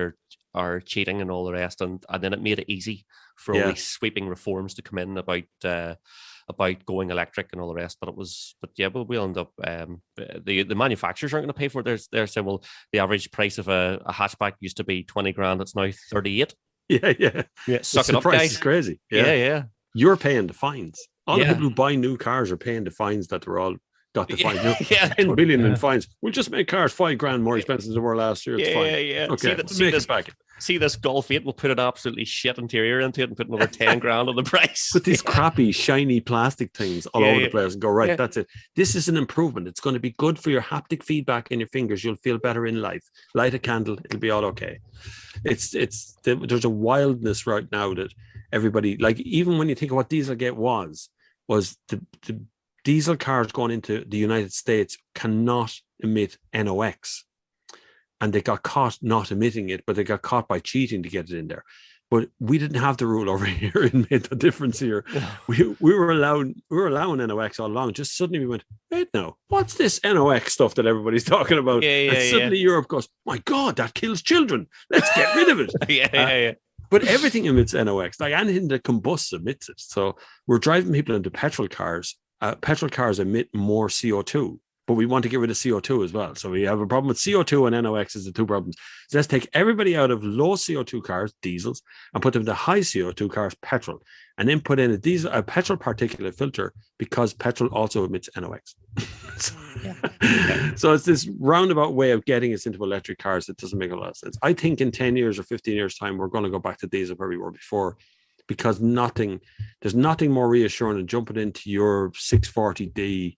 Speaker 2: are cheating and all the rest," and then it made it easy for all these sweeping reforms to come in about going electric and all the rest. But we'll end up the manufacturers aren't going to pay for it. They're saying, well, the average price of a hatchback used to be 20 grand, it's now 38.
Speaker 1: Yeah.
Speaker 2: Suck it up,
Speaker 1: price
Speaker 2: guys.
Speaker 1: Is crazy.
Speaker 2: Yeah.
Speaker 1: You're paying the fines. All the people who buy new cars are paying the fines that they're all got the fine. 10 billion in fines. We'll just make cars 5 grand more expensive than they were last year. It's fine.
Speaker 2: Yeah.
Speaker 1: Okay,
Speaker 2: see this Golf 8, we'll put an absolutely shit interior into it and put another 10 grand on the price.
Speaker 1: Put these crappy, shiny plastic things all over the place and go, right, that's it. This is an improvement. It's going to be good for your haptic feedback in your fingers. You'll feel better in life. Light a candle, it'll be all okay. There's a wildness right now that everybody, like, even when you think of what Dieselgate was the diesel cars going into the United States cannot emit NOx. And they got caught not emitting it, but they got caught by cheating to get it in there. But we didn't have the rule over here. It made the difference here. We were allowing NOx all along. Just suddenly we went, wait, no, what's this NOx stuff that everybody's talking about? And suddenly Europe goes, my God, that kills children. Let's get rid of it. But everything emits NOx. Like anything that combusts emits it. So we're driving people into petrol cars. Petrol cars emit more CO2. But we want to get rid of CO2 as well. So we have a problem with CO2 and NOx is the two problems. So let's take everybody out of low CO2 cars, diesels, and put them into high CO2 cars, petrol, and then put in a petrol particulate filter because petrol also emits NOx. So it's this roundabout way of getting us into electric cars that doesn't make a lot of sense. I think in 10 years or 15 years time, we're going to go back to diesel where we were before, because there's nothing more reassuring than jumping into your 640D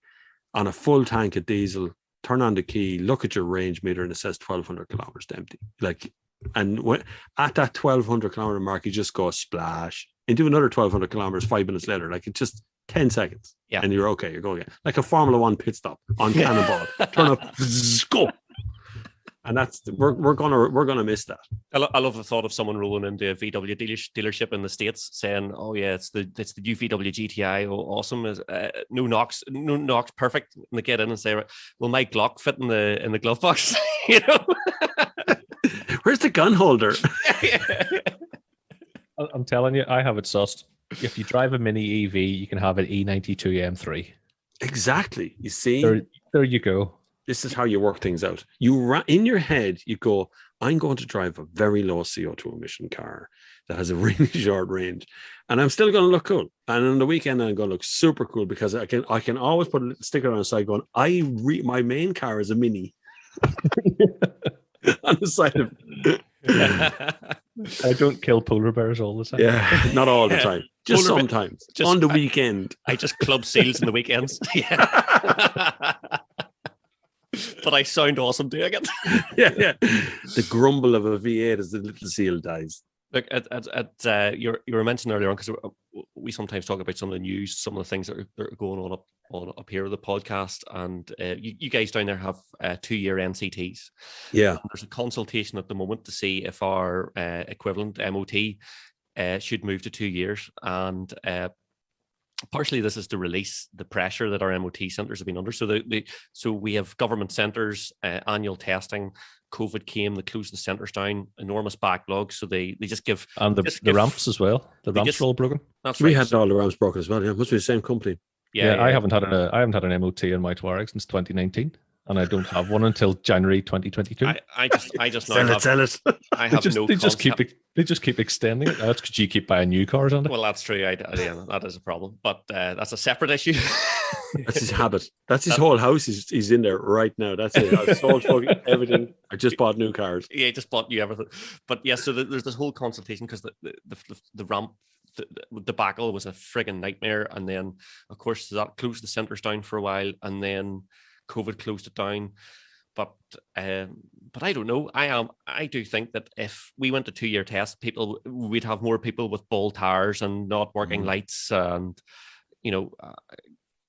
Speaker 1: on a full tank of diesel, turn on the key, look at your range meter, and it says 1,200 kilometers to empty. And at that 1,200 kilometer mark, you just go splash into another 1,200 kilometers 5 minutes later. Like it's just 10 seconds, and you're okay. You're going again, like a Formula One pit stop on Cannonball. Turn up, go. And that's we're gonna miss that.
Speaker 2: I love the thought of someone rolling into a VW dealership in the States saying, "Oh yeah, it's the new VW GTI. Oh, awesome! No knocks, perfect." And they get in and say, "Will my Glock fit in the glove box?" You know,
Speaker 1: where's the gun holder?
Speaker 3: I'm telling you, I have it sussed. If you drive a mini EV, you can have an E92 M3.
Speaker 1: Exactly. You see,
Speaker 3: there you go.
Speaker 1: This is how you work things out. In your head, you go, I'm going to drive a very low CO2 emission car that has a really short range, and I'm still going to look cool. And on the weekend, I'm going to look super cool because I can always put a little sticker on the side going, my main car is a Mini on the side of
Speaker 3: I don't kill polar bears all the time.
Speaker 1: Yeah, not all the time. Just
Speaker 2: Polar
Speaker 1: sometimes. On the weekend.
Speaker 2: I just club seals in the weekends. But I sound awesome doing it.
Speaker 1: Yeah. The grumble of a V8 as the little seal dies.
Speaker 2: Look, you were mentioning earlier on, because we sometimes talk about some of the news, some of the things that are going on up here with the podcast, and you guys down there have 2-year NCTs.
Speaker 1: Yeah.
Speaker 2: And there's a consultation at the moment to see if our equivalent MOT should move to 2 years, and partially this is to release the pressure that our MOT centres have been under. So we have government centres, annual testing. COVID came, they closed the centres down, enormous backlog. So they just give...
Speaker 3: And the ramps as well. The ramps are all broken.
Speaker 1: That's right. We had all the ramps broken as well. Yeah, must be the same company.
Speaker 3: Yeah, I haven't had an MOT in my Tuareg since 2019. And I don't have one until January 2022.
Speaker 2: I just now
Speaker 1: sell it.
Speaker 2: I have
Speaker 3: They just keep extending it. That's because you keep buying new cars on it.
Speaker 2: Well, that's true. That is a problem, but that's a separate issue.
Speaker 1: That's his habit. That's his whole house. He's in there right now. That's it. I've sold everything. I just bought new cars.
Speaker 2: Yeah, just bought new everything. But yeah, so there's this whole consultation because the ramp, the debacle was a frigging nightmare, and then of course that closed the centres down for a while, and then COVID closed it down. But I don't know. I do think that if we went to 2-year test, we'd have more people with bald tires and not working lights, and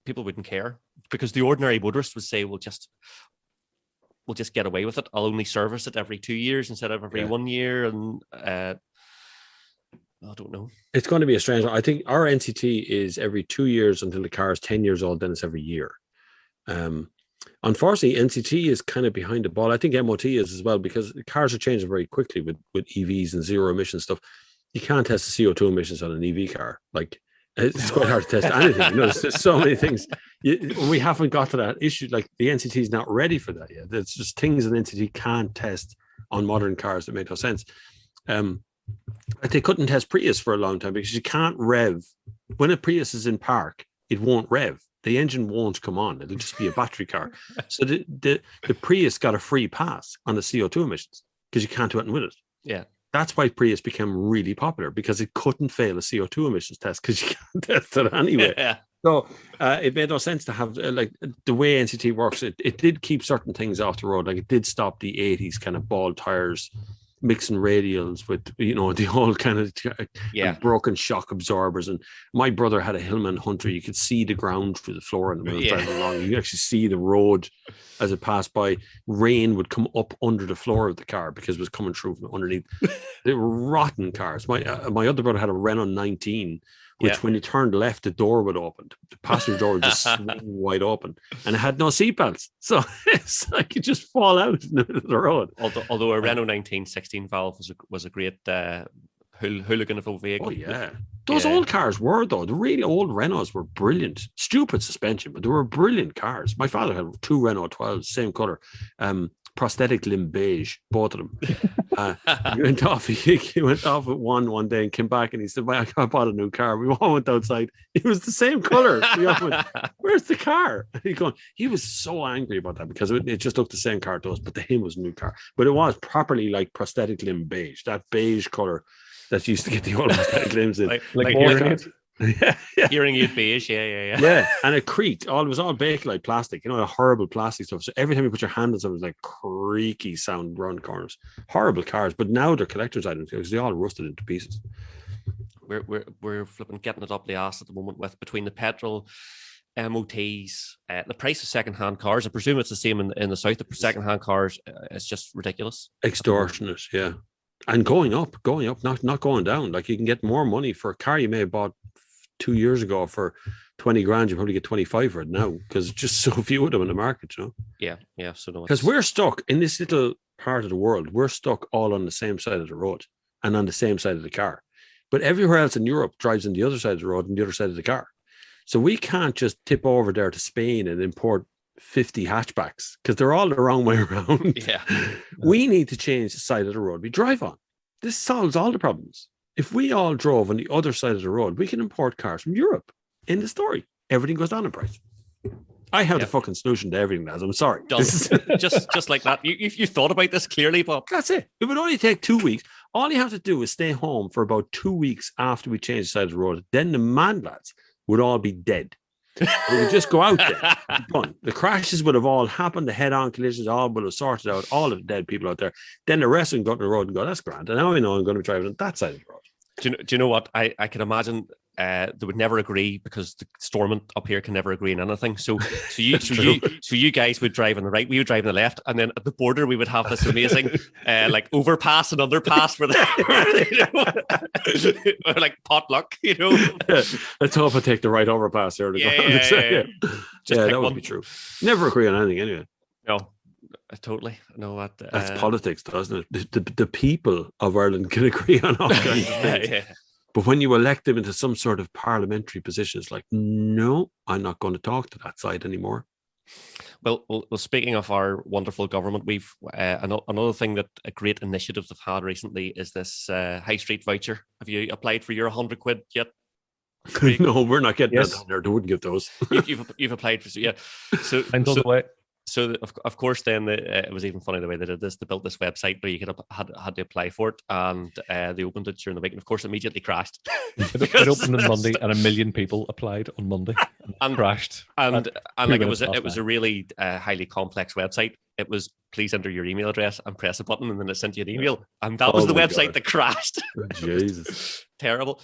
Speaker 2: people wouldn't care, because the ordinary motorist would say, we'll just get away with it. I'll only service it every 2 years instead of every 1 year, and I don't know. It's
Speaker 1: going to be a strange one. I think our NCT is every 2 years until the car is 10 years old. Then it's every year. Unfortunately, NCT is kind of behind the ball. I think MOT is as well, because the cars are changing very quickly with EVs and zero emission stuff. You can't test the CO2 emissions on an EV car. Like, it's quite hard to test anything. There's so many things. We haven't got to that issue. Like, the NCT is not ready for that yet. There's just things an NCT can't test on modern cars that make no sense. Like, they couldn't test Prius for a long time because you can't rev. When a Prius is in park, it won't rev. The engine won't come on. It'll just be a battery car. So the Prius got a free pass on the CO2 emissions because you can't do anything with it.
Speaker 2: Yeah. That's
Speaker 1: why Prius became really popular, because it couldn't fail a CO2 emissions test because you can't test it anyway.
Speaker 2: Yeah.
Speaker 1: So it made no sense to have, like, the way NCT works. It did keep certain things off the road. Like, it did stop the 80s kind of bald tires, mixing radials with, the whole kind of broken shock absorbers. And my brother had a Hillman Hunter. You could see the ground through the floor and when it was driving along. You could actually see the road as it passed by. Rain would come up under the floor of the car because it was coming through from underneath. They were rotten cars. My other brother had a Renault 19, which when you turned left, the door would open. The passenger door would just swing wide open, and it had no seatbelts. So it's like you just fall out in the middle of the road.
Speaker 2: Although a Renault 1916 valve was a great hooligan of a vehicle.
Speaker 1: Oh yeah, those old cars were though. The really old Renaults were brilliant. Stupid suspension, but they were brilliant cars. My father had 2 Renault 12s, same color, prosthetic limb beige, both of them. He went off. He went off at one day and came back and he said, "Well, I bought a new car." We all went outside. It was the same color. We all went, "Where's the car?" And he was so angry about that because it just looked the same car to us, but to him it was a new car. But it was properly like prosthetic limb beige, that beige color that used to get the old prosthetic limbs in.
Speaker 2: like hearing aid beige, yeah.
Speaker 1: And it creaked. It was all Bakelite plastic, a horrible plastic stuff. So every time you put your hand on something, it was like creaky sound round corners. Horrible cars, but now they're collector's items because they all rusted into pieces.
Speaker 2: We're flipping getting it up the ass at the moment with between the petrol, MOTs, the price of second-hand cars. I presume it's the same in the south. The second-hand cars, it's just ridiculous,
Speaker 1: extortionate, yeah. And going up, not going down. Like you can get more money for a car you may have bought 2 years ago for 20 grand. You probably get 25 for it now because it's just so few of them in the market,
Speaker 2: Yeah. So
Speaker 1: because we're stuck in this little part of the world. We're stuck all on the same side of the road and on the same side of the car. But everywhere else in Europe drives on the other side of the road and the other side of the car. So we can't just tip over there to Spain and import 50 hatchbacks because they're all the wrong way around.
Speaker 2: Yeah.
Speaker 1: We need to change the side of the road we drive on. This solves all the problems. If we all drove on the other side of the road, we can import cars from Europe. In the story, everything goes down in price. I have the fucking solution to everything, lads. I'm sorry.
Speaker 2: just like that. You thought about this clearly, Bob.
Speaker 1: That's it. It would only take 2 weeks. All you have to do is stay home for about 2 weeks after we change the side of the road. Then the man lads would all be dead. We would just go out there. Done. The crashes would have all happened. The head-on collisions all would have sorted out. All of the dead people out there. Then the rest would go on the road and go, "That's grand." And now I know I'm going to be driving on that side of the road.
Speaker 2: Do you know what? I can imagine they would never agree because the Stormont up here can never agree on anything. So you guys would drive on the right, we would drive on the left, and then at the border we would have this amazing like overpass and underpass where or like potluck,
Speaker 1: Let's hope I take the right overpass here.
Speaker 2: Yeah.
Speaker 1: That would be true. Never agree on anything anyway.
Speaker 2: No. Totally. No,
Speaker 1: that's politics, doesn't it? The people of Ireland can agree on all kinds of things. Yeah. But when you elect them into some sort of parliamentary position, it's like, no, I'm not going to talk to that side anymore.
Speaker 2: Well, speaking of our wonderful government, we've another thing that a great initiatives have had recently is this high street voucher. Have you applied for your 100 quid yet?
Speaker 1: No, we're not getting that there. They wouldn't give those.
Speaker 2: You've applied for So So of course, then it was even funny the way they did this. They built this website where you had to apply for it, and they opened it during the week, and of course, immediately crashed.
Speaker 3: It opened on Monday, and 1 million people applied on Monday and crashed.
Speaker 2: And like it was a really highly complex website. It was please enter your email address and press a button, and then it sent you an email, and that was the website that crashed.
Speaker 1: Oh, Jesus,
Speaker 2: terrible.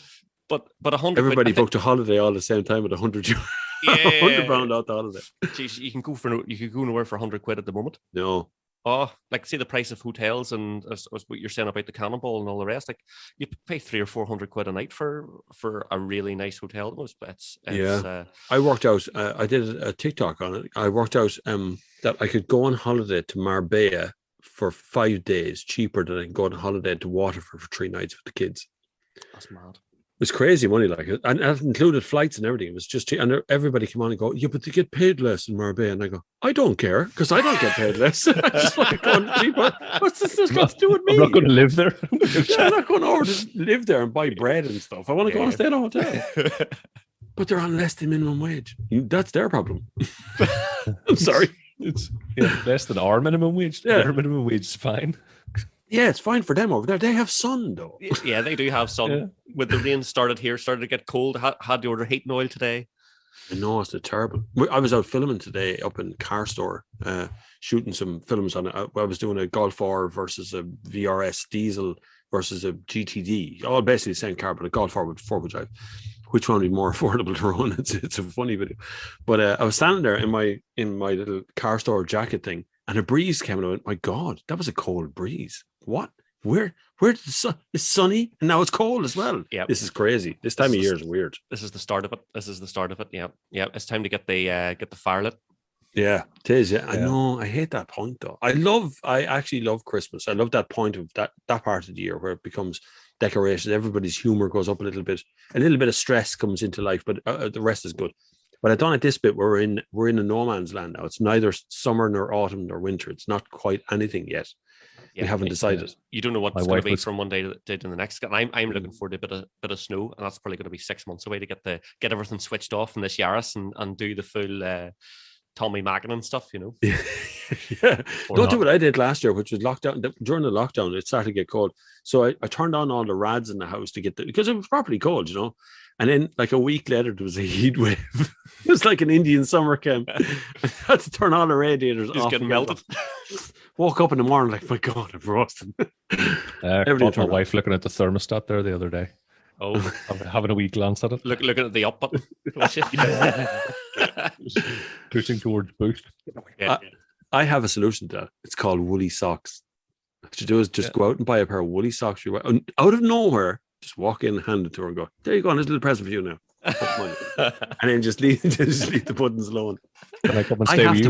Speaker 2: But 100.
Speaker 1: Everybody booked a holiday all at the same time at 100 euro. £100 out the holiday.
Speaker 2: Jeez, you can go nowhere for 100 quid at the moment.
Speaker 1: No.
Speaker 2: Oh, like see the price of hotels and as what you're saying about the Cannonball and all the rest. Like you pay 300 or 400 quid a night for a really nice hotel.
Speaker 1: I worked out. I did a TikTok on it. I worked out that I could go on holiday to Marbella for 5 days cheaper than I can go on holiday to Waterford for 3 nights with the kids.
Speaker 2: That's mad.
Speaker 1: It was crazy money, like it, and it included flights and everything. It was just, and everybody came on and go, "Yeah, but they get paid less in Marbella." And I go, "I don't care because I don't get paid less." I just want to go and see, what's this got to do with me?
Speaker 3: I'm not going to live there.
Speaker 1: I'm not going over to live there and buy bread and stuff. I want to go and stay in a hotel. But they're on less than minimum wage. That's their problem. I'm sorry.
Speaker 3: It's less than our minimum wage. Yeah. Their minimum wage is fine.
Speaker 1: Yeah, it's fine for them over there. They have sun, though.
Speaker 2: Yeah, they do have sun. Yeah. When the rain started to get cold, had to order heating oil today.
Speaker 1: I know, it's terrible. I was out filming today up in Car Store, shooting some films on it. I was doing a Golf R versus a VRS diesel versus a GTD. All basically the same car, but a Golf R with 4-wheel drive. Which one would be more affordable to run? It's a funny video. But I was standing there in my little Car Store jacket thing, and a breeze came and I went, "My God, that was a cold breeze. What where the sun, it's sunny and now it's cold as well.
Speaker 2: Yeah,
Speaker 1: this is crazy. This time of year is weird.
Speaker 2: This is the start of it. Yeah. It's time to get the fire lit.
Speaker 1: Yeah, it is. Yeah, I know. I hate that point though. I actually love Christmas. I love that point of that part of the year where it becomes decorations. Everybody's humor goes up a little bit of stress comes into life, but the rest is good. But I don't at this bit where we're in a no man's land now. It's neither summer nor autumn nor winter. It's not quite anything yet. We haven't decided.
Speaker 2: You don't know what it's going to be from one day to the next. And I'm looking forward to a bit of snow, and that's probably going to be 6 months away to get everything switched off in this Yaris and do the full Tommy Mackin and stuff, you know.
Speaker 1: Yeah. Don't do what I did last year, which was lockdown. During the lockdown, it started to get cold. So I turned on all the rads in the house to because it was properly cold, you know. And then like a week later, there was a heat wave. It was like an Indian summer camp. I had to turn all the radiators off.
Speaker 2: Getting melted.
Speaker 1: Woke up in the morning like, my God, I'm roasting.
Speaker 3: My wife looking at the thermostat there the other day.
Speaker 2: Oh,
Speaker 3: having a wee glance at it.
Speaker 2: Looking at the up button.
Speaker 3: Pushing towards boost.
Speaker 2: Yeah.
Speaker 1: I have a solution to that. It's called woolly socks. What you do is just go out and buy a pair of woolly socks. Out of nowhere, just walk in and hand it to her and go, there you go, and there's a little present for you now. And then just leave the buttons alone.
Speaker 3: I
Speaker 1: have to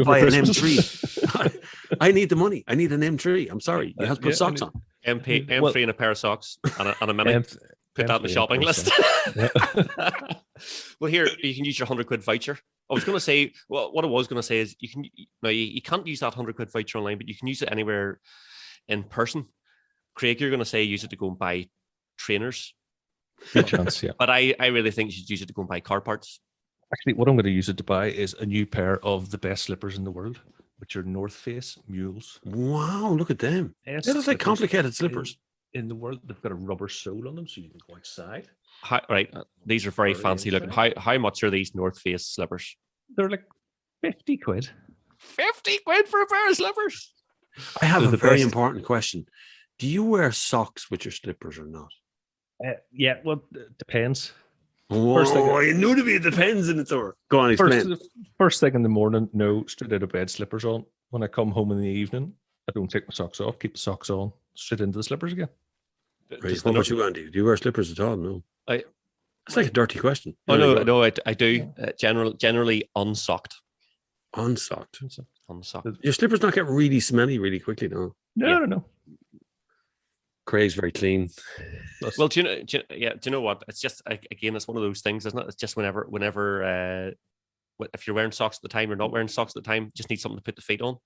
Speaker 1: buy an M3. I need the money. I need an M3. I'm sorry. You have to put socks on.
Speaker 2: M3 and a pair of socks and a minute. Put that in the shopping list. Well, here you can use your £100 voucher. I was going to say, well, what I was going to say is you can't use that £100 voucher online, but you can use it anywhere in person. Craig, you're going to say use it to go and buy trainers.
Speaker 3: Good chance, yeah.
Speaker 2: But I really think you should use it to go and buy car parts.
Speaker 3: Actually, what I'm going to use it to buy is a new pair of the best slippers in the world, which are North Face mules.
Speaker 1: Wow, look at them. They look like complicated slippers.
Speaker 3: In the world, they've got a rubber sole on them, so you can go outside.
Speaker 2: Right, these are very fancy looking. How much are these North Face slippers?
Speaker 3: They're like 50 quid.
Speaker 2: 50 quid for a pair of slippers?
Speaker 1: I have a very important question. Do you wear socks with your slippers or not?
Speaker 3: Yeah, well, it depends.
Speaker 1: I knew to be it depends in its or. Go on, explain.
Speaker 3: First thing in the morning, no, straight out of bed, slippers on. When I come home in the evening, I don't take my socks off, keep the socks on, straight into the slippers again.
Speaker 1: Right, what about you, Andy? Do you wear slippers at all? No. It's like a dirty question.
Speaker 2: Oh, no, I do. Generally unsocked.
Speaker 1: Unsocked?
Speaker 2: Unsocked.
Speaker 1: Your slippers not get really smelly really quickly, no?
Speaker 3: No.
Speaker 1: Craig's very clean.
Speaker 2: Well, do you know what? It's just, again, it's one of those things, isn't it? It's just whenever if you're wearing socks at the time or not wearing socks at the time, just need something to put the feet on.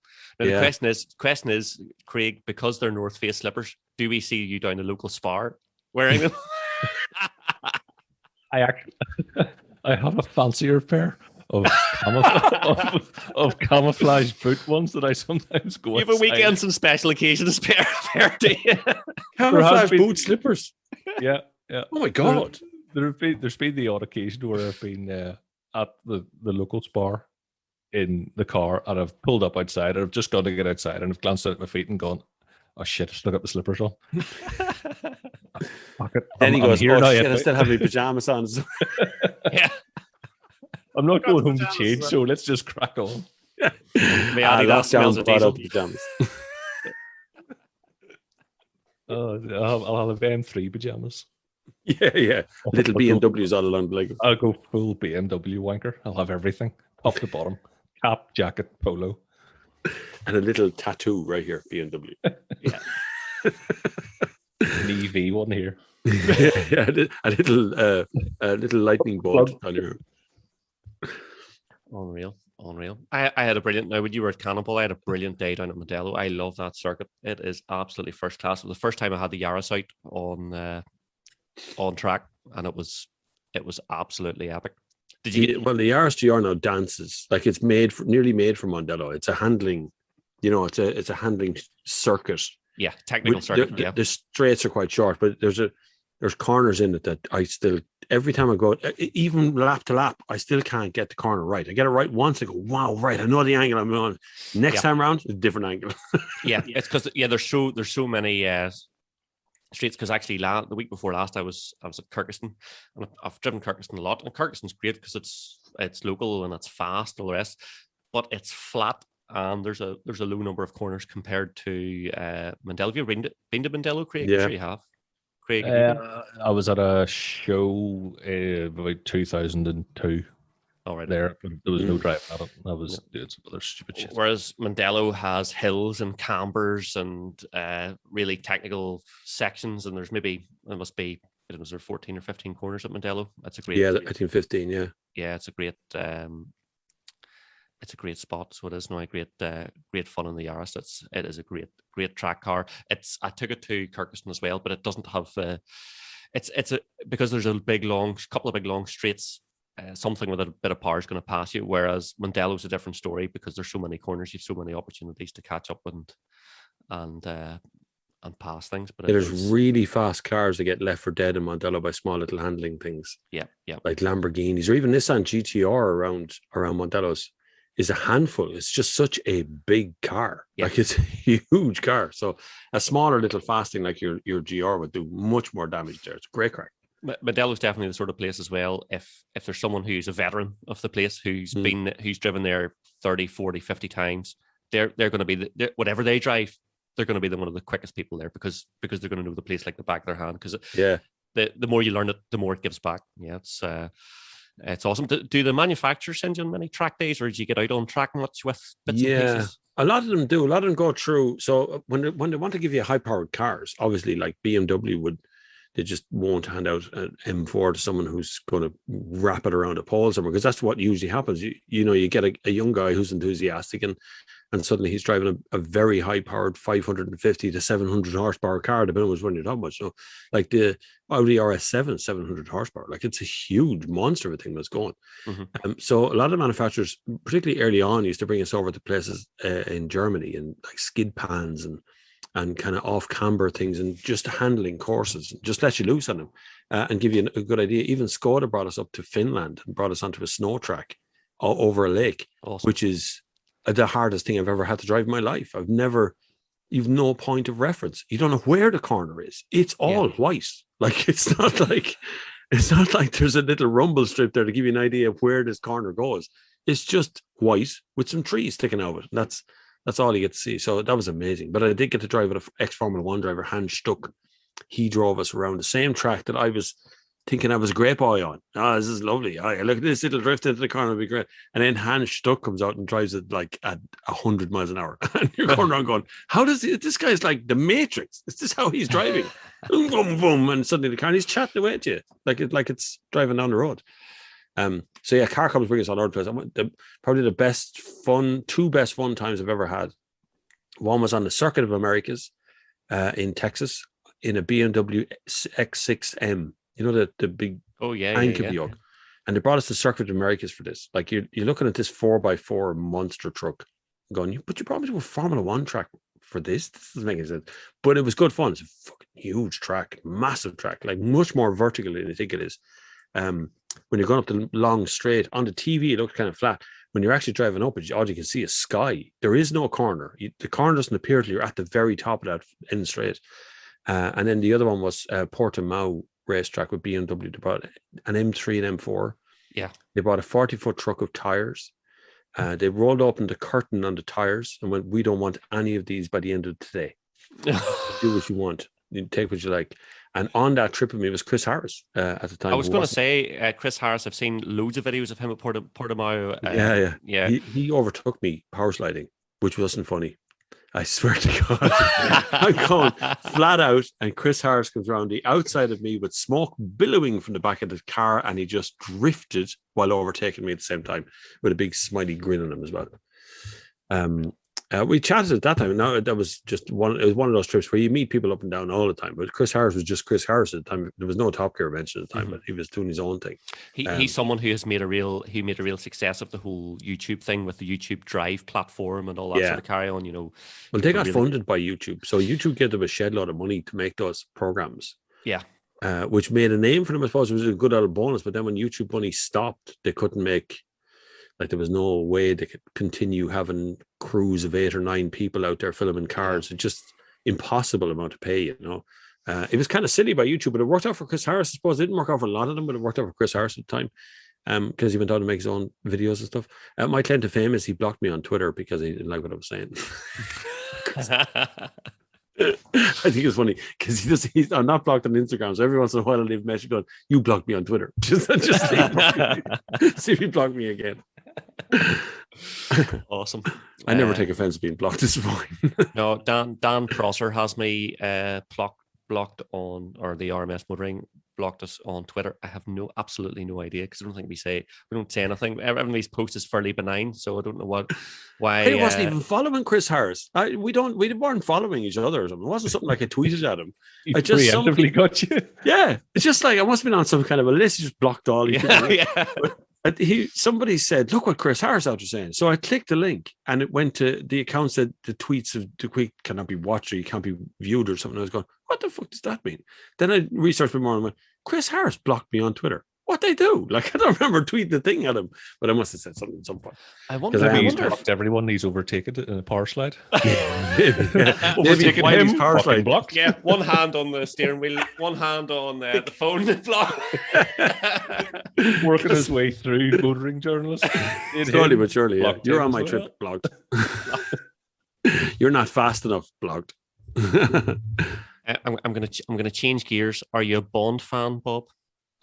Speaker 2: Now, the question is, Craig, because they're North Face slippers, do we see you down the local Spar wearing them?
Speaker 3: I have a fancier pair of camouflage boot ones that I sometimes go.
Speaker 2: You have a weekends and special occasions pair, do you?
Speaker 1: Camouflage boot slippers.
Speaker 3: Yeah.
Speaker 1: Oh my God!
Speaker 3: There's been the odd occasion where I've been at the local Spar in the car, and I've pulled up outside, and I've just got to get outside, and I've glanced at my feet and gone, "Oh shit! I still got the slippers on."
Speaker 1: Then he goes, "Oh shit! I still have my pajamas on."
Speaker 2: Yeah.
Speaker 3: I'm not going home to change, so let's just crack on.
Speaker 2: That smells of diesel.
Speaker 1: Pajamas.
Speaker 3: I'll have M3 pajamas.
Speaker 1: Yeah. Little BMWs all along the leg.
Speaker 3: I'll go full BMW wanker. I'll have everything, top to bottom, cap, jacket, polo,
Speaker 1: and a little tattoo right here, BMW.
Speaker 2: Yeah.
Speaker 3: An EV one here.
Speaker 1: Yeah, a little lightning bolt on your.
Speaker 2: Unreal. I had a brilliant. Now, when you were at Cannonball, I had a brilliant day down at Modelo. I love that circuit. It is absolutely first class. It was the first time I had the Yaris out on track, and it was absolutely epic. Did you?
Speaker 1: Well, the Yaris GR now dances like it's nearly made for Modelo. It's a handling, it's a handling circuit.
Speaker 2: Yeah, technical circuit.
Speaker 1: The straights are quite short, but there's corners in it that I still, every time I go, even lap to lap, I still can't get the corner right. I get it right once, I go, wow, right, I know the angle I'm on. Next time around, a different angle.
Speaker 2: Yeah, it's because there's so many streets. Because actually, the week before last, I was at Kirkeston, and I've driven Kirkeston a lot, and Kirkeston's great because it's local and it's fast, all the rest, but it's flat and there's a low number of corners compared to Mandello. Have you been to Mandello, Craig?
Speaker 1: Yeah.
Speaker 2: I'm sure you have. Craig, have you been?
Speaker 3: I was at a show about 2002.
Speaker 2: All right.
Speaker 3: There was no driving at it. I was doing some other stupid shit.
Speaker 2: Whereas Mandello has hills and cambers and really technical sections, and there must be, I don't know, is there 14 or 15 corners at Mandello? That's a great.
Speaker 1: Yeah, I think 15. Yeah.
Speaker 2: Yeah, it's a great spot. So it is now great fun in the Yaris. It is a great track car. I took it to Kirkiston as well, but it doesn't have because there's a couple of big long straights. Something with a bit of power is going to pass you, whereas Mandello's a different story because there's so many corners, you've so many opportunities to catch up and pass things. But
Speaker 1: there's really fast cars that get left for dead in Mandello by small little handling things.
Speaker 2: Yeah.
Speaker 1: Like Lamborghinis or even Nissan GTR around Mandello's is a handful. It's just such a big car. Yeah. Like it's a huge car. So a smaller little fast thing like your GR would do much more damage there. It's a great car.
Speaker 2: Mandello's definitely the sort of place as well. If there's someone who's a veteran of the place, who's driven there 30, 40, 50 times, they're going to be whatever they drive, they're going to be one of the quickest people there because they're going to know the place like the back of their hand. Because the more you learn it, the more it gives back. Yeah, it's awesome. Do the manufacturers send you on many track days, or do you get out on track much with bits and pieces?
Speaker 1: A lot of them do. A lot of them go through. So when they want to give you high-powered cars, obviously like BMW they just won't hand out an M4 to someone who's going to wrap it around a pole somewhere, because that's what usually happens. You get a young guy who's enthusiastic and suddenly he's driving a very high-powered 550 to 700 horsepower car, depending on which one you're talking about. So like the Audi RS7, 700 horsepower, like it's a huge monster of a thing that's going. Mm-hmm. So a lot of manufacturers, particularly early on, used to bring us over to places in Germany and like skid pans and kind of off camber things and just handling courses, just let you loose on them and give you a good idea. Even Skoda brought us up to Finland and brought us onto a snow track over a lake, awesome. Which is the hardest thing I've ever had to drive in my life. You've no point of reference. You don't know where the corner is. It's all white. Like it's not like there's a little rumble strip there to give you an idea of where this corner goes. It's just white with some trees sticking out of it. That's all you get to see. So that was amazing. But I did get to drive with an ex-Formula 1 driver, Hans Stuck. He drove us around the same track that I was thinking I was a great boy on. This is lovely. Look at this, it'll drift into the corner, it'll be great. And then Hans Stuck comes out and drives it like at 100 miles an hour. And you're going around going, how does this guy's like the Matrix? Is this how he's driving? Boom, boom, boom. And suddenly the car, and he's chatting away to you like it's driving down the road. Car clubs bring us all over the place. Probably the two best fun times I've ever had. One was on the Circuit of Americas in Texas in a BMW X6M. You know, the big anchor yoke. And they brought us to Circuit of Americas for this. Like you're looking at this 4x4 monster truck going, but you brought me to a Formula 1 track for this? This doesn't make any sense. But it was good fun. It's a fucking huge track, massive track, like much more vertical than I think it is. When you're going up the long straight on the TV, it looks kind of flat. When you're actually driving up, all you can see is sky. There is no corner. The corner doesn't appear till you're at the very top of that end straight. And then the other one was Portimao racetrack with BMW. They brought an M3 and M4.
Speaker 2: Yeah.
Speaker 1: They brought a 40-foot truck of tires. They rolled open the curtain on the tires and went, we don't want any of these by the end of today. Do what you want. You take what you like. And on that trip with me was Chris Harris at the time.
Speaker 2: I was going to say, Chris Harris, I've seen loads of videos of him at Portimao.
Speaker 1: Yeah. He overtook me power sliding, which wasn't funny. I swear to God. I'm going flat out, and Chris Harris comes around the outside of me with smoke billowing from the back of the car, and he just drifted while overtaking me at the same time with a big smiley grin on him as well. We chatted at that time. Now that was just one of those trips where you meet people up and down all the time. But Chris Harris was just Chris Harris at the time. There was no Top Gear mentioned at the time, but he was doing his own thing.
Speaker 2: He's someone who has made a real success of the whole YouTube thing with the YouTube Drive platform and all that sort of carry on. You know,
Speaker 1: well, they got funded by YouTube, so YouTube gave them a shed load of money to make those programs.
Speaker 2: Yeah.
Speaker 1: Which made a name for them. I suppose it was a good little bonus. But then when YouTube money stopped, they couldn't make. Like there was no way they could continue having crews of 8 or 9 people out there filming cars. It's just impossible amount to pay, you know. It was kind of silly by YouTube, but it worked out for Chris Harris. I suppose it didn't work out for a lot of them, but it worked out for Chris Harris at the time. because he went on to make his own videos and stuff. My claim to fame is he blocked me on Twitter because he didn't like what I was saying. I think it's funny because I'm not blocked on Instagram, so every once in a while I'll leave a message going, "You blocked me on Twitter." Just see if you block me again.
Speaker 2: Awesome.
Speaker 1: I never take offense being blocked. It's fine.
Speaker 2: No, Dan Prosser has me blocked on, or the RMS Motoring blocked us on Twitter. I have absolutely no idea, because I don't think we don't say anything. Everybody's post is fairly benign, so I don't know why.
Speaker 1: I wasn't even following Chris Harris. We weren't following each other or something. It wasn't something like I tweeted at him.
Speaker 3: I just preemptively got you.
Speaker 1: Yeah, it's just like I must have been on some kind of a list. He just blocked all.
Speaker 2: Yeah.
Speaker 1: Somebody said, "Look what Chris Harris out there saying." So I clicked the link, and it went to the account that the tweets of the tweet cannot be watched or you can't be viewed or something. I was going, "What the fuck does that mean?" Then I researched more and went, "Chris Harris blocked me on Twitter. What they do?" Like, I don't remember tweeting the thing at him, but I must have said something at some point.
Speaker 2: I wonder
Speaker 3: he's blocked everyone. He's overtaken it in a power slide.
Speaker 2: Overtaken
Speaker 3: him. Power slide blocked.
Speaker 2: Yeah, one hand on the steering wheel, one hand on the phone.
Speaker 3: Working his way through motoring journalists.
Speaker 1: Slowly but surely, yeah. You're on my trip, blocked. You're not fast enough, blocked.
Speaker 2: I'm gonna change gears. Are you a Bond fan, Bob?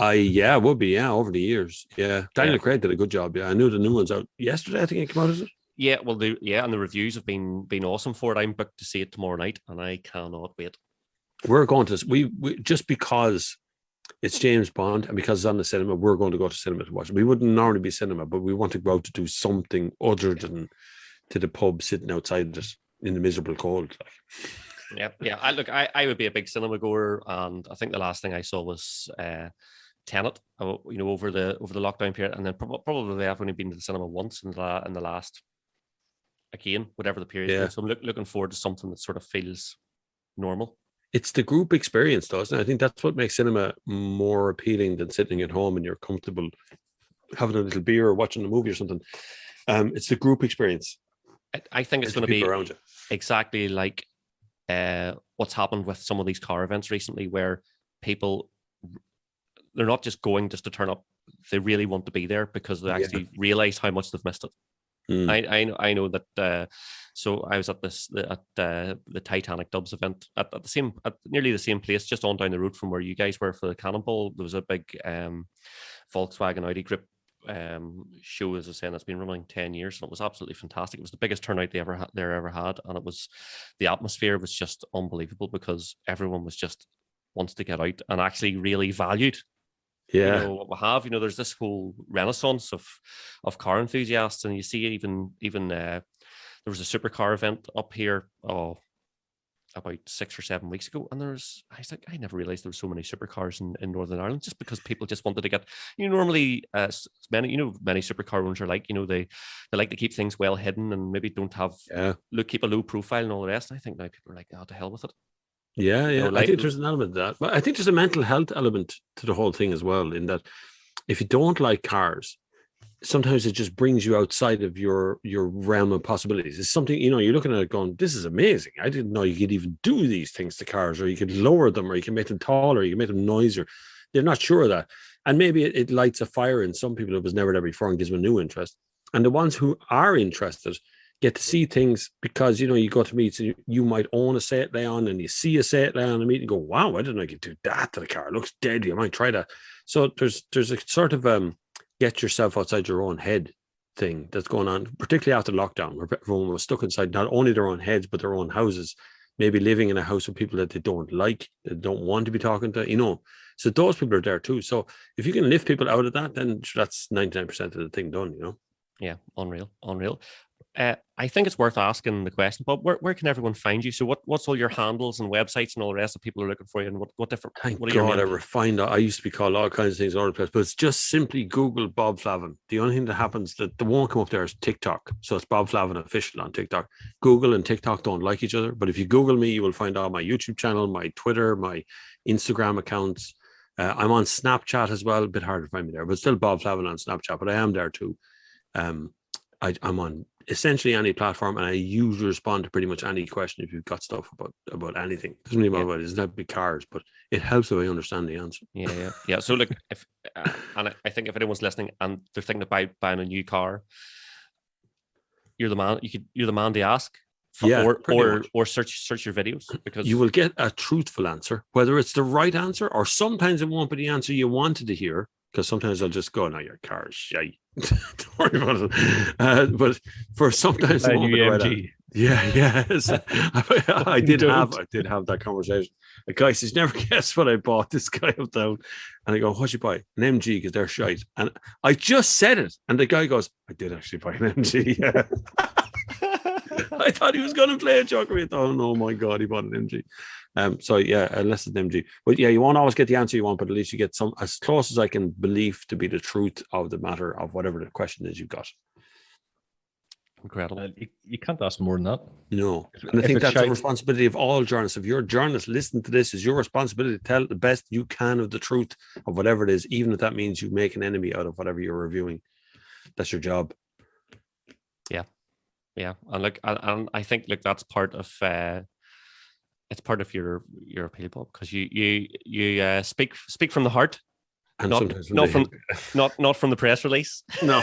Speaker 1: I would be, over the years. Yeah. Daniel Craig did a good job. Yeah. I knew the new one's out yesterday, I think it came out, is it?
Speaker 2: Yeah, well, and the reviews have been awesome for it. I'm booked to see it tomorrow night, and I cannot wait.
Speaker 1: We're going to we just because it's James Bond and because it's on the cinema, we're going to go to cinema to watch it. We wouldn't normally be cinema, but we want to go out to do something other than to the pub sitting outside it in the miserable cold.
Speaker 2: Yeah. I would be a big cinema goer, and I think the last thing I saw was Tenet, over the lockdown period, and then probably I've only been to the cinema once in the last, again, whatever the period is. So I'm looking forward to something that sort of feels normal.
Speaker 1: It's the group experience, though, isn't it? I think that's what makes cinema more appealing than sitting at home and you're comfortable having a little beer or watching a movie or something. It's the group experience.
Speaker 2: I think it's going to be around you. Exactly like what's happened with some of these car events recently, where people, they're not just going just to turn up. They really want to be there because they actually realize how much they've missed it. I know that. So I was at the Titanic Dubs event at nearly the same place, just on down the road from where you guys were for the Cannonball. There was a big Volkswagen Audi group show, as I was saying, that's been running 10 years, and it was absolutely fantastic. It was the biggest turnout they ever had, and the atmosphere was just unbelievable because everyone was just wants to get out and actually really valued.
Speaker 1: Yeah,
Speaker 2: what we have, there's this whole renaissance of car enthusiasts, and you see even there was a supercar event up here about 6 or 7 weeks ago, and I never realized there were so many supercars in Northern Ireland, just because people just wanted to get, normally many supercar owners are like, they like to keep things well hidden and maybe don't have keep a low profile and all the rest. And I think now people are like, to hell with it.
Speaker 1: Yeah. I think there's an element of that, but I think there's a mental health element to the whole thing as well, in that if you don't like cars, sometimes it just brings you outside of your realm of possibilities. It's something, you're looking at it going, this is amazing. I didn't know you could even do these things to cars, or you could lower them, or you can make them taller, you can make them noisier. They're not sure of that. And maybe it lights a fire in some people who was never there before and gives them a new interest. And the ones who are interested get to see things because, you go to meets and you might own a Seat Leon, and you see a Seat Leon on a meet and go, wow, I didn't know you could do that to the car. It looks deadly. I might try that. So there's a sort of get yourself outside your own head thing that's going on, particularly after lockdown, where everyone was stuck inside not only their own heads, but their own houses, maybe living in a house with people that they don't like, that don't want to be talking to, So those people are there too. So if you can lift people out of that, then that's 99% of the thing done,
Speaker 2: Yeah, unreal. I think it's worth asking the question, Bob, where can everyone find you? So what's all your handles and websites and all the rest that people are looking for you, and what different?
Speaker 1: Thank God I refined that. I used to be called all kinds of things all over the place, but it's just simply Google Bob Flavin. The only thing that happens that the won't come up there is TikTok. So it's Bob Flavin official on TikTok. Google and TikTok don't like each other, but if you Google me, you will find all my YouTube channel, my Twitter, my Instagram accounts. I'm on Snapchat as well. A bit harder to find me there, but still Bob Flavin on Snapchat, but I am there too. I'm on essentially any platform, and I usually respond to pretty much any question if you've got stuff about anything. It doesn't really matter what it is. It's not big cars, but it helps if I understand the answer.
Speaker 2: Yeah. So look, if and I think if anyone's listening and they're thinking about buying a new car, you're the man. You're the man to ask. Or search your videos, because
Speaker 1: you will get a truthful answer, whether it's the right answer or sometimes it won't be the answer you wanted to hear. Because sometimes I'll just go, "No, your car's shite." Don't worry about it. But for sometimes it won't be the right answer. Yes. I did have that conversation. The guy says, "Never guess what I bought." This guy up down, and I go, "What'd you buy?" An MG, because they're shite. And I just said it, and the guy goes, "I did actually buy an MG." Yeah. I thought he was going to play a joke with. Oh no, my God, he bought an MG. So yeah, unless it's an MG. But yeah, you won't always get the answer you want, but at least you get some as close as I can believe to be the truth of the matter of whatever the question is you've got.
Speaker 2: Incredible.
Speaker 3: You can't ask more than that.
Speaker 1: No. And I think that's the responsibility of all journalists. If you're a journalist, listen to this, it's your responsibility to tell the best you can of the truth of whatever it is, even if that means you make an enemy out of whatever you're reviewing. That's your job.
Speaker 2: Yeah, and I think that's part of it's part of your appeal, Bob, because you speak from the heart,
Speaker 1: and
Speaker 2: not from the press release.
Speaker 1: No,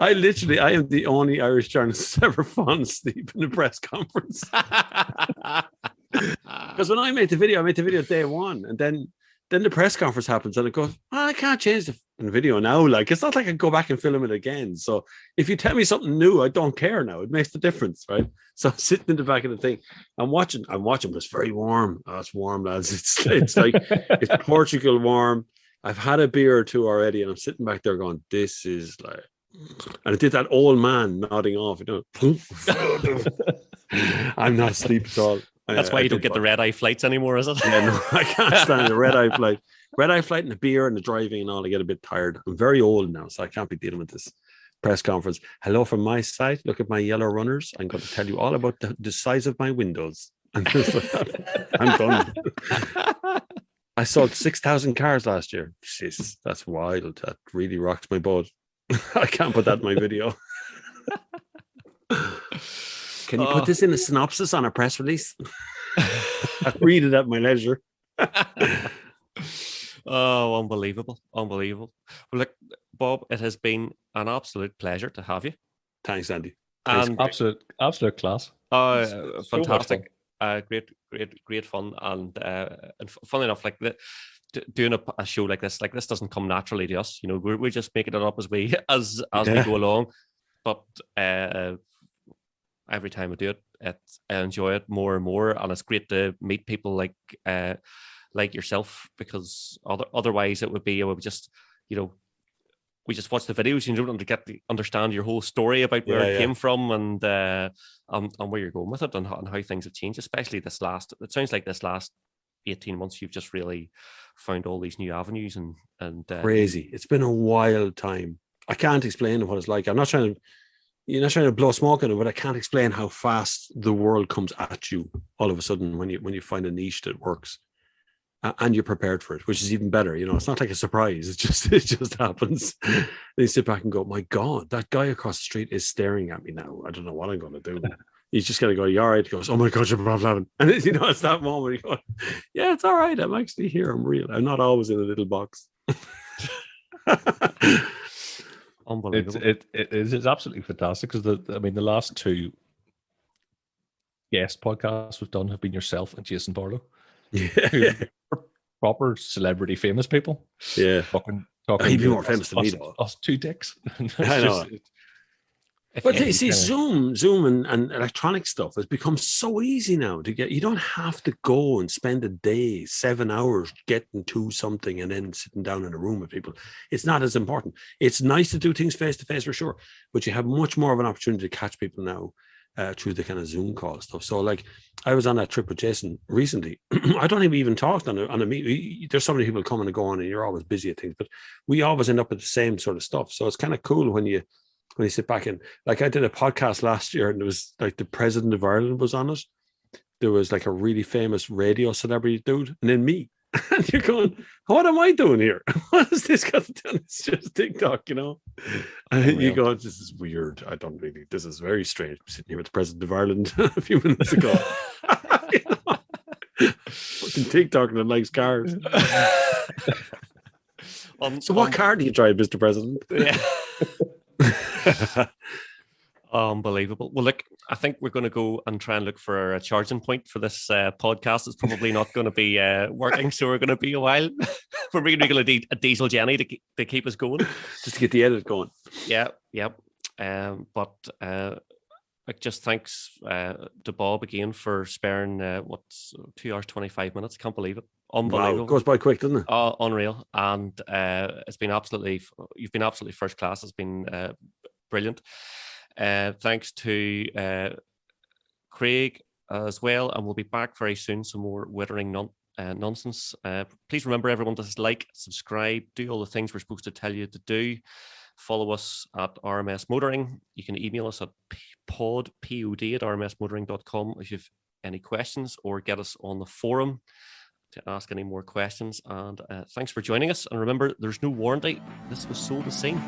Speaker 1: I am the only Irish journalist ever fallen asleep in a press conference. Because when I made the video day one, and then the press conference happens, and it goes, I can't change the video now. Like, it's not like I go back and film it again. So if you tell me something new, I don't care now. It makes the difference, right? So I'm sitting in the back of the thing, I'm watching, but it's very warm. Oh, it's warm, lads. It's like it's Portugal warm. I've had a beer or two already, and I'm sitting back there going, this is like, and it did that old man nodding off. I'm not asleep at all.
Speaker 2: That's why you don't get the red-eye flights anymore, is it?
Speaker 1: Yeah, no, I can't stand the red-eye flight. Red-eye flight and the beer and the driving and all, I get a bit tired. I'm very old now, so I can't be dealing with this press conference. Hello from my side. Look at my yellow runners. I'm going to tell you all about the size of my windows. I'm done. I sold 6,000 cars last year. Jesus, that's wild. That really rocks my boat. I can't put that in my video. Can you put this in a synopsis on a press release? I read it at my leisure.
Speaker 2: Oh, unbelievable. Well, look, Bob, it has been an absolute pleasure to have you.
Speaker 1: Thanks, Andy.
Speaker 2: And
Speaker 3: absolute class.
Speaker 2: Fantastic. Great fun. And fun enough, like doing a show like this doesn't come naturally to us. You know, we're just making it up as we go along. But every time I do it, I enjoy it more and more, and it's great to meet people like yourself, because otherwise it would be we just watch the videos and you don't understand your whole story about where it came from and where you're going with it and how things have changed, especially it sounds like this last 18 months you've just really found all these new avenues and
Speaker 1: crazy. It's been a wild time. I can't explain what it's like. You're not trying to blow smoke in it, but I can't explain how fast the world comes at you all of a sudden when you find a niche that works and you're prepared for it, which is even better. You know, it's not like a surprise. It just happens. And you sit back and go, my God, that guy across the street is staring at me now. I don't know what I'm going to do. You just got to go, you all right? He goes, oh my God, you're Bob Flavin. And it's that moment you go, yeah, it's all right. I'm actually here. I'm real. I'm not always in a little box.
Speaker 2: Unbelievable.
Speaker 3: It's absolutely fantastic, because the last two guest podcasts we've done have been yourself and Jason Bartle, who are proper celebrity famous people.
Speaker 1: Yeah,
Speaker 3: talking.
Speaker 1: He'd be more famous than me, though.
Speaker 3: Us two dicks.
Speaker 1: I know. But you see, Zoom and electronic stuff has become so easy now to get. You don't have to go and spend a day, 7 hours getting to something and then sitting down in a room with people. It's not as important. It's nice to do things face to face for sure, but you have much more of an opportunity to catch people now through the kind of Zoom call stuff. So, like, I was on that trip with Jason recently. I don't even talk on a meet. There's so many people coming and going, and you're always busy at things, but we always end up with the same sort of stuff. So it's kind of cool when you sit back and, like, I did a podcast last year and there was like the president of Ireland was on it. There was like a really famous radio celebrity dude, and then me. And you're going, what am I doing here? What is this got to do? It's just TikTok, you know? And you go, this is weird. This is very strange. I'm sitting here with the President of Ireland a few minutes ago. You know? Fucking TikTok and likes cars. So what car do you drive, Mr. President?
Speaker 2: Yeah. Unbelievable. Well, look, I think we're going to go and try and look for a charging point for this podcast. It's probably not going to be working, so we're going to be a while. We're really going to need a diesel Jenny to keep us going.
Speaker 1: Just to get the edit going.
Speaker 2: Yeah. But just thanks to Bob again for sparing 2 hours 25 minutes. Can't believe it. Unbelievable.
Speaker 1: Wow, it goes by quick, doesn't it?
Speaker 2: Unreal. And you've been absolutely first class. It's been brilliant. Thanks to Craig as well, and we'll be back very soon. Some more withering nonsense. Please remember, everyone, to like, subscribe, do all the things we're supposed to tell you to do. Follow us at RMS Motoring. You can email us at pod@rmsmotoring.com if you have any questions, or get us on the forum to ask any more questions. And thanks for joining us. And remember, there's no warranty. This was sold as seen.